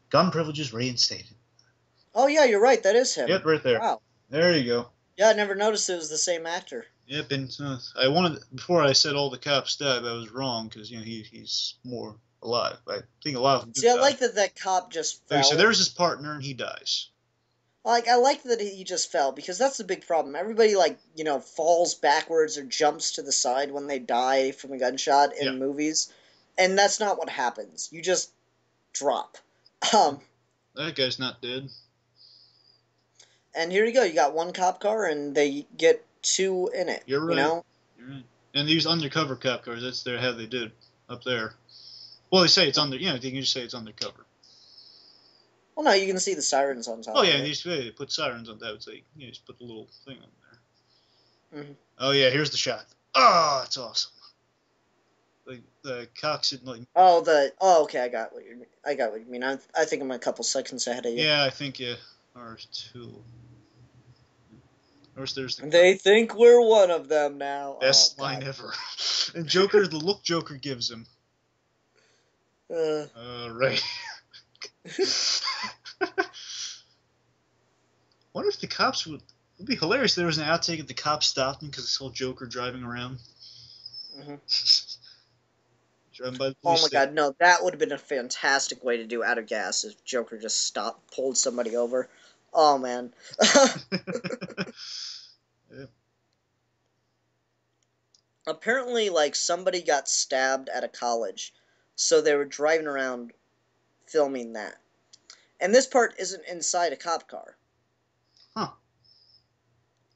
Gun privileges reinstated. Oh yeah, you're right. That is him. Yep, right there. Wow. There you go. Yeah, I never noticed it was the same actor. Yep, and I wanted before I said all the cops died, I was wrong because he's more alive. I think a lot of them do See, I die. like that cop just Okay, so fell. there's his partner and he dies. Like I like that he just fell because that's the big problem. Everybody falls backwards or jumps to the side when they die from a gunshot Yeah, in movies, and that's not what happens. You just drop. Um, that guy's not dead. and here you go. You got one cop car, and they get two in it. You're You right. know? You're right. And these undercover cop cars, that's their how they did up there. Well, they say it's under. They can just say it's undercover. Well, no, you can see the sirens on Oh top yeah, of and it. they put sirens on that. It's like just put a little thing on there. Hmm. Oh yeah, here's the shot. Oh, it's awesome. Like the cops in like. Okay, I got what you mean. I think I'm a couple seconds ahead of you. Yeah, I think are two. Of course, there's the They think we're one of them now. Oh best line God. ever. And Joker, the look Joker gives him. Uh, Right. Wonder if the cops would. It'd be hilarious if there was an outtake if the cops stopped him because they saw Joker driving around. mhm. Driving by the Oh police my station. God, no, that would have been a fantastic way to do out of gas if Joker just stopped, pulled somebody over. Oh man. Yeah. Apparently, like somebody got stabbed at a college, so they were driving around filming that. And this part isn't inside a cop car. Huh.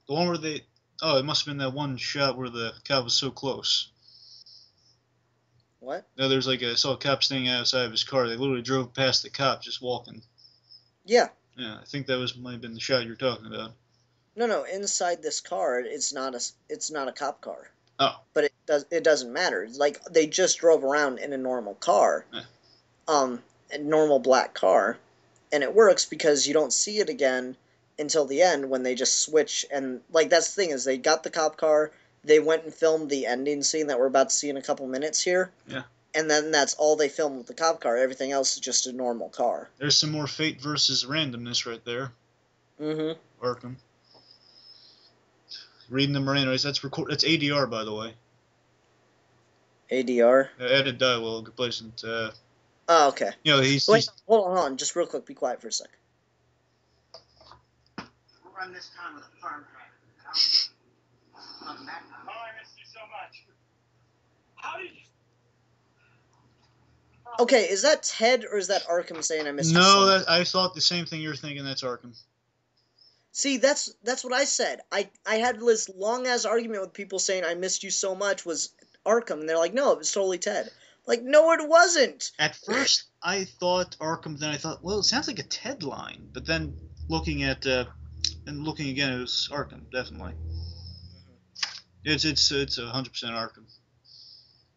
The one where they. Oh, it must have been that one shot where the cop was so close. What? No, there's like I saw a cop standing outside of his car. They literally drove past the cop just walking. Yeah. Yeah, I think that might have been the shot you're talking about. No, no, inside this car, it's not a cop car. Oh. But it doesn't matter. It's like they just drove around in a normal car. Eh. A normal black car, and it works because you don't see it again until the end when they just switch. And like that's the thing is they got the cop car, they went and filmed the ending scene that we're about to see in a couple minutes here, Yeah. and then that's all they filmed with the cop car. Everything else is just a normal car. There's some more fate versus randomness right there. Mm-hmm. Arkham. Reading the Miranda. That's ADR, by the way. ADR. Added dialogue replacement. Oh, okay. Wait, He's. hold on, just real quick. Be quiet for a sec. We'll run this town with a farm driver. Welcome back. Oh, I missed you so much. How did you? Okay, is that Ted or is that Arkham saying I missed you so No, much? that I thought the same thing you're thinking. That's Arkham. See, that's what I said. I had this long ass argument with people saying I missed you so much was Arkham, and they're like, no, it was totally Ted. Like, no, it wasn't. At first, I thought Arkham. Then I thought, well, it sounds like a Ted line. But then looking at and looking again, it was Arkham, definitely. It's 100% Arkham.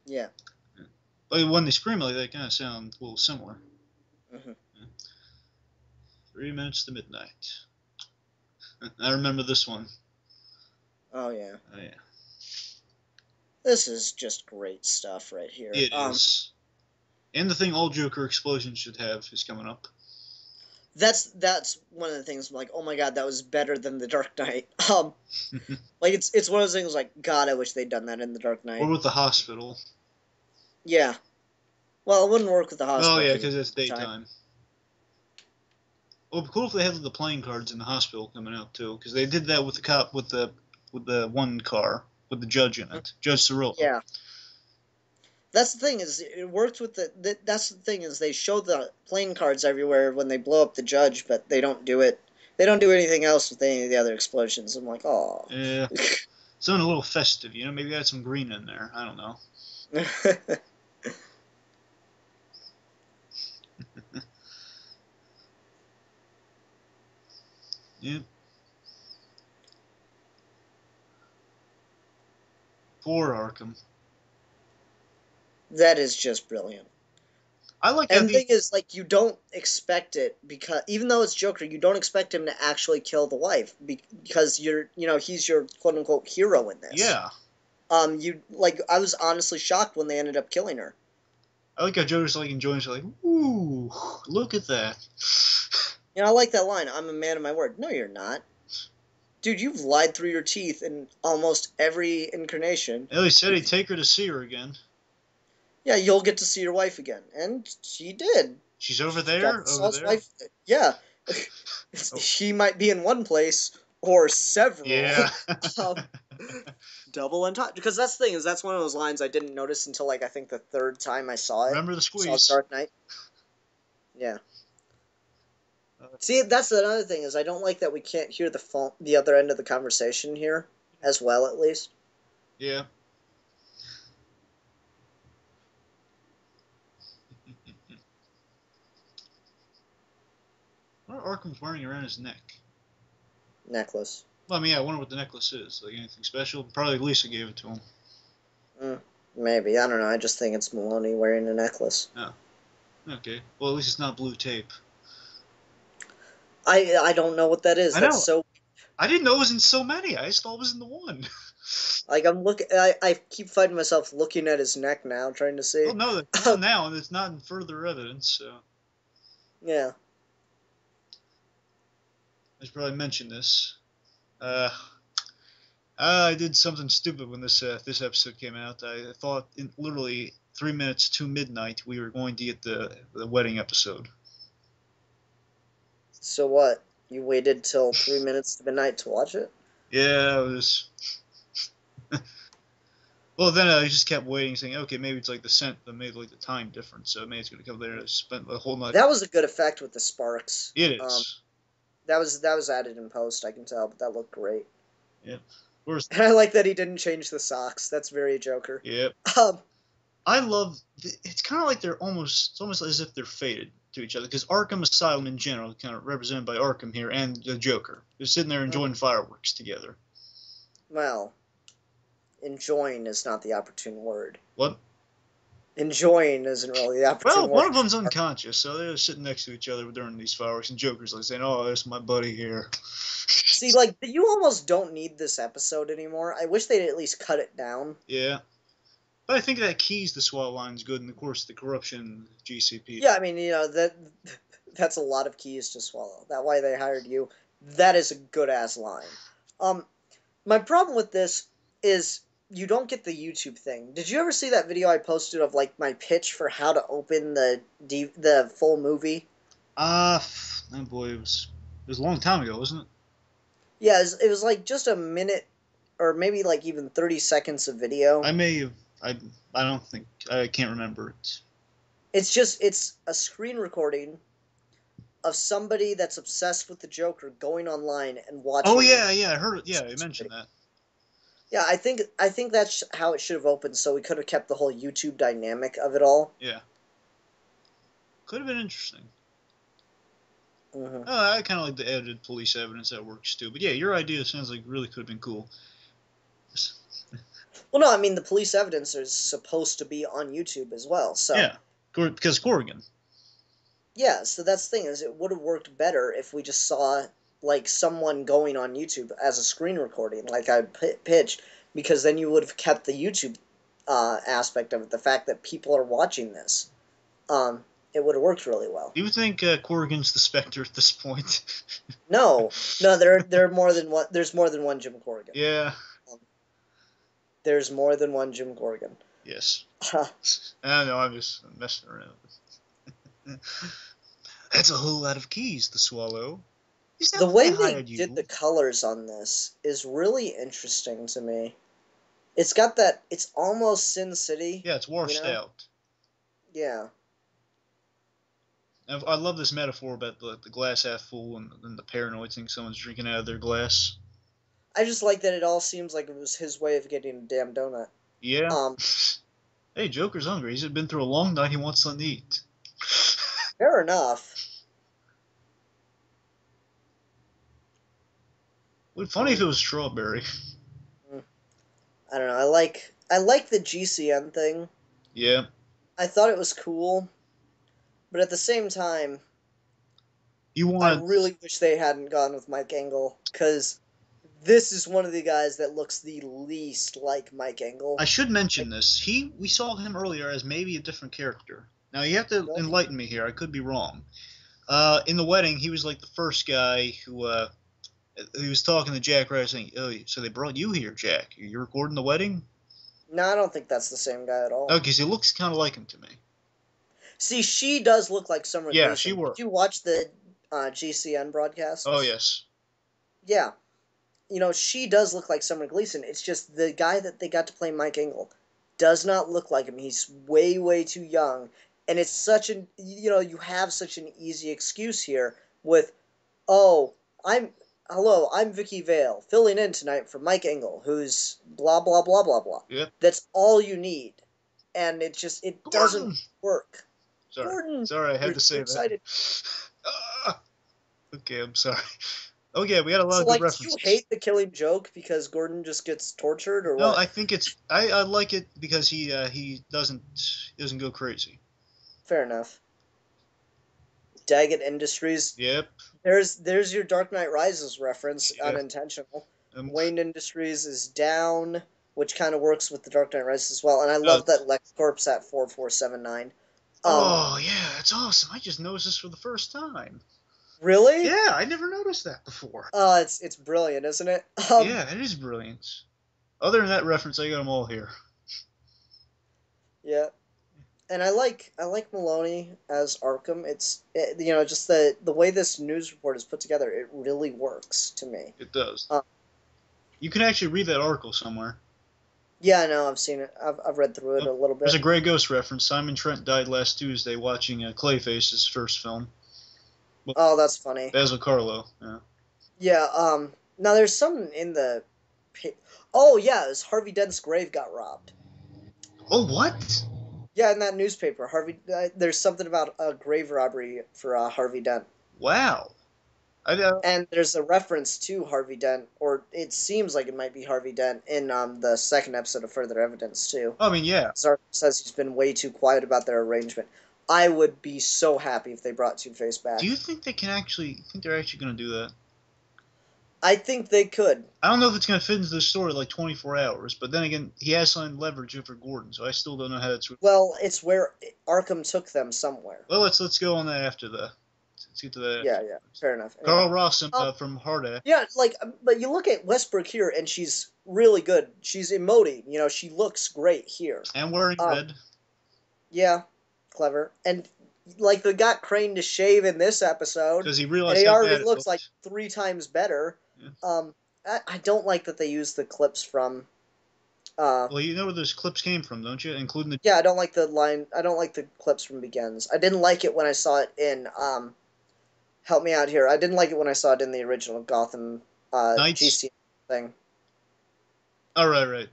Yeah. But when they scream like that, they kind of sound a little similar. Mm-hmm. 3 minutes to midnight. I remember this one. Oh yeah. Oh yeah. This is just great stuff right here. It is. And the thing all Joker explosions should have is coming up. That's one of the things I'm like, oh my god, that was better than the Dark Knight. Like it's one of those things like, God, I wish they'd done that in the Dark Knight. Or with the hospital. Yeah. Well, it wouldn't work with the hospital. Oh yeah, because it's daytime. Well, it'd be cool if they had the playing cards in the hospital coming out too, because they did that with the cop with the one car with the judge in it, Judge Cirillo. Yeah. That's the thing is it works with that's the thing is they show the playing cards everywhere when they blow up the judge, but they don't do it. They don't do anything else with any of the other explosions. I'm like, oh. Yeah. Something a little festive, you know. Maybe add some green in there. I don't know. Yep. Poor Arkham. That is just brilliant. I like And the thing is, like, you don't expect it because even though it's Joker, you don't expect him to actually kill the wife because he's your quote unquote hero in this. Yeah. I was honestly shocked when they ended up killing her. I like how Joker's like enjoying it, like, ooh, look at that. I like that line. I'm a man of my word. No, you're not. Dude, you've lied through your teeth in almost every incarnation. Well, he said he'd take her to see her again. Yeah, you'll get to see your wife again. And she did. She's over there? Over there? Wife. Yeah. She might be in one place or several. Yeah. Double entendre. Because that's the thing, is that's one of those lines I didn't notice until, like, I think the third time I saw it. Remember the squeeze. Saw Dark Knight. Yeah. See, that's another thing, is I don't like that we can't hear the other end of the conversation here, as well, at least. Yeah. What are Arkham's wearing around his neck? Necklace. Well, I mean, yeah, I wonder what the necklace is. Like, anything special? Probably Lisa gave it to him. Maybe. I don't know. I just think it's Maloney wearing a necklace. Oh. Okay. Well, at least it's not blue tape. I don't know what that is. I know. That's so... I didn't know it was in so many. I just thought it was in the one. Like, I'm looking... I keep finding myself looking at his neck now, trying to see. Well, no, it's not now, and it's not in further evidence, so... Yeah. I should probably mention this. I did something stupid when this episode came out. I thought in literally 3 minutes to midnight we were going to get the wedding episode. So what? You waited till 3 minutes to midnight to watch it? Yeah, it was... Well, then I just kept waiting, saying, okay, maybe it's like the scent that made like the time difference, so maybe it's going to come there. I spent the whole night... That was a good effect with the sparks. It is. That was added in post, I can tell, but that looked great. Yep. And I like that he didn't change the socks. That's very Joker. Yep. I love... It's kind of like it's almost as if they're fated to each other, because Arkham Asylum in general, kind of represented by Arkham here, and the Joker. They're sitting there enjoying fireworks together. Well, enjoying is not the opportune word. What? Enjoying isn't really the opportune word. Well, one of them's unconscious, so they're sitting next to each other during these fireworks, and Joker's like saying, oh, there's my buddy here. See, like, you almost don't need this episode anymore. I wish they'd at least cut it down. Yeah. But I think that keys the SWAT line's good, and of course the corruption GCP. Yeah, I mean, that's a lot of keys to swallow. That's why they hired you. That is a good-ass line. My problem with this is you don't get the YouTube thing. Did you ever see that video I posted of, like, my pitch for how to open the full movie? Oh boy, it was a long time ago, wasn't it? Yeah, it was like just a minute, or maybe like even 30 seconds of video. I may have... I don't think... I can't remember it. It's a screen recording of somebody that's obsessed with the Joker going online and watching. Oh yeah, I heard. Yeah, you mentioned that. Yeah, I think that's how it should have opened. So we could have kept the whole YouTube dynamic of it all. Yeah, could have been interesting. Hmm. I kind of like the edited police evidence that works too. But yeah, your idea sounds like really could have been cool. Well, no, I mean the police evidence is supposed to be on YouTube as well. So Yeah, because Corrigan. yeah, so that's the thing is it would have worked better if we just saw like someone going on YouTube as a screen recording, like I pitched, because then you would have kept the YouTube aspect of it, the fact that people are watching this. It would have worked really well. Do you think Corrigan's the Spectre at this point? No, no, there are more than one. There's more than one Jim Corrigan. Yeah. Um, there's more than one Jim Corrigan. Yes. I know. I'm just messing around. That's a whole lot of keys to swallow. Is that The why way I they hired did you? the colors on this is really interesting to me. It's got that. It's almost Sin City. Yeah, it's You washed know? out. Yeah. I love this metaphor about the glass half full and the paranoid thing someone's drinking out of their glass. I just like that it all seems like it was his way of getting a damn donut. Yeah. Um, Hey, Joker's hungry. He's been through a long night. He wants something to eat. fair enough. Would be funny if it was strawberry. Mm, I don't know. I like the GCN thing. Yeah. I thought it was cool, but at the same time, You I wanted. really wish they hadn't gone with Mike Engel because this is one of the guys that looks the least like Mike Engel. I should Like, mention this. We saw him earlier as maybe a different character. Now you have to really? enlighten me here. I could be wrong. In the wedding, he was like the first guy who was talking to Jack Ryder saying, "Oh, so they brought you here, Jack? You're recording the wedding?" No, I don't think that's the same guy at all. Oh, because he looks kind of like him to me. See, she does look like Summer Yeah, she Gleason. were. Did you watch the GCN broadcast? Oh yes. Yeah, she does look like Summer Gleason. It's just the guy that they got to play Mike Engel does not look like him. He's way, way too young. And it's such an, you have such an easy excuse here with, oh, I'm, hello, I'm Vicky Vale, filling in tonight for Mike Engel, who's blah, blah, blah, blah, blah. Yep. That's all you need. And it doesn't Gordon. work. Sorry. Gordon, Sorry, I you're had to so say that. excited. Okay, I'm sorry. Oh yeah, we had a lot So, of good like, do you references. hate the Killing Joke because Gordon just gets tortured, or No, what? I think it's I like it because he doesn't go crazy. Fair enough. Daggett Industries. Yep. There's your Dark Knight Rises reference, Yeah. unintentional. Um, Wayne Industries is down, which kind of works with the Dark Knight Rises as well. And I uh, love that LexCorp's at 4479. Um, oh yeah, that's awesome. I just noticed this for the first time. really? Yeah, I never noticed that before. It's brilliant, isn't it? Yeah, it is brilliant. Other than that reference, I got them all here. Yeah. And I like Maloney as Arkham. Just the way this news report is put together, it really works to me. It does. Um, You can actually read that article somewhere. yeah, I know. I've seen it. I've read through it Oh, a little there's bit. a Grey Ghost reference. Simon Trent died last Tuesday watching Clayface's first film. Well, Oh, that's funny. Basil Carlo. Yeah. Yeah. Now there's something in the. Oh yeah, it was Harvey Dent's grave got robbed. Oh what? Yeah, in that newspaper, Harvey. There's something about a grave robbery for Harvey Dent, Wow. I and there's a reference to Harvey Dent, or it seems like it might be Harvey Dent in the second episode of Further Evidence too. I mean, yeah. Zark says he's been way too quiet about their arrangement. I would be so happy if they brought Two Face Do back. you think they can actually? Think they're actually going to do that? I think they could. I don't know if it's going to fit into the story like 24 hours, but then again, he has signed leverage over Gordon, so I still don't know how that's. Well, it's where Arkham took them somewhere. Well, let's go on that after the. Let's get to that Yeah, after. yeah, fair enough. Anyway. Carl Ross Um, from Hard Act. yeah, but you look at Westbrook here, and she's really good. She's emoting. She looks great here. And wearing Um, red. yeah, clever. And like they got Crane to shave in this episode, Because he and realized he how already bad it looks like looked. 3 times better. Yeah. I don't like that they use the clips from. Well, you know where those clips came from, don't you? Including the. Yeah, I don't like the line. I don't like the clips from Begins. I didn't like it when I saw it in help me out here. I didn't like it when I saw it in the original Gotham Knights. GC thing. Oh, right.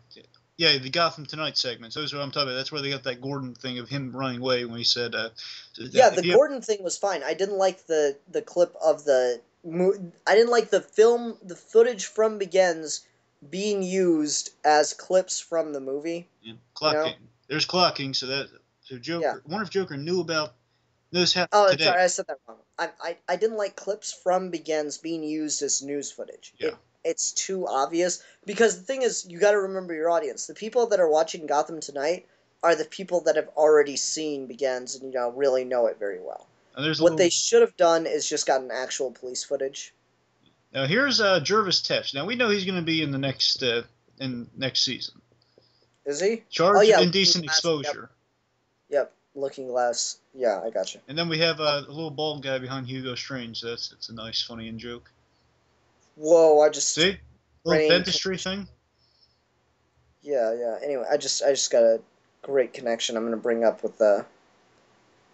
Yeah, the Gotham Tonight segments. Those are what I'm talking about. That's where they got that Gordon thing of him running away when he said, Yeah, the if you Gordon thing was fine. I didn't like the clip of I didn't like the footage from Begins being used as clips from the movie. yeah, You know? clocking. There's clocking, so Yeah. Joker. I wonder if Joker knew about this happened Oh, today. sorry, I said that wrong. I didn't like clips from Begins being used as news footage. Yeah. It's too obvious because the thing is, you got to remember your audience. The people that are watching Gotham Tonight are the people that have already seen Begins and really know it very well. And there's a What little. they should have done is just gotten actual police footage. Now here's Jervis Tesh. Now we know he's going to be in the next season. Is he? Oh Charged with yeah, Looking indecent Glass. exposure. Yep. Looking Glass. Yeah, I got you. And then we have a little bald guy behind Hugo Strange. It's a nice, funny in joke. Whoa! I just See, little brain. dentistry thing. Yeah. Anyway, I just got a great connection. I'm gonna bring up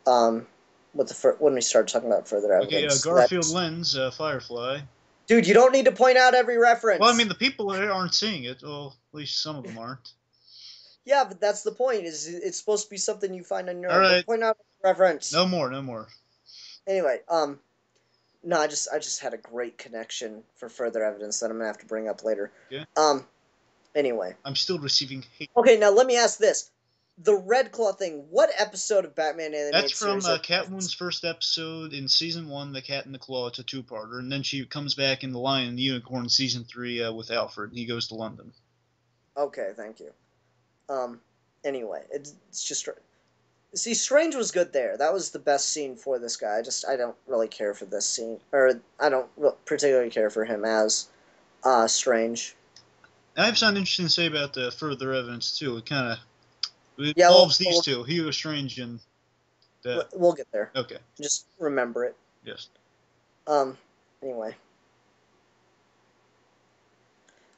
um with when we start talking about further Okay, evidence. Garfield Lens, Firefly. Dude, you don't need to point out every reference. Well, I mean, the people there aren't seeing it. Well, at least some of them aren't. Yeah, but that's the point. Is it's supposed to be something you find on your All own. right, But point out every reference. no more. Anyway, no, I just had a great connection for further evidence that I'm gonna have to bring up later. Yeah. Anyway. I'm still receiving hate. Okay, now let me ask this: the Red Claw thing. What episode of Batman That's animated from series? Catwoman's first episode in season 1, The Cat and the Claw. It's a two-parter, and then she comes back in The Lion and the Unicorn season 3 with Alfred. And he goes to London. Okay, thank you. Anyway, it's just see, Strange was good there. That was the best scene for this guy. I don't really care for this scene, or I don't particularly care for him as Strange. I have something interesting to say about the further evidence too. It Yeah, involves these two, Hugo Strange and we'll get there. Okay. Just remember it. Yes. Anyway,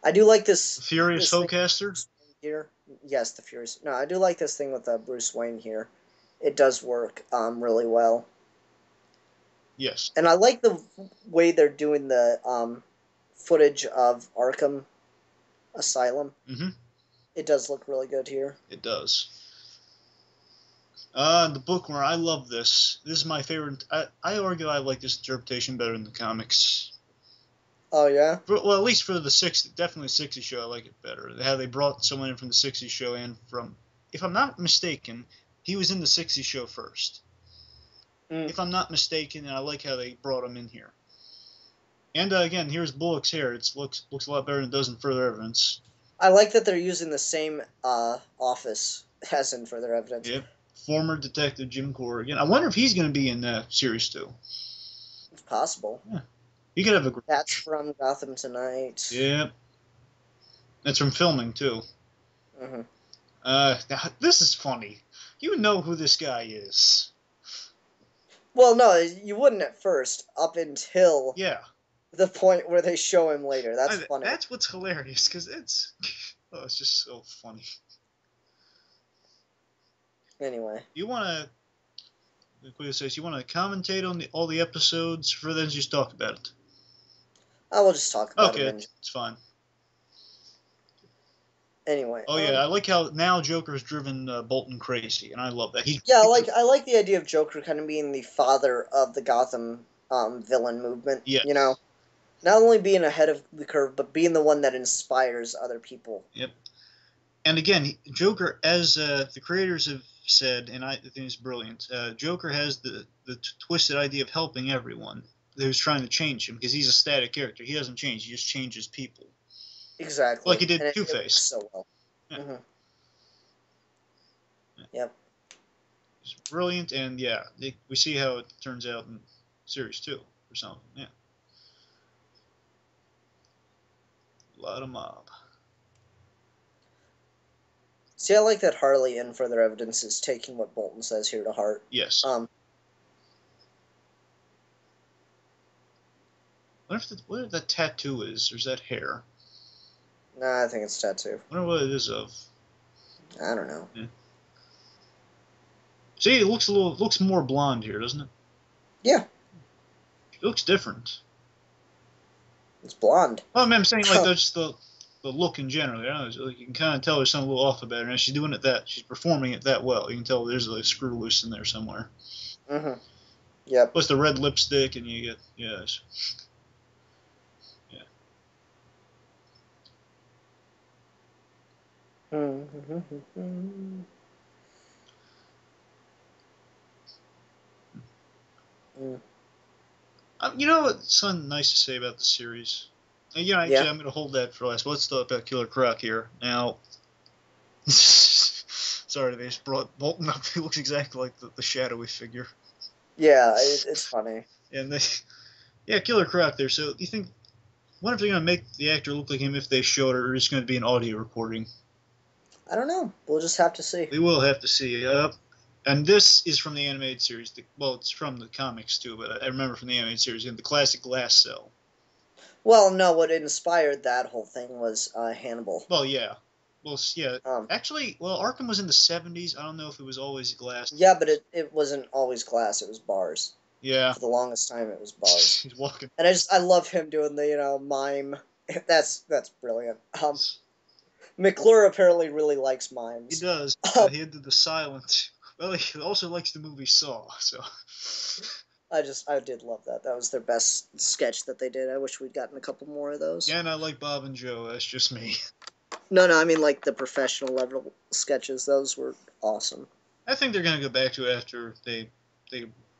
I do like this Furious Hoecaster? here. Yes, the Furious. No, I do like this thing with Bruce Wayne here. It does work really well. Yes. And I like the way they're doing the footage of Arkham Asylum. Mm-hmm. It does look really good here. It does. The book where I love this. This is my favorite. I argue I like this interpretation better than the comics. Oh yeah. Well, at least for the definitely 60 show, I like it better. How they brought someone in from the 60 show and from, if I'm not mistaken, he was in the 60 show first. If I'm not mistaken, and I like how they brought him in here. And again, here's Bullock's hair. It looks a lot better than it does in Further Evidence. I like that they're using the same office as in Further Evidence. Yep. Former detective Jim Corrigan. I wonder if he's going to be in series 2. It's possible. Yeah. He could have a. That's from Gotham Tonight. Yep. That's from filming too. Mm-hmm. Now, this is funny. You know who this guy is. Well, no, you wouldn't at first, up until the point where they show him later. That's funny. That's what's hilarious, because it's just so funny. Anyway. You want to, you want to commentate on all the episodes, for then just talk about it? I will just talk about it. Okay, it's fine. Anyway. Oh yeah, I like how now Joker's driven Bolton crazy, and I love that. I like the idea of Joker kind of being the father of the Gotham villain movement. Yes. You know, not only being ahead of the curve, but being the one that inspires other people. Yep. And again, Joker, as the creators have said, and I think it's brilliant. Joker has the twisted idea of helping everyone who's trying to change him, because he's a static character. He doesn't change. He just changes people. Exactly. Like he did Two-Face. It so well. Yeah. Mm-hmm. Yep. It's brilliant, and yeah, we see how it turns out in Series 2 or something. Yeah. A lot of mob. See, I like that Harley in Further Evidence is taking what Bolton says here to heart. Yes. What if that tattoo is, or is that hair? Nah, I think it's tattoo. I wonder what it is of. I don't know. Yeah. See, it looks more blonde here, doesn't it? Yeah. He looks different. It's blonde. Well, I mean, I'm saying like that's the look in general. You know, like you can kind of tell there's something a little off about her, and she's doing it she's performing it that well. You can tell there's a screw loose in there somewhere. Mm-hmm. Yep. Plus the red lipstick, and you get yeah. Mm-hmm. You know what's something nice to say about the series? You know, actually, Yeah. I'm going to hold that for last. But let's talk about Killer Croc here. Now, sorry, they just brought Bolton up. He looks exactly like the shadowy figure. Yeah, it's funny. And yeah, Killer Croc there. So, do you think, wonder if they're going to make the actor look like him if they show it, or is it going to be an audio recording? I don't know. We'll just have to see. We will have to see. And this is from the animated series. Well, it's from the comics too, but I remember from the animated series in the classic Glass Cell. Well, no, what inspired that whole thing was Hannibal. Well, yeah. Well, yeah. Um, Actually, well, Arkham was in the 70s. I don't know if it was always glass. yeah, but it wasn't always glass. It was bars. Yeah. For the longest time, it was bars. He's walking. And I love him doing the mime. That's brilliant. McClure apparently really likes mimes. He does. He did the silent. Well, he also likes the movie Saw. So. I did love that. That was their best sketch that they did. I wish we'd gotten a couple more of those. Yeah, and I like Bob and Joe. That's just me. No, I mean like the professional level sketches. Those were awesome. I think they're gonna go back to it after they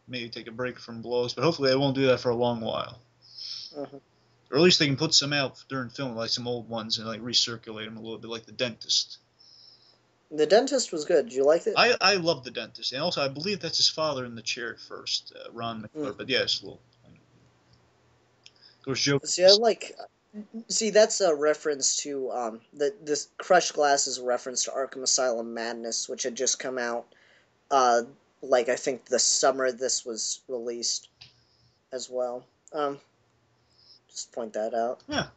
maybe take a break from blows, but hopefully they won't do that for a long while. Mm-hmm. Or at least they can put some out during film, like some old ones, and like recirculate them a little bit, like The Dentist. The Dentist was good. Did you like it? I love The Dentist, and also I believe that's his father in the chair at first, Ron McClure. But yeah, it's a little. Of course, Joe. See, that's a reference to this Crushed Glass is a reference to Arkham Asylum Madness, which had just come out. Like I think the summer this was released, as well. Just point that out. Yeah,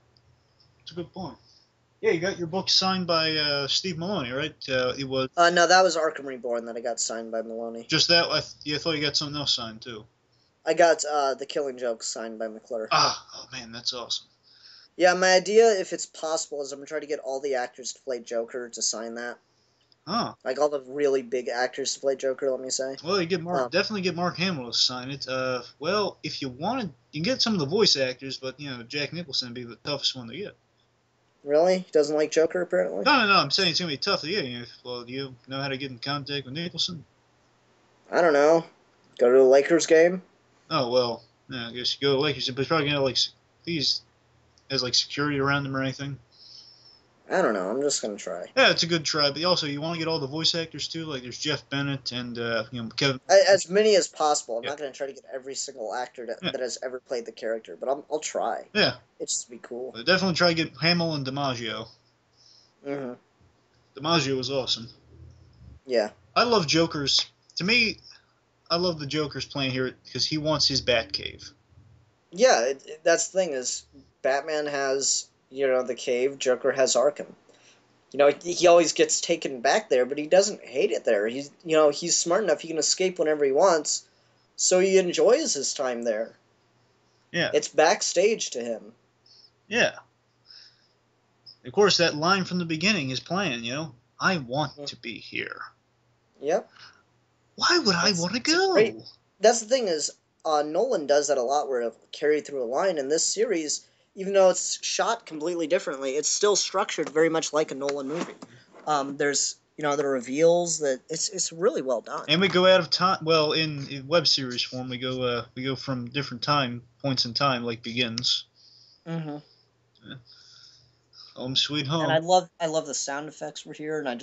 it's a good point. Yeah, you got your book signed by Steve Maloney, right? It was. No, that was Arkham Reborn that I got signed by Maloney. Just that? I thought you got something else signed too. I got The Killing Joke signed by McClure. Oh man, that's awesome. Yeah, my idea, if it's possible, is I'm gonna try to get all the actors to play Joker to sign that. Oh. Like all the really big actors to play Joker. Let me say. Well, you get definitely get Mark Hamill to sign it. Well, if you wanted, you can get some of the voice actors, but Jack Nicholson would be the toughest one to get. Really? He doesn't like Joker, apparently? No. I'm saying it's gonna be tough to get. Well, do you know how to get in contact with Nicholson? I don't know. Go to a Lakers game? Oh well, yeah, I guess you go to Lakers, but he's probably gonna has security around him or anything. I don't know. I'm just gonna try. Yeah, it's a good try, but also you want to get all the voice actors too. Like there's Jeff Bennett and Kevin. As many as possible. I'm not gonna try to get every single actor that has ever played the character, but I'll try. Yeah. It's just be cool. But definitely try to get Hamill and DiMaggio. Mm-hmm. DiMaggio was awesome. Yeah. I love Joker's. To me, I love the Joker's playing here because he wants his Batcave. Yeah, that's the thing is Batman has the cave. Joker has Arkham. He always gets taken back there, but he doesn't hate it there. He's smart enough. He can escape whenever he wants, so he enjoys his time there. Yeah. It's backstage to him. Yeah. Of course, that line from the beginning is playing, I want to be here. Yep. Why would I want to go? That's the thing is, Nolan does that a lot where it'll carry through a line. In this series, even though it's shot completely differently, it's still structured very much like a Nolan movie. There's, the reveals that it's really well done. And we go out of time. Well, in web series form, we go from different points in time, like begins. Mm-hmm. Yeah. Home sweet home. And I love the sound effects were here, and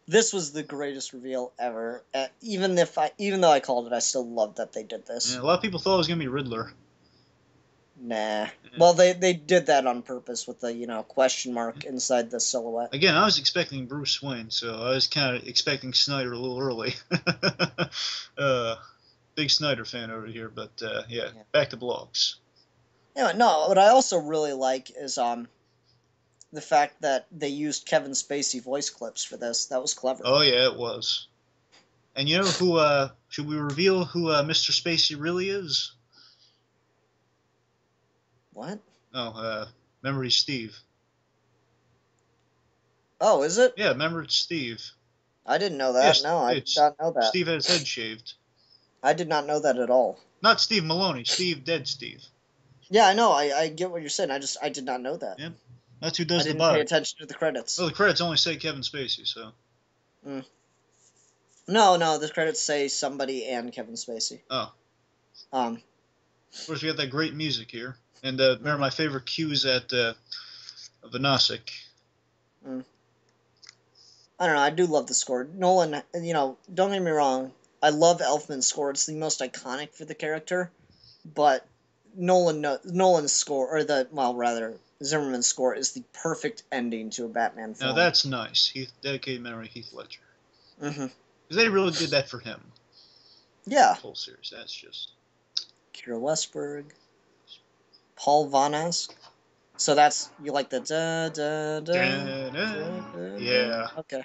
this was the greatest reveal ever. Even though I called it, I still loved that they did this. Yeah, a lot of people thought it was gonna be Riddler. Nah. Yeah. Well, they did that on purpose with the question mark inside the silhouette. Again, I was expecting Bruce Wayne, so I was kind of expecting Snyder a little early. Big Snyder fan over here, but yeah, back to blogs. Yeah, no. What I also really like is the fact that they used Kevin Spacey voice clips for this. That was clever. Oh yeah, it was. And you know who? Should we reveal who Mr. Spacey really is? What? No, remember he's Steve. Oh, is it? Yeah, remember it's Steve. I didn't know that. Yes, No, I did it's not know that. Steve had his head shaved. I did not know that at all. Not Steve Maloney. Steve, dead Steve. Yeah, I know. I get what you're saying. I did not know that. Yep, that's who I does the didn't pay body. attention to the credits. Well, the credits only say Kevin Spacey, so. Mm. No, the credits say somebody and Kevin Spacey. Oh. Um. Of course, we got that great music here. And remember my favorite cues at Vanasek. Mm. I don't know. I do love the score. Nolan, don't get me wrong. I love Elfman's score. It's the most iconic for the character. But Nolan's score, or Zimmerman's score, is the perfect ending to a Batman Now film. that's nice. Heath dedicated memory to Heath Ledger. Mm-hmm. Because they really did that for him. Yeah. The whole series. That's just. Kira Westberg, Paul Van. So that's, you like the da. Yeah. Okay.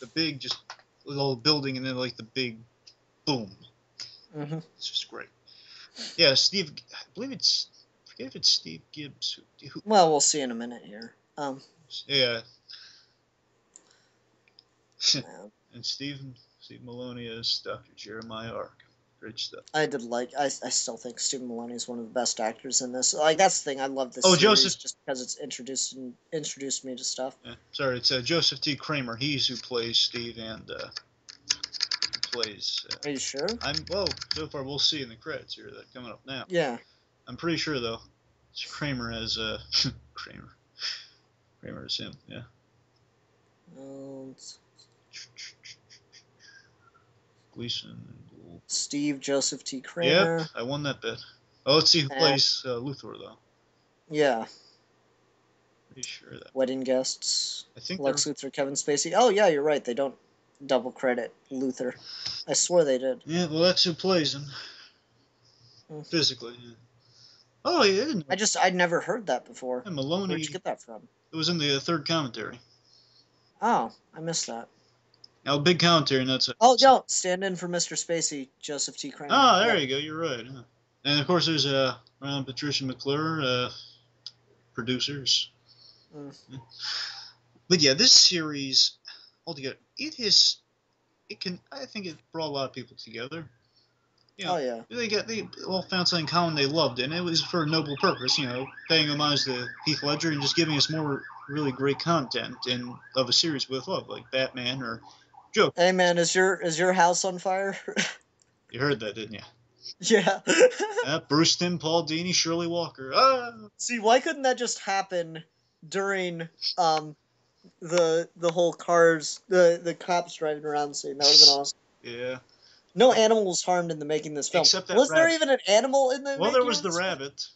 The big, just little building, and then like the big boom. Mm-hmm. It's just great. Yeah, Steve. I believe it's. I forget if it's Steve Gibbs. Well, we'll see in a minute here. Yeah. Man, And Steve Maloney as Dr. Jeremiah Ark. Great stuff. I still think Stephen Maloney is one of the best actors in this. Like, that's the thing. I love this Oh, series Joseph. just because it's introduced me to stuff. Yeah, sorry, it's Joseph T. Kramer. He's who plays Steve and plays. Are you sure? So far we'll see in the credits here that coming up now. Yeah. I'm pretty sure though. It's Kramer as Kramer. Kramer is him. Yeah. Gleason. Steve Joseph T. Yep, Kramer. I won that bet. Oh, let's see who plays Luthor though. Yeah. Pretty sure that. Wedding guests. I think Lex Luthor, Kevin Spacey. Oh yeah, you're right. They don't double credit Luthor. I swore they did. Yeah, well that's who plays him. Physically. Yeah. Oh, he didn't. I'd never heard that before. Yeah, Maloney. Where'd you get that from? It was in the third commentary. Oh, I missed that. Now, big commentary, and that's it. Oh, no, stand in for Mr. Spacey, Joseph T. Kramer. Ah, there you go. You're right. Huh? And of course, there's Patricia McClure, producers. But yeah, this series altogether, I think it brought a lot of people together. Oh yeah. They all found something common they loved, and it was for a noble purpose. Paying homage to Heath Ledger and just giving us more really great content of a series with love, like Batman or Joker. Hey man, is your house on fire? You heard that, didn't you? Yeah. Bruce Timm, Paul Dini, Shirley Walker. Ah! See, why couldn't that just happen during the whole cars, the cops driving around scene? That would have been awesome. Yeah. No animal was harmed in the making this film. Except that was there rabbit. even an animal in the? Well, there making was of the this film? rabbit.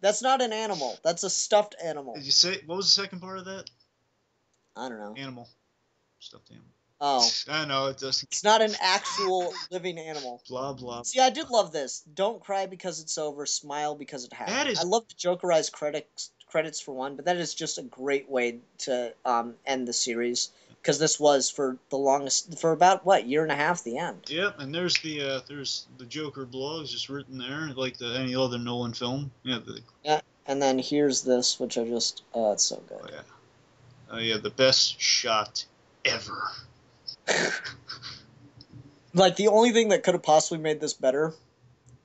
That's not an animal. That's a stuffed animal. Did you say what was the second part of that? I don't know. Animal. Stuffed animal. Oh. I know it doesn't. It's not an actual living animal. Blah blah. See, I did love this. Don't cry because it's over. Smile because it happened. That is. I love the Jokerized credits for one, but that is just a great way to end the series, because this was for about year and a half the end. Yep, and there's the Joker blogs just written there, like any other Nolan film. Yeah, and then here's this, which it's so good. Oh yeah, the best shot ever. Like, the only thing that could have possibly made this better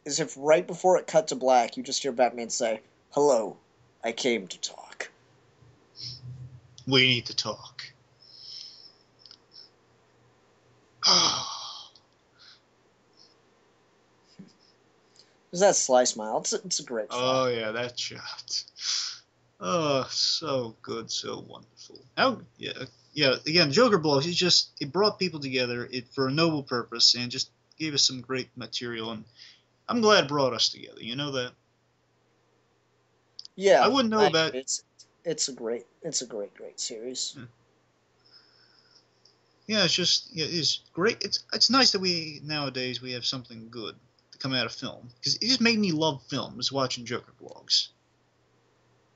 is if right before it cut to black, you just hear Batman say, "Hello, I came to talk." We need to talk. There's that sly smile. It's a great shot. Oh yeah, that shot. Oh, so good, so wonderful. Again, Joker Blows. It brought people together for a noble purpose and just gave us some great material. And I'm glad it brought us together. You know that. Yeah, I wouldn't know about. It's a great series. Yeah, it's great. It's nice that nowadays we have something good to come out of film, because it just made me love films watching Joker Blogs.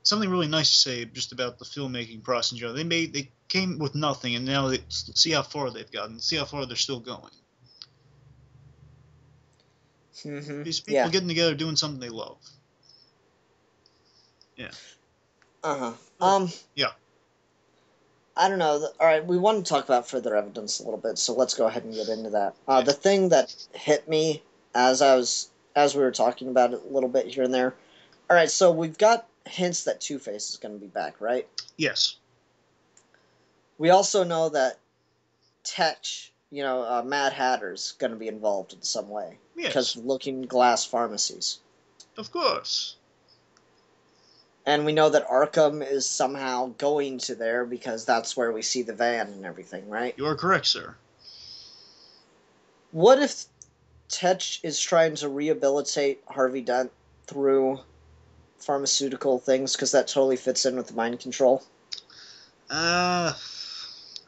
Something really nice to say just about the filmmaking process in general. They came with nothing, and now see how far they've gotten. See how far they're still going. Mm-hmm. These people getting together doing something they love. Yeah. Uh-huh. Yeah. I don't know. All right, we want to talk about further evidence a little bit, so let's go ahead and get into that. Yeah. The thing that hit me as we were talking about it a little bit here and there. All right, so we've got hints that Two-Face is going to be back, right? Yes. We also know that Tetch, Mad Hatter's going to be involved in some way because Yes. of Looking Glass pharmacies. Of course. And we know that Arkham is somehow going to there because that's where we see the van and everything, right? You are correct, sir. What if Tetch is trying to rehabilitate Harvey Dent through pharmaceutical things because that totally fits in with the mind control? I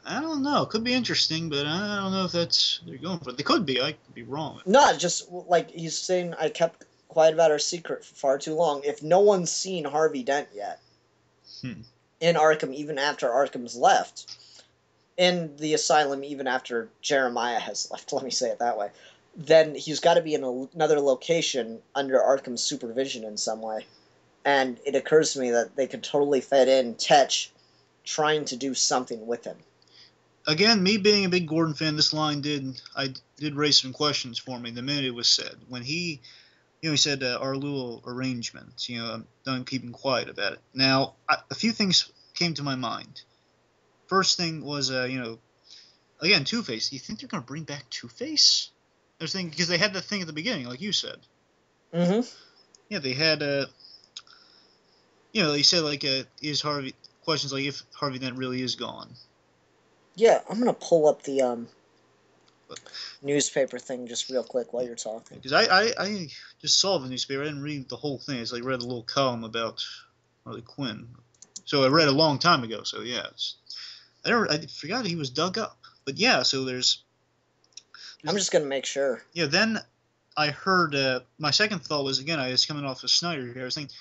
don't know. Could be interesting, but I don't know if that's what they're going for. They could be. I could be wrong. Not just like he's saying, I kept quiet about our secret for far too long. If no one's seen Harvey Dent yet in Arkham, even after Arkham's left, in the asylum, even after Jeremiah has left, let me say it that way, then he's got to be in another location under Arkham's supervision in some way. And it occurs to me that they could totally fit in Tetch trying to do something with him. Again, me being a big Gordon fan, this line did raise some questions for me the minute it was said. When he said our little arrangement, don't keep him quiet about it. Now, a few things came to my mind. First thing was, again, Two-Face. Do you think they're going to bring back Two-Face? I was thinking, because they had that thing at the beginning, like you said. Mm-hmm. Yeah, they had, they said, like, is Harvey, questions like if Harvey Dent really is gone. Yeah, I'm going to pull up the newspaper thing just real quick while you're talking. Because I just saw the newspaper. I didn't read the whole thing. It's like read a little column about Harley Quinn. So I read a long time ago. So yeah, I forgot he was dug up. But yeah, so there's I'm just going to make sure. Yeah, then I heard my second thought was, again, I was coming off of Snyder here. I was thinking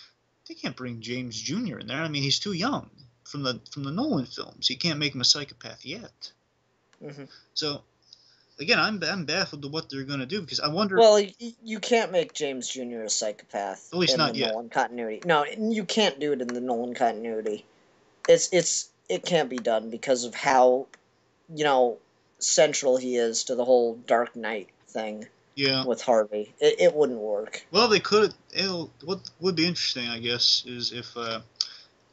they can't bring James Jr. in there. I mean, he's too young from the Nolan films. You can't make him a psychopath yet. Mm-hmm. So again, I'm baffled to what they're going to do because I wonder. Well, you can't make James Jr. a psychopath At least in not the yet. Nolan continuity. No, you can't do it in the Nolan continuity. It can't be done because of how, central he is to the whole Dark Knight thing. Yeah. With Harvey, it wouldn't work. Well, they could. What would be interesting, I guess, is if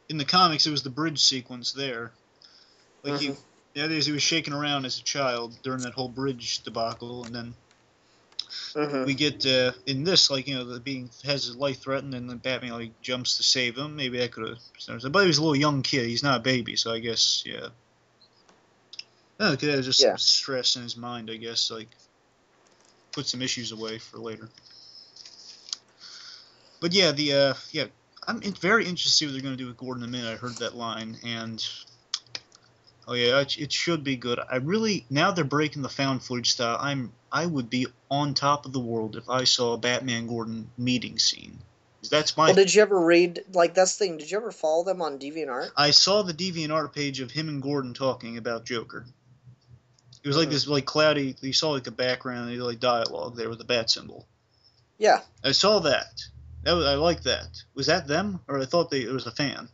in the comics it was the bridge sequence there, like Mm-hmm. he was shaking around as a child during that whole bridge debacle, and then Mm-hmm. we get in this, like, the being has his life threatened, and then Batman like jumps to save him. Maybe I could have, but he was a little young kid. He's not a baby, so I guess yeah. The kid has just some stress in his mind, I guess, like put some issues away for later. But yeah, I'm very interested to see what they're going to do with Gordon in a minute. I heard that line, and oh yeah, it should be good. Now they're breaking the found footage style. I would be on top of the world if I saw a Batman Gordon meeting scene. That's my. Well, did you ever read, like, that's the thing? Did you ever follow them on DeviantArt? I saw the DeviantArt page of him and Gordon talking about Joker. It was like this, like cloudy. You saw like a background, like dialogue there with the bat symbol. Yeah. I saw that. I like that. Was that them, or I thought it was a fan?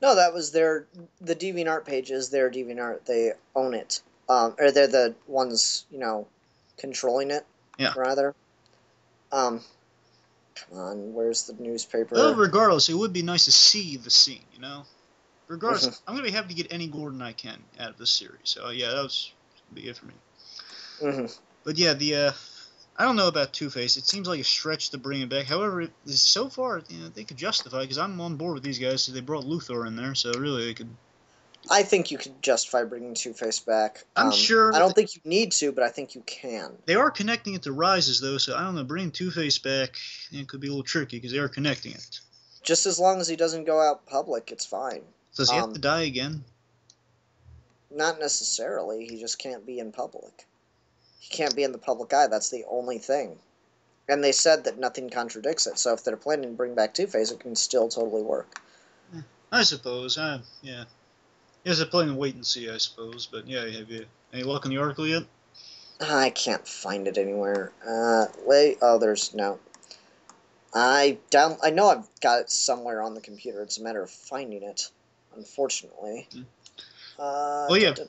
No, that was the DeviantArt page is their DeviantArt. They own it. Or they're the ones, controlling it. Yeah. Rather. Come on, where's the newspaper? Well, regardless, it would be nice to see the scene, Regardless, I'm going to be happy to get any Gordon I can out of this series. So, yeah, that was going to be it for me. Mm-hmm. But, yeah, I don't know about Two-Face. It seems like a stretch to bring him back. However, so far, they could justify it because I'm on board with these guys. So they brought Luthor in there, so really they could. I think you could justify bringing Two-Face back. I'm sure. I don't think you need to, but I think you can. They are connecting it to Rises, though, so I don't know. Bringing Two-Face back could be a little tricky because they are connecting it. Just as long as he doesn't go out public, it's fine. Does he have to die again? Not necessarily. He just can't be in public. He can't be in the public eye. That's the only thing. And they said that nothing contradicts it. So if they're planning to bring back Two-Face, it can still totally work. I suppose. Yeah. Yes, I'm playing wait and see, I suppose. But yeah, have you any luck in the article yet? I can't find it anywhere. Wait. Oh, there's no. I know I've got it somewhere on the computer. It's a matter of finding it, unfortunately. Mm. Uh, Well, da, yeah. da,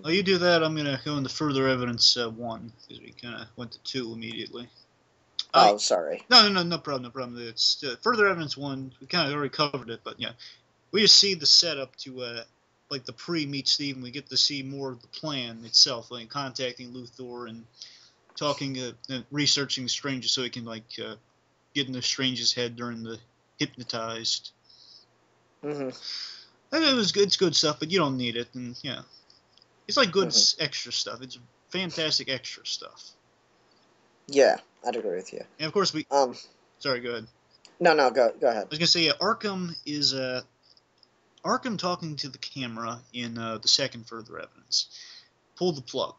While you do that, I'm gonna go into further evidence 1 because we kind of went to 2 immediately. Oh, sorry. No problem, no problem. It's further evidence 1. We kind of already covered it, but yeah, we just see the setup to like the pre-meet Steven. We get to see more of the plan itself, like contacting Luthor and talking, researching the Strangers so he can like get in the Stranger's head during the hypnotized. Mm-hmm. And it was good, it's good stuff, but you don't need it, and yeah, it's like good Mm-hmm. extra stuff. It's fantastic extra stuff. Yeah, I'd agree with you. And of course we. Sorry, go ahead. No, go ahead. I was gonna say, yeah, Arkham is Arkham talking to the camera in the second further evidence. Pull the plug.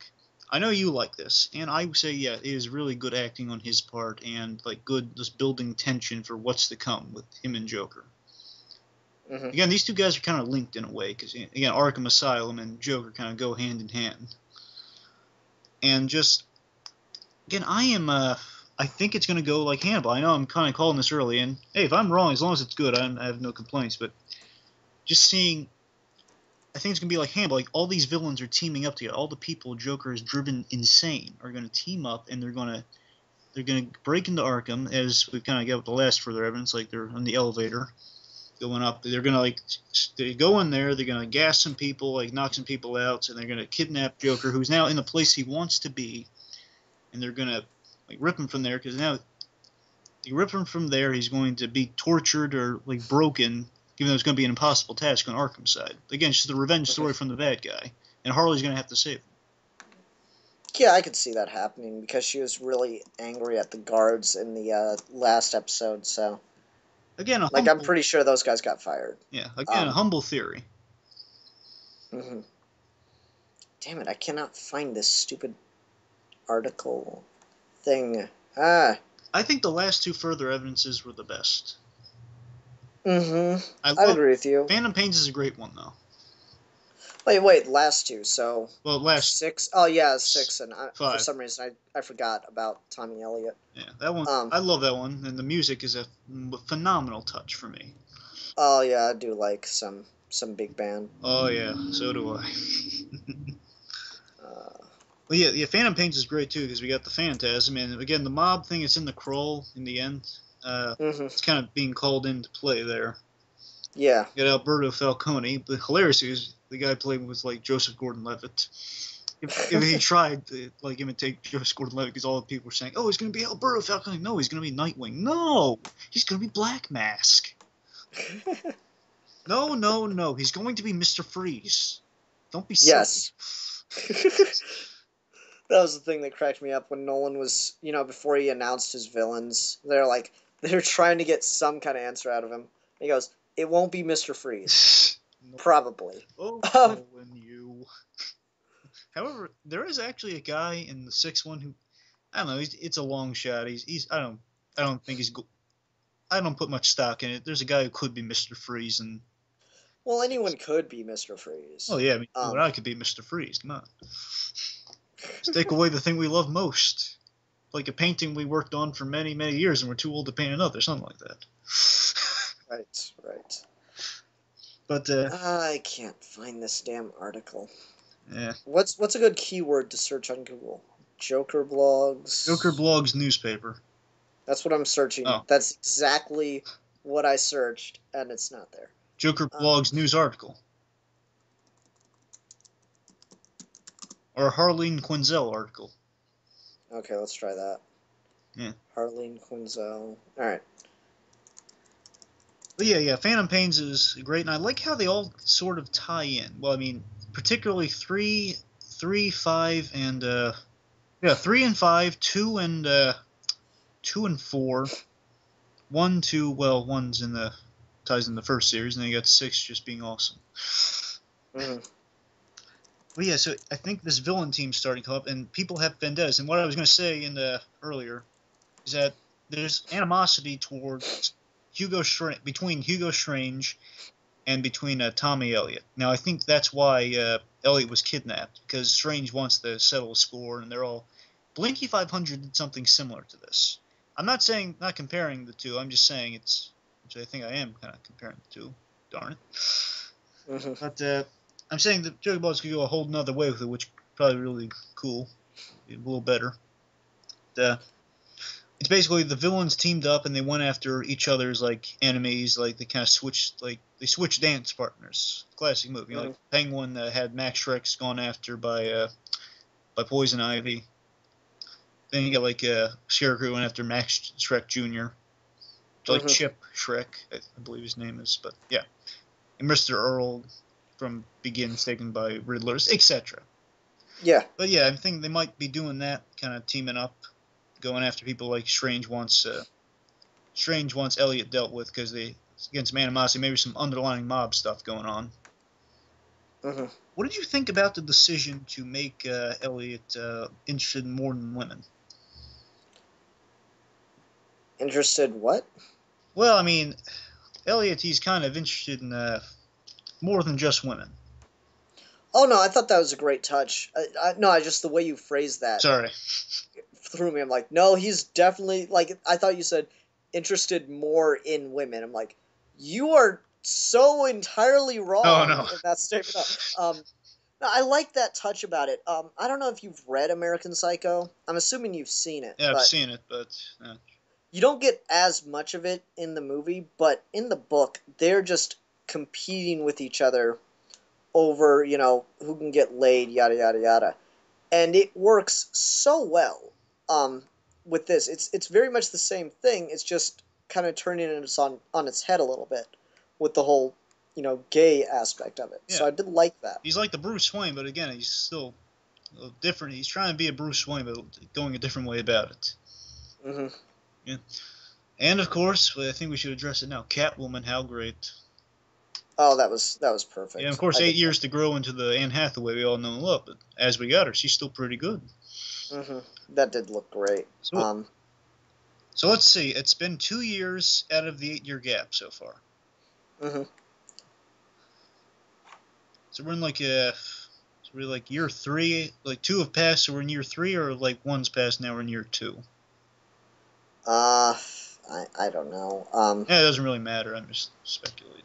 I know you like this, and I would say, yeah, it is really good acting on his part, and like good just building tension for what's to come with him and Joker. Mm-hmm. Again, these two guys are kind of linked in a way, because again, Arkham Asylum and Joker kind of go hand in hand. And just again, I think it's going to go like Hannibal. I know I'm kind of calling this early, and hey, if I'm wrong, as long as it's good, I have no complaints. But just seeing, I think it's going to be like Hannibal. Like all these villains are teaming up together. All the people Joker has driven insane are going to team up, and they're going to break into Arkham, as we kind of get with the last further evidence. Like they're on the elevator going up. They're going to they go in there. They're going to gas some people, like knock some people out, and they're going to kidnap Joker, who's now in the place he wants to be, and they're going to like rip him from there because now you rip him from there, he's going to be tortured or like broken, even though it's going to be an impossible task on Arkham's side. Again, it's just the revenge story from the bad guy, and Harley's going to have to save him. Yeah, I could see that happening because she was really angry at the guards in the last episode. So, Again, I'm pretty sure those guys got fired. Yeah, again, a humble theory. Mm-hmm. Damn it! I cannot find this stupid article thing. I think the last 2 further evidences were the best. Mm-hmm. I'd agree with you. Phantom Pains is a great one, though. Wait, last 2. So last 6. Oh yeah, 6, and for 5. some reason I forgot about Tommy Elliott. Yeah, that one. I love that one, and the music is a phenomenal touch for me. Oh yeah, I do like some big band. Oh yeah, so do I. Well, yeah, Phantom Pains is great too because we got the Phantasm, and again the mob thing is in the crawl in the end. It's kind of being called into play there. Yeah. You got Alberto Falcone, but hilarious is the guy playing with like Joseph Gordon-Levitt. If he tried to like imitate Joseph Gordon-Levitt, because all the people were saying, "Oh, he's going to be Alberto Falcone." No, he's going to be Nightwing. No, he's going to be Black Mask. No, he's going to be Mr. Freeze. Don't be silly. Yes. That was the thing that cracked me up when Nolan was, before he announced his villains. They're trying to get some kind of answer out of him. He goes, "It won't be Mr. Freeze." No. Probably. Oh, Nolan, you. However, there is actually a guy in the 6th one who, I don't know, it's a long shot. I don't think he's. I don't put much stock in it. There's a guy who could be Mr. Freeze, and well, anyone could be Mr. Freeze. Oh yeah, I could be Mr. Freeze. Come on, just take away the thing we love most, like a painting we worked on for many, many years, and we're too old to paint another, something like that. Right. But I can't find this damn article. Yeah. What's a good keyword to search on Google? Joker blogs. Joker blogs newspaper. That's what I'm searching. Oh. That's exactly what I searched, and it's not there. Joker blogs news article. Or Harleen Quinzel article. Okay, let's try that. Yeah. Harleen Quinzel. All right. But yeah, Phantom Pains is great, and I like how they all sort of tie in. Well, I mean, particularly 3, 5, and 3 and 5, 2 and 4, 1, 2. Well, 1's ties in the first series, and then you got 6 just being awesome. Mm-hmm. But yeah, so I think this villain team's starting to come up, and people have vendettas. And what I was going to say earlier is that there's animosity towards between Hugo Strange and between Tommy Elliott. Now, I think that's why Elliott was kidnapped, because Strange wants to settle a score, and they're all... Blinky 500 did something similar to this. I'm not comparing the two. I'm just saying which I think I am kind of comparing the two. Darn it. Mm-hmm. But I'm saying that Joker Blogs could go a whole nother way with it, which is probably really cool, a little better. It's basically the villains teamed up and they went after each other's like enemies. Like they kind of switched dance partners. Classic movie. Mm-hmm. Like Penguin had Max Shreck's gone after by Poison Ivy. Then you got like Scarecrow went after Max Shreck Jr. Like Mm-hmm. Chip Shreck, I believe his name is. But yeah, and Mr. Earl from Begins taken by Riddlers, etc. Yeah. But yeah, I think they might be doing that, kind of teaming up, going after people like Strange once Elliot dealt with, because they against some animosity, maybe some underlying mob stuff going on. Mm-hmm. What did you think about the decision to make Elliot interested in more than women? Interested what? Well, I mean, Elliot, he's kind of interested in more than just women. Oh no, I thought that was a great touch. I just the way you phrased that Sorry. threw me. I'm like, no, he's definitely like. I thought you said interested more in women. I'm like, you are so entirely Oh, wrong no. in that statement. No, I like that touch about it. I don't know if you've read American Psycho. I'm assuming you've seen it, Yeah, I've but seen it, but you don't get as much of it in the movie. But in the book, they're just competing with each other over, who can get laid, yada yada yada, and it works so well. Um, with this, it's very much the same thing. It's just kind of turning it on its head a little bit with the whole, gay aspect of it. yeah. So I did like that. He's like the Bruce Wayne, but again, he's still different. He's trying to be a Bruce Wayne, but going a different way about it. Hmm. Yeah. And of course, I think we should address it now. Catwoman, how great. Oh, that was perfect. Yeah, of course, I 8 years to grow into the Anne Hathaway we all know and love, but as we got her, she's still pretty good. That did look great. So let's see. It's been 2 years out of the 8-year gap so far. Hmm. So we're in like year 3. Like 2 have passed, so we're in year 3, or like 1's passed, now we're in year 2. I don't know. Yeah, it doesn't really matter. I'm just speculating.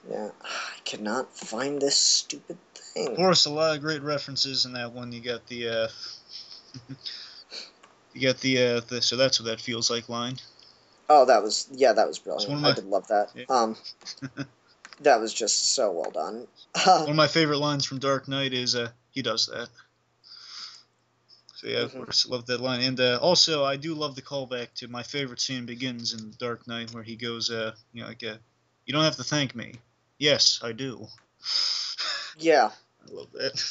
Yeah, I cannot find this stupid thing. Of course, a lot of great references in that one. You got the so that's what that feels like line. Oh, that was brilliant. I did love that. Yeah. That was just so well done. One of my favorite lines from Dark Knight is he does that. So yeah, of course, love that line. And also, I do love the callback to my favorite scene Begins in Dark Knight, where he goes, you don't have to thank me. Yes, I do. Yeah. I love that.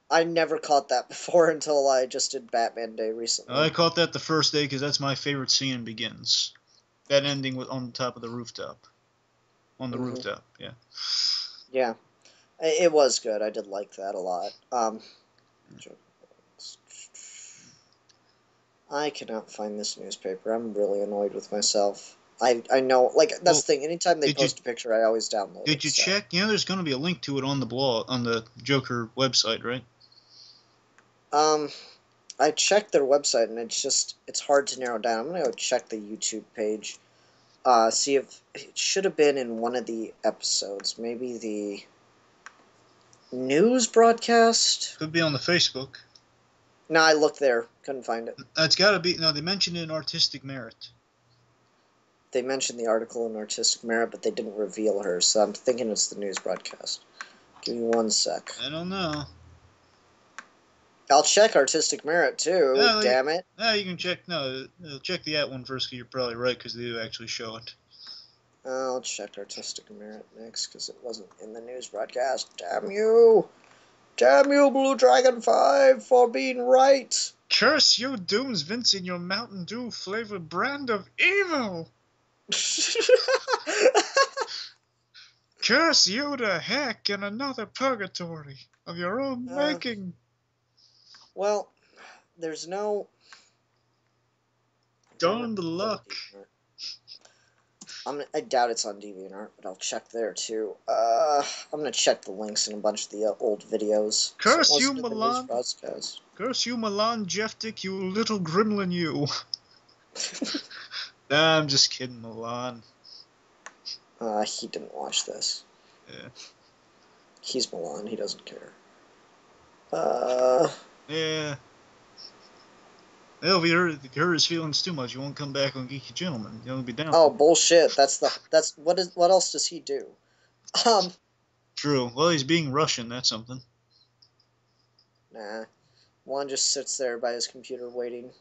I never caught that before until I just did Batman Day recently. I caught that the first day because that's my favorite scene in Begins. That ending with on top of the rooftop. On the rooftop, yeah. Yeah. It was good. I did like that a lot. I cannot find this newspaper. I'm really annoyed with myself. I know, like, that's the thing. Anytime they post a picture, I always download it. Did you check? There's going to be a link to it on the blog, on the Joker website, right? I checked their website, and it's hard to narrow down. I'm going to go check the YouTube page. See if it should have been in one of the episodes. Maybe the news broadcast? Could be on the Facebook. No, I looked there. Couldn't find it. It's got to be. No, they mentioned it in Artistic Merit. They mentioned the article in Artistic Merit, but they didn't reveal her, so I'm thinking it's the news broadcast. Give me 1 sec. I don't know. I'll check Artistic Merit, too. No, damn it. No, you can check. No, check the at one first, because you're probably right, because they do actually show it. I'll check Artistic Merit next, because it wasn't in the news broadcast. Damn you! Damn you, bluedragonfive, for being right! Curse you, Dooms Vince, in your Mountain Dew flavored brand of evil! Curse you to heck in another purgatory of your own making. Well, there's no... Darn the luck. I doubt it's on DeviantArt, but I'll check there too. I'm gonna check the links in a bunch of the old videos. Curse you, Milan! Curse you, Milan Jeff Dick, you little gremlin, you! Nah, I'm just kidding, Milan. He didn't watch this. Yeah. He's Milan. He doesn't care. Yeah. Well, if you hurt his feelings too much, you won't come back on Geeky Gentleman. You'll be down Oh, for it. bullshit. What else does he do? True. Well, he's being Russian. That's something. Nah. Juan just sits there by his computer waiting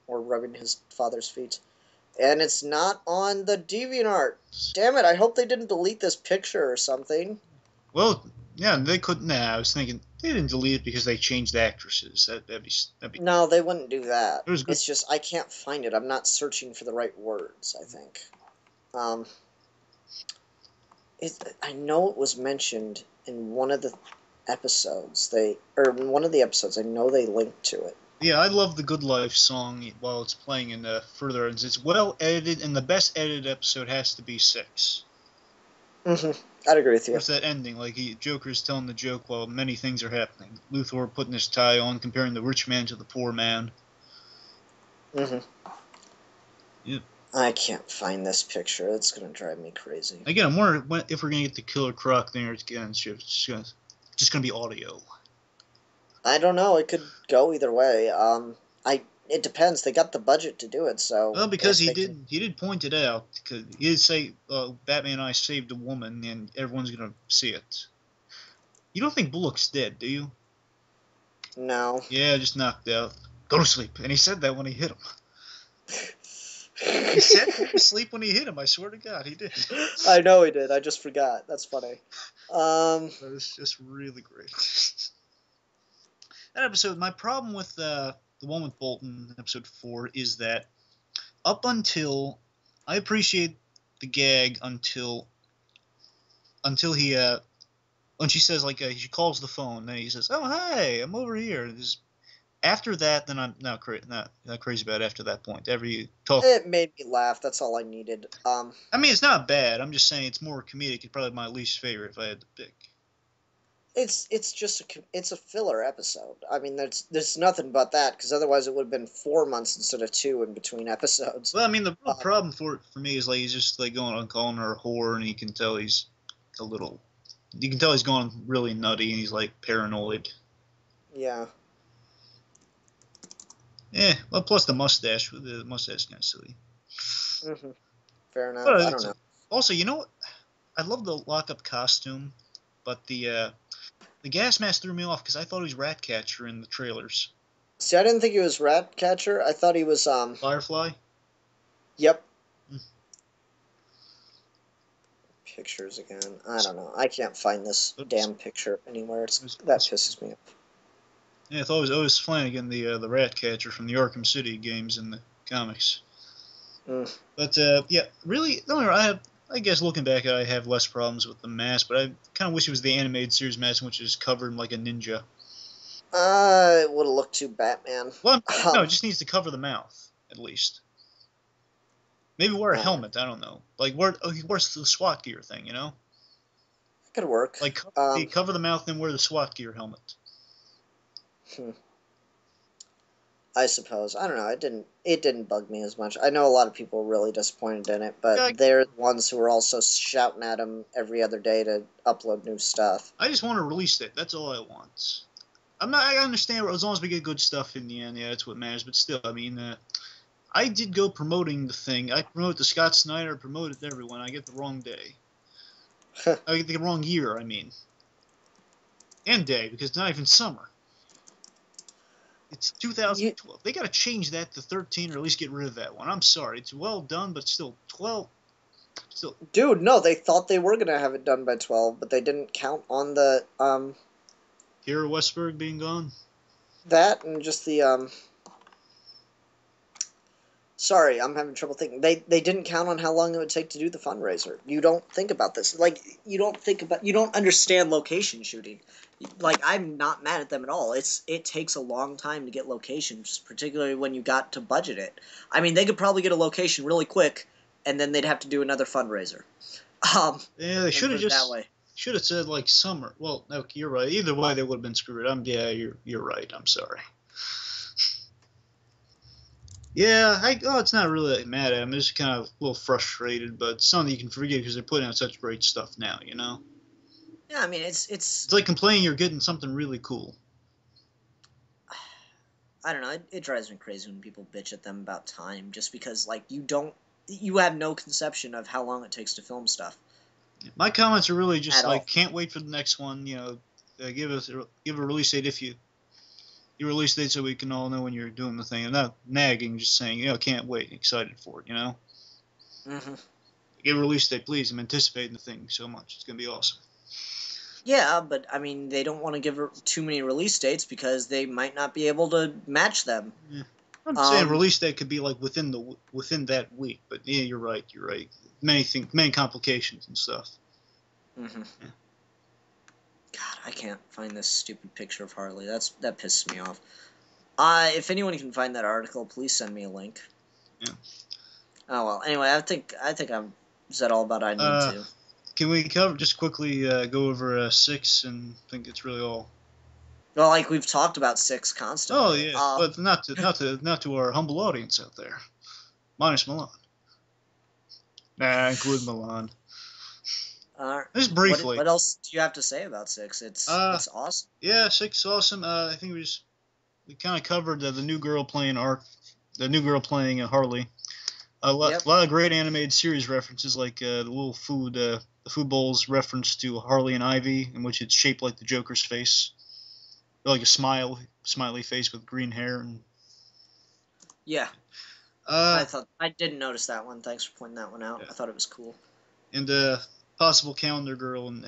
or rubbing his father's feet. And it's not on the DeviantArt. Damn it, I hope they didn't delete this picture or something. Well, yeah, they couldn't. Nah, I was thinking they didn't delete it because they changed actresses. That'd be. No, they wouldn't do that. It was good. It's just I can't find it. I'm not searching for the right words, I think. Um, I know it was mentioned in one of the episodes. In one of the episodes, I know they linked to it. Yeah, I love the Good Life song while it's playing in further ends. It's well edited, and the best edited episode has to be 6. I'd agree with you. Where's that ending? Like Joker's telling the joke while many things are happening. Luthor putting his tie on, comparing the rich man to the poor man. Yep. I can't find this picture. It's gonna drive me crazy. Again, I'm wondering if we're gonna get the Killer Croc thing or again, it's just gonna be audio. I don't know. It could go either way. It depends. They got the budget to do it, so. Well, because he did point it out. Because he did say, "Batman and I saved a woman," and everyone's gonna see it. You don't think Bullock's dead, do you? No. Yeah, just knocked out. Go to sleep. And he said that when he hit him. He said go to sleep when he hit him. I swear to God, he did. I know he did. I just forgot. That's funny. That was just really great. That episode, my problem with the one with Bolton, episode 4, is that up until I appreciate the gag until he when she says she calls the phone, then he says, "Oh hi, I'm over here." After that, then I'm not crazy about it after that point. Every talk, It made me laugh. That's all I needed. I mean, it's not bad. I'm just saying it's more comedic. It's probably my least favorite if I had to pick. It's just it's a filler episode. I mean, there's nothing but that because otherwise it would have been 4 months instead of 2 in between episodes. Well, I mean, the real problem for me is he's just going on calling her a whore, and you can tell he's a little. You can tell he's going really nutty, and he's paranoid. Yeah. Yeah, well, plus the mustache. The mustache is kind of silly. Fair enough. But I don't know. Also, you know what? I love the lockup costume, but the gas mask threw me off because I thought he was Ratcatcher in the trailers. See, I didn't think he was Ratcatcher. I thought he was Firefly. Yep. Pictures again. I don't know. I can't find this damn picture anywhere. That pisses me off. Yeah, I thought it was Otis Flanagan, the Ratcatcher from the Arkham City games in the comics. But yeah, really, I guess looking back, I have less problems with the mask, but I kind of wish it was the animated series mask, which is covered like a ninja. It would have looked too Batman. Well, no, it just needs to cover the mouth at least. Maybe wear a helmet. I don't know. He wears the SWAT gear thing, you know. It could work. Cover the mouth and wear the SWAT gear helmet. I suppose. I don't know. It didn't bug me as much. I know a lot of people were really disappointed in it, but they're the ones who are also shouting at him every other day to upload new stuff. I just want to release it. That's all I want. I understand as long as we get good stuff in the end. Yeah, that's what matters. But still, I mean, I did go promoting the thing. I promoted to Scott Snyder, promoted to everyone. I get the wrong day. I get the wrong year, I mean. And day, because it's not even summer. It's 2012. They got to change that to 13 or at least get rid of that one. I'm sorry. It's well done, but still, 12. Still. Dude, no, they thought they were going to have it done by 12, but they didn't count on the, Kira Westberg being gone? That and just the, Sorry, I'm having trouble thinking. They didn't count on how long it would take to do the fundraiser. You don't think about this. You don't understand location shooting. I'm not mad at them at all. It takes a long time to get locations, particularly when you got to budget it. I mean, they could probably get a location really quick, and then they'd have to do another fundraiser. Yeah, they should have said summer. Well, no, you're right. Either way, they would have been screwed. You're right. I'm sorry. Yeah, it's not really like mad at him. It's kind of a little frustrated, but it's something you can forget because they're putting out such great stuff now, you know? Yeah, I mean it's It's like complaining you're getting something really cool. I don't know. It drives me crazy when people bitch at them about time, just because like you have no conception of how long it takes to film stuff My comments are really just at like, all. can't wait for the next one, give a release date if you release date so we can all know when you're doing the thing. I'm not nagging, just saying, can't wait, excited for it, Hmm. Give a release date, please. I'm anticipating the thing so much. It's going to be awesome. Yeah, but I mean they don't want to give too many release dates because they might not be able to match them. Yeah. I'm saying Um, release date could be like within that week, but yeah, you're right. You're right. Many complications and stuff. mhm. Yeah. God, I can't find this stupid picture of Harley. That pisses me off. If anyone can find that article, please send me a link. Yeah. Oh well. Anyway, I think I've said all about I need Uh, to. can we cover just quickly go over 6 and think it's really all? Well, like we've talked about six Oh constantly. yeah, but not to our humble audience out there, minus Milan. Nah, include Milan. Just briefly. What else do you have to say about six? Uh, It's awesome. yeah, 6 is awesome. I think we kind of covered the new girl playing the new girl playing Harley. Yep. A lot of great animated series references, like the food bowls reference to Harley and Ivy, in which it's shaped like the Joker's face, like a smiley face with green hair, and Yeah. uh, I didn't notice that one. Thanks for pointing that one out. yeah. I thought it was cool. And possible calendar girl in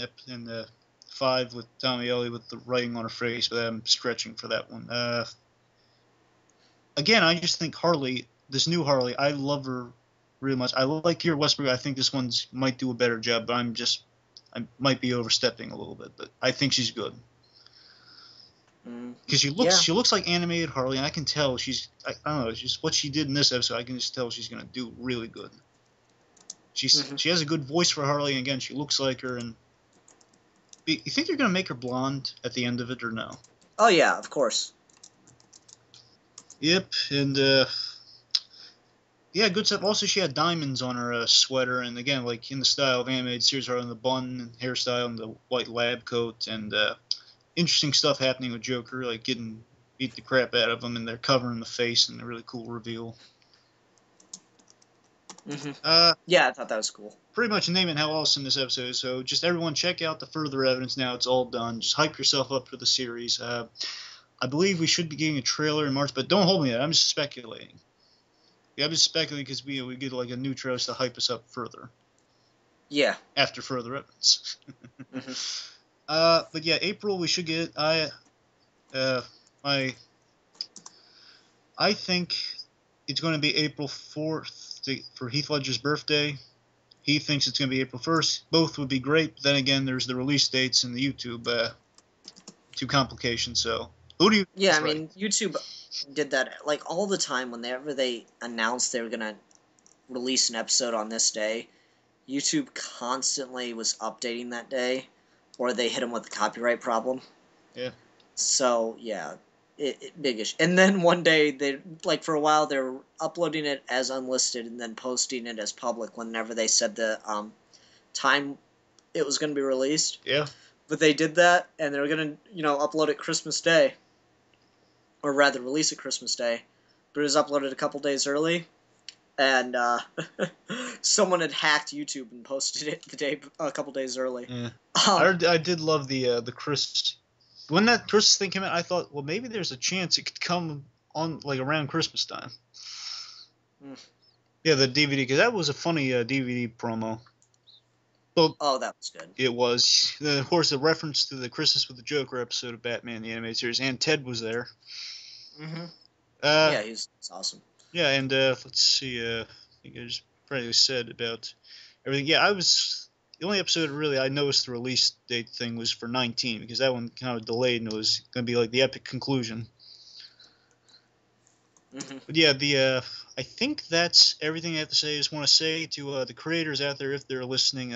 the 5 with Tommy Ellie with the writing on her face, but I'm stretching for that one. Again, I just think this new Harley, I love her really much. I like Kira Westbrook. I think this one's might do a better job, but I might be overstepping a little bit, but I think she's good Mm, because yeah. she looks like animated Harley, and I can tell I don't know, just what she did in this episode. I can just tell she's gonna do really good. Hmm. She has a good voice for Harley, and again, she looks like her. And you think they're gonna make her blonde at the end of it or no? Oh yeah, of course. Yep, and yeah, good stuff. Also, she had diamonds on her sweater, and again, like in the style of animated series, are in the bun and hairstyle and the white lab coat, and interesting stuff happening with Joker, like getting beat the crap out of him, and they're covering the face, and a really cool reveal. Hmm. Uh, Yeah, I thought that was cool. Pretty much naming how awesome this episode is. So just everyone check out the further evidence now. It's all done. Just hype yourself up for the series. I believe we should be getting a trailer in March, but don't hold me to that. I'm just speculating. Yeah, I'm just speculating because we get like a new trailer to hype us up further Yeah. after further evidence. Hmm. But yeah, April we should get. Uh, my I think it's going to be April 4th for Heath Ledger's birthday. He thinks it's going to be April 1st. Both would be great. But then again, there's the release dates and the YouTube two complications. So who do you think Yeah, is I right? mean, YouTube did that like all the time whenever they announced they were gonna release an episode on this day. YouTube constantly was updating that day, or they hit them with a copyright problem. Yeah. So yeah, big issue. And then one day they like for a while they were uploading it as unlisted and then posting it as public whenever they said the time it was going to be released. Yeah. But they did that, and they were going to upload it Christmas Day, or rather release it Christmas Day. But it was uploaded a couple days early, and someone had hacked YouTube and posted it a couple days early. Yeah. Um, I did love the Chris. When that Christmas thing came out, I thought, well, maybe there's a chance it could come on like around Christmas time. mm, Yeah, the DVD, because that was a funny DVD promo. Well, oh, that was good. it was. Of course, the reference to the Christmas with the Joker episode of Batman the Animated Series, and Ted was there. Hmm. Uh, Yeah, he's awesome. yeah, and let's see. I think I just probably said about everything. Yeah, the only episode really I noticed the release date thing was for 19 because that one kind of delayed and it was going to be like the epic conclusion. Hmm. But yeah, I think that's everything I have to say. I just want to say to the creators out there, if they're listening,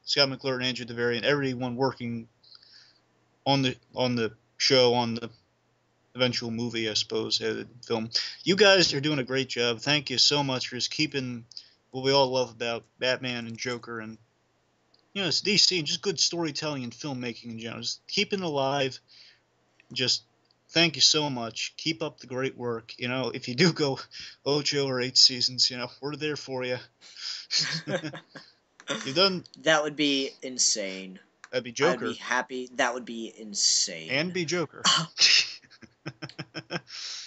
Scott McClure, Andrew DeVary, and everyone working on the show, on the eventual movie, I suppose, film. You guys are doing a great job. Thank you so much for just keeping what we all love about Batman and Joker, and it's DC, and just good storytelling and filmmaking in general. Just keeping it alive. Just thank you so much. Keep up the great work. If you do go 8 or 8 seasons, we're there for you. You've done. That would be insane. That'd be I'd be Joker. happy. That would be insane. And be Joker.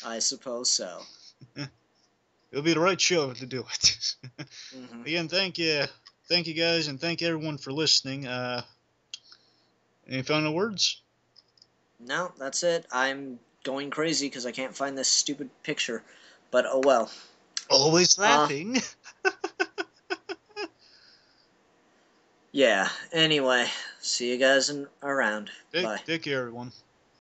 I suppose so. It'll be the right show to do it. Mm-hmm. Again, thank you guys, and thank everyone for listening. Any final words? No, that's it. I'm going crazy because I can't find this stupid picture. But oh well. Always laughing. Yeah. Anyway, see you guys around. Bye. Take care, everyone.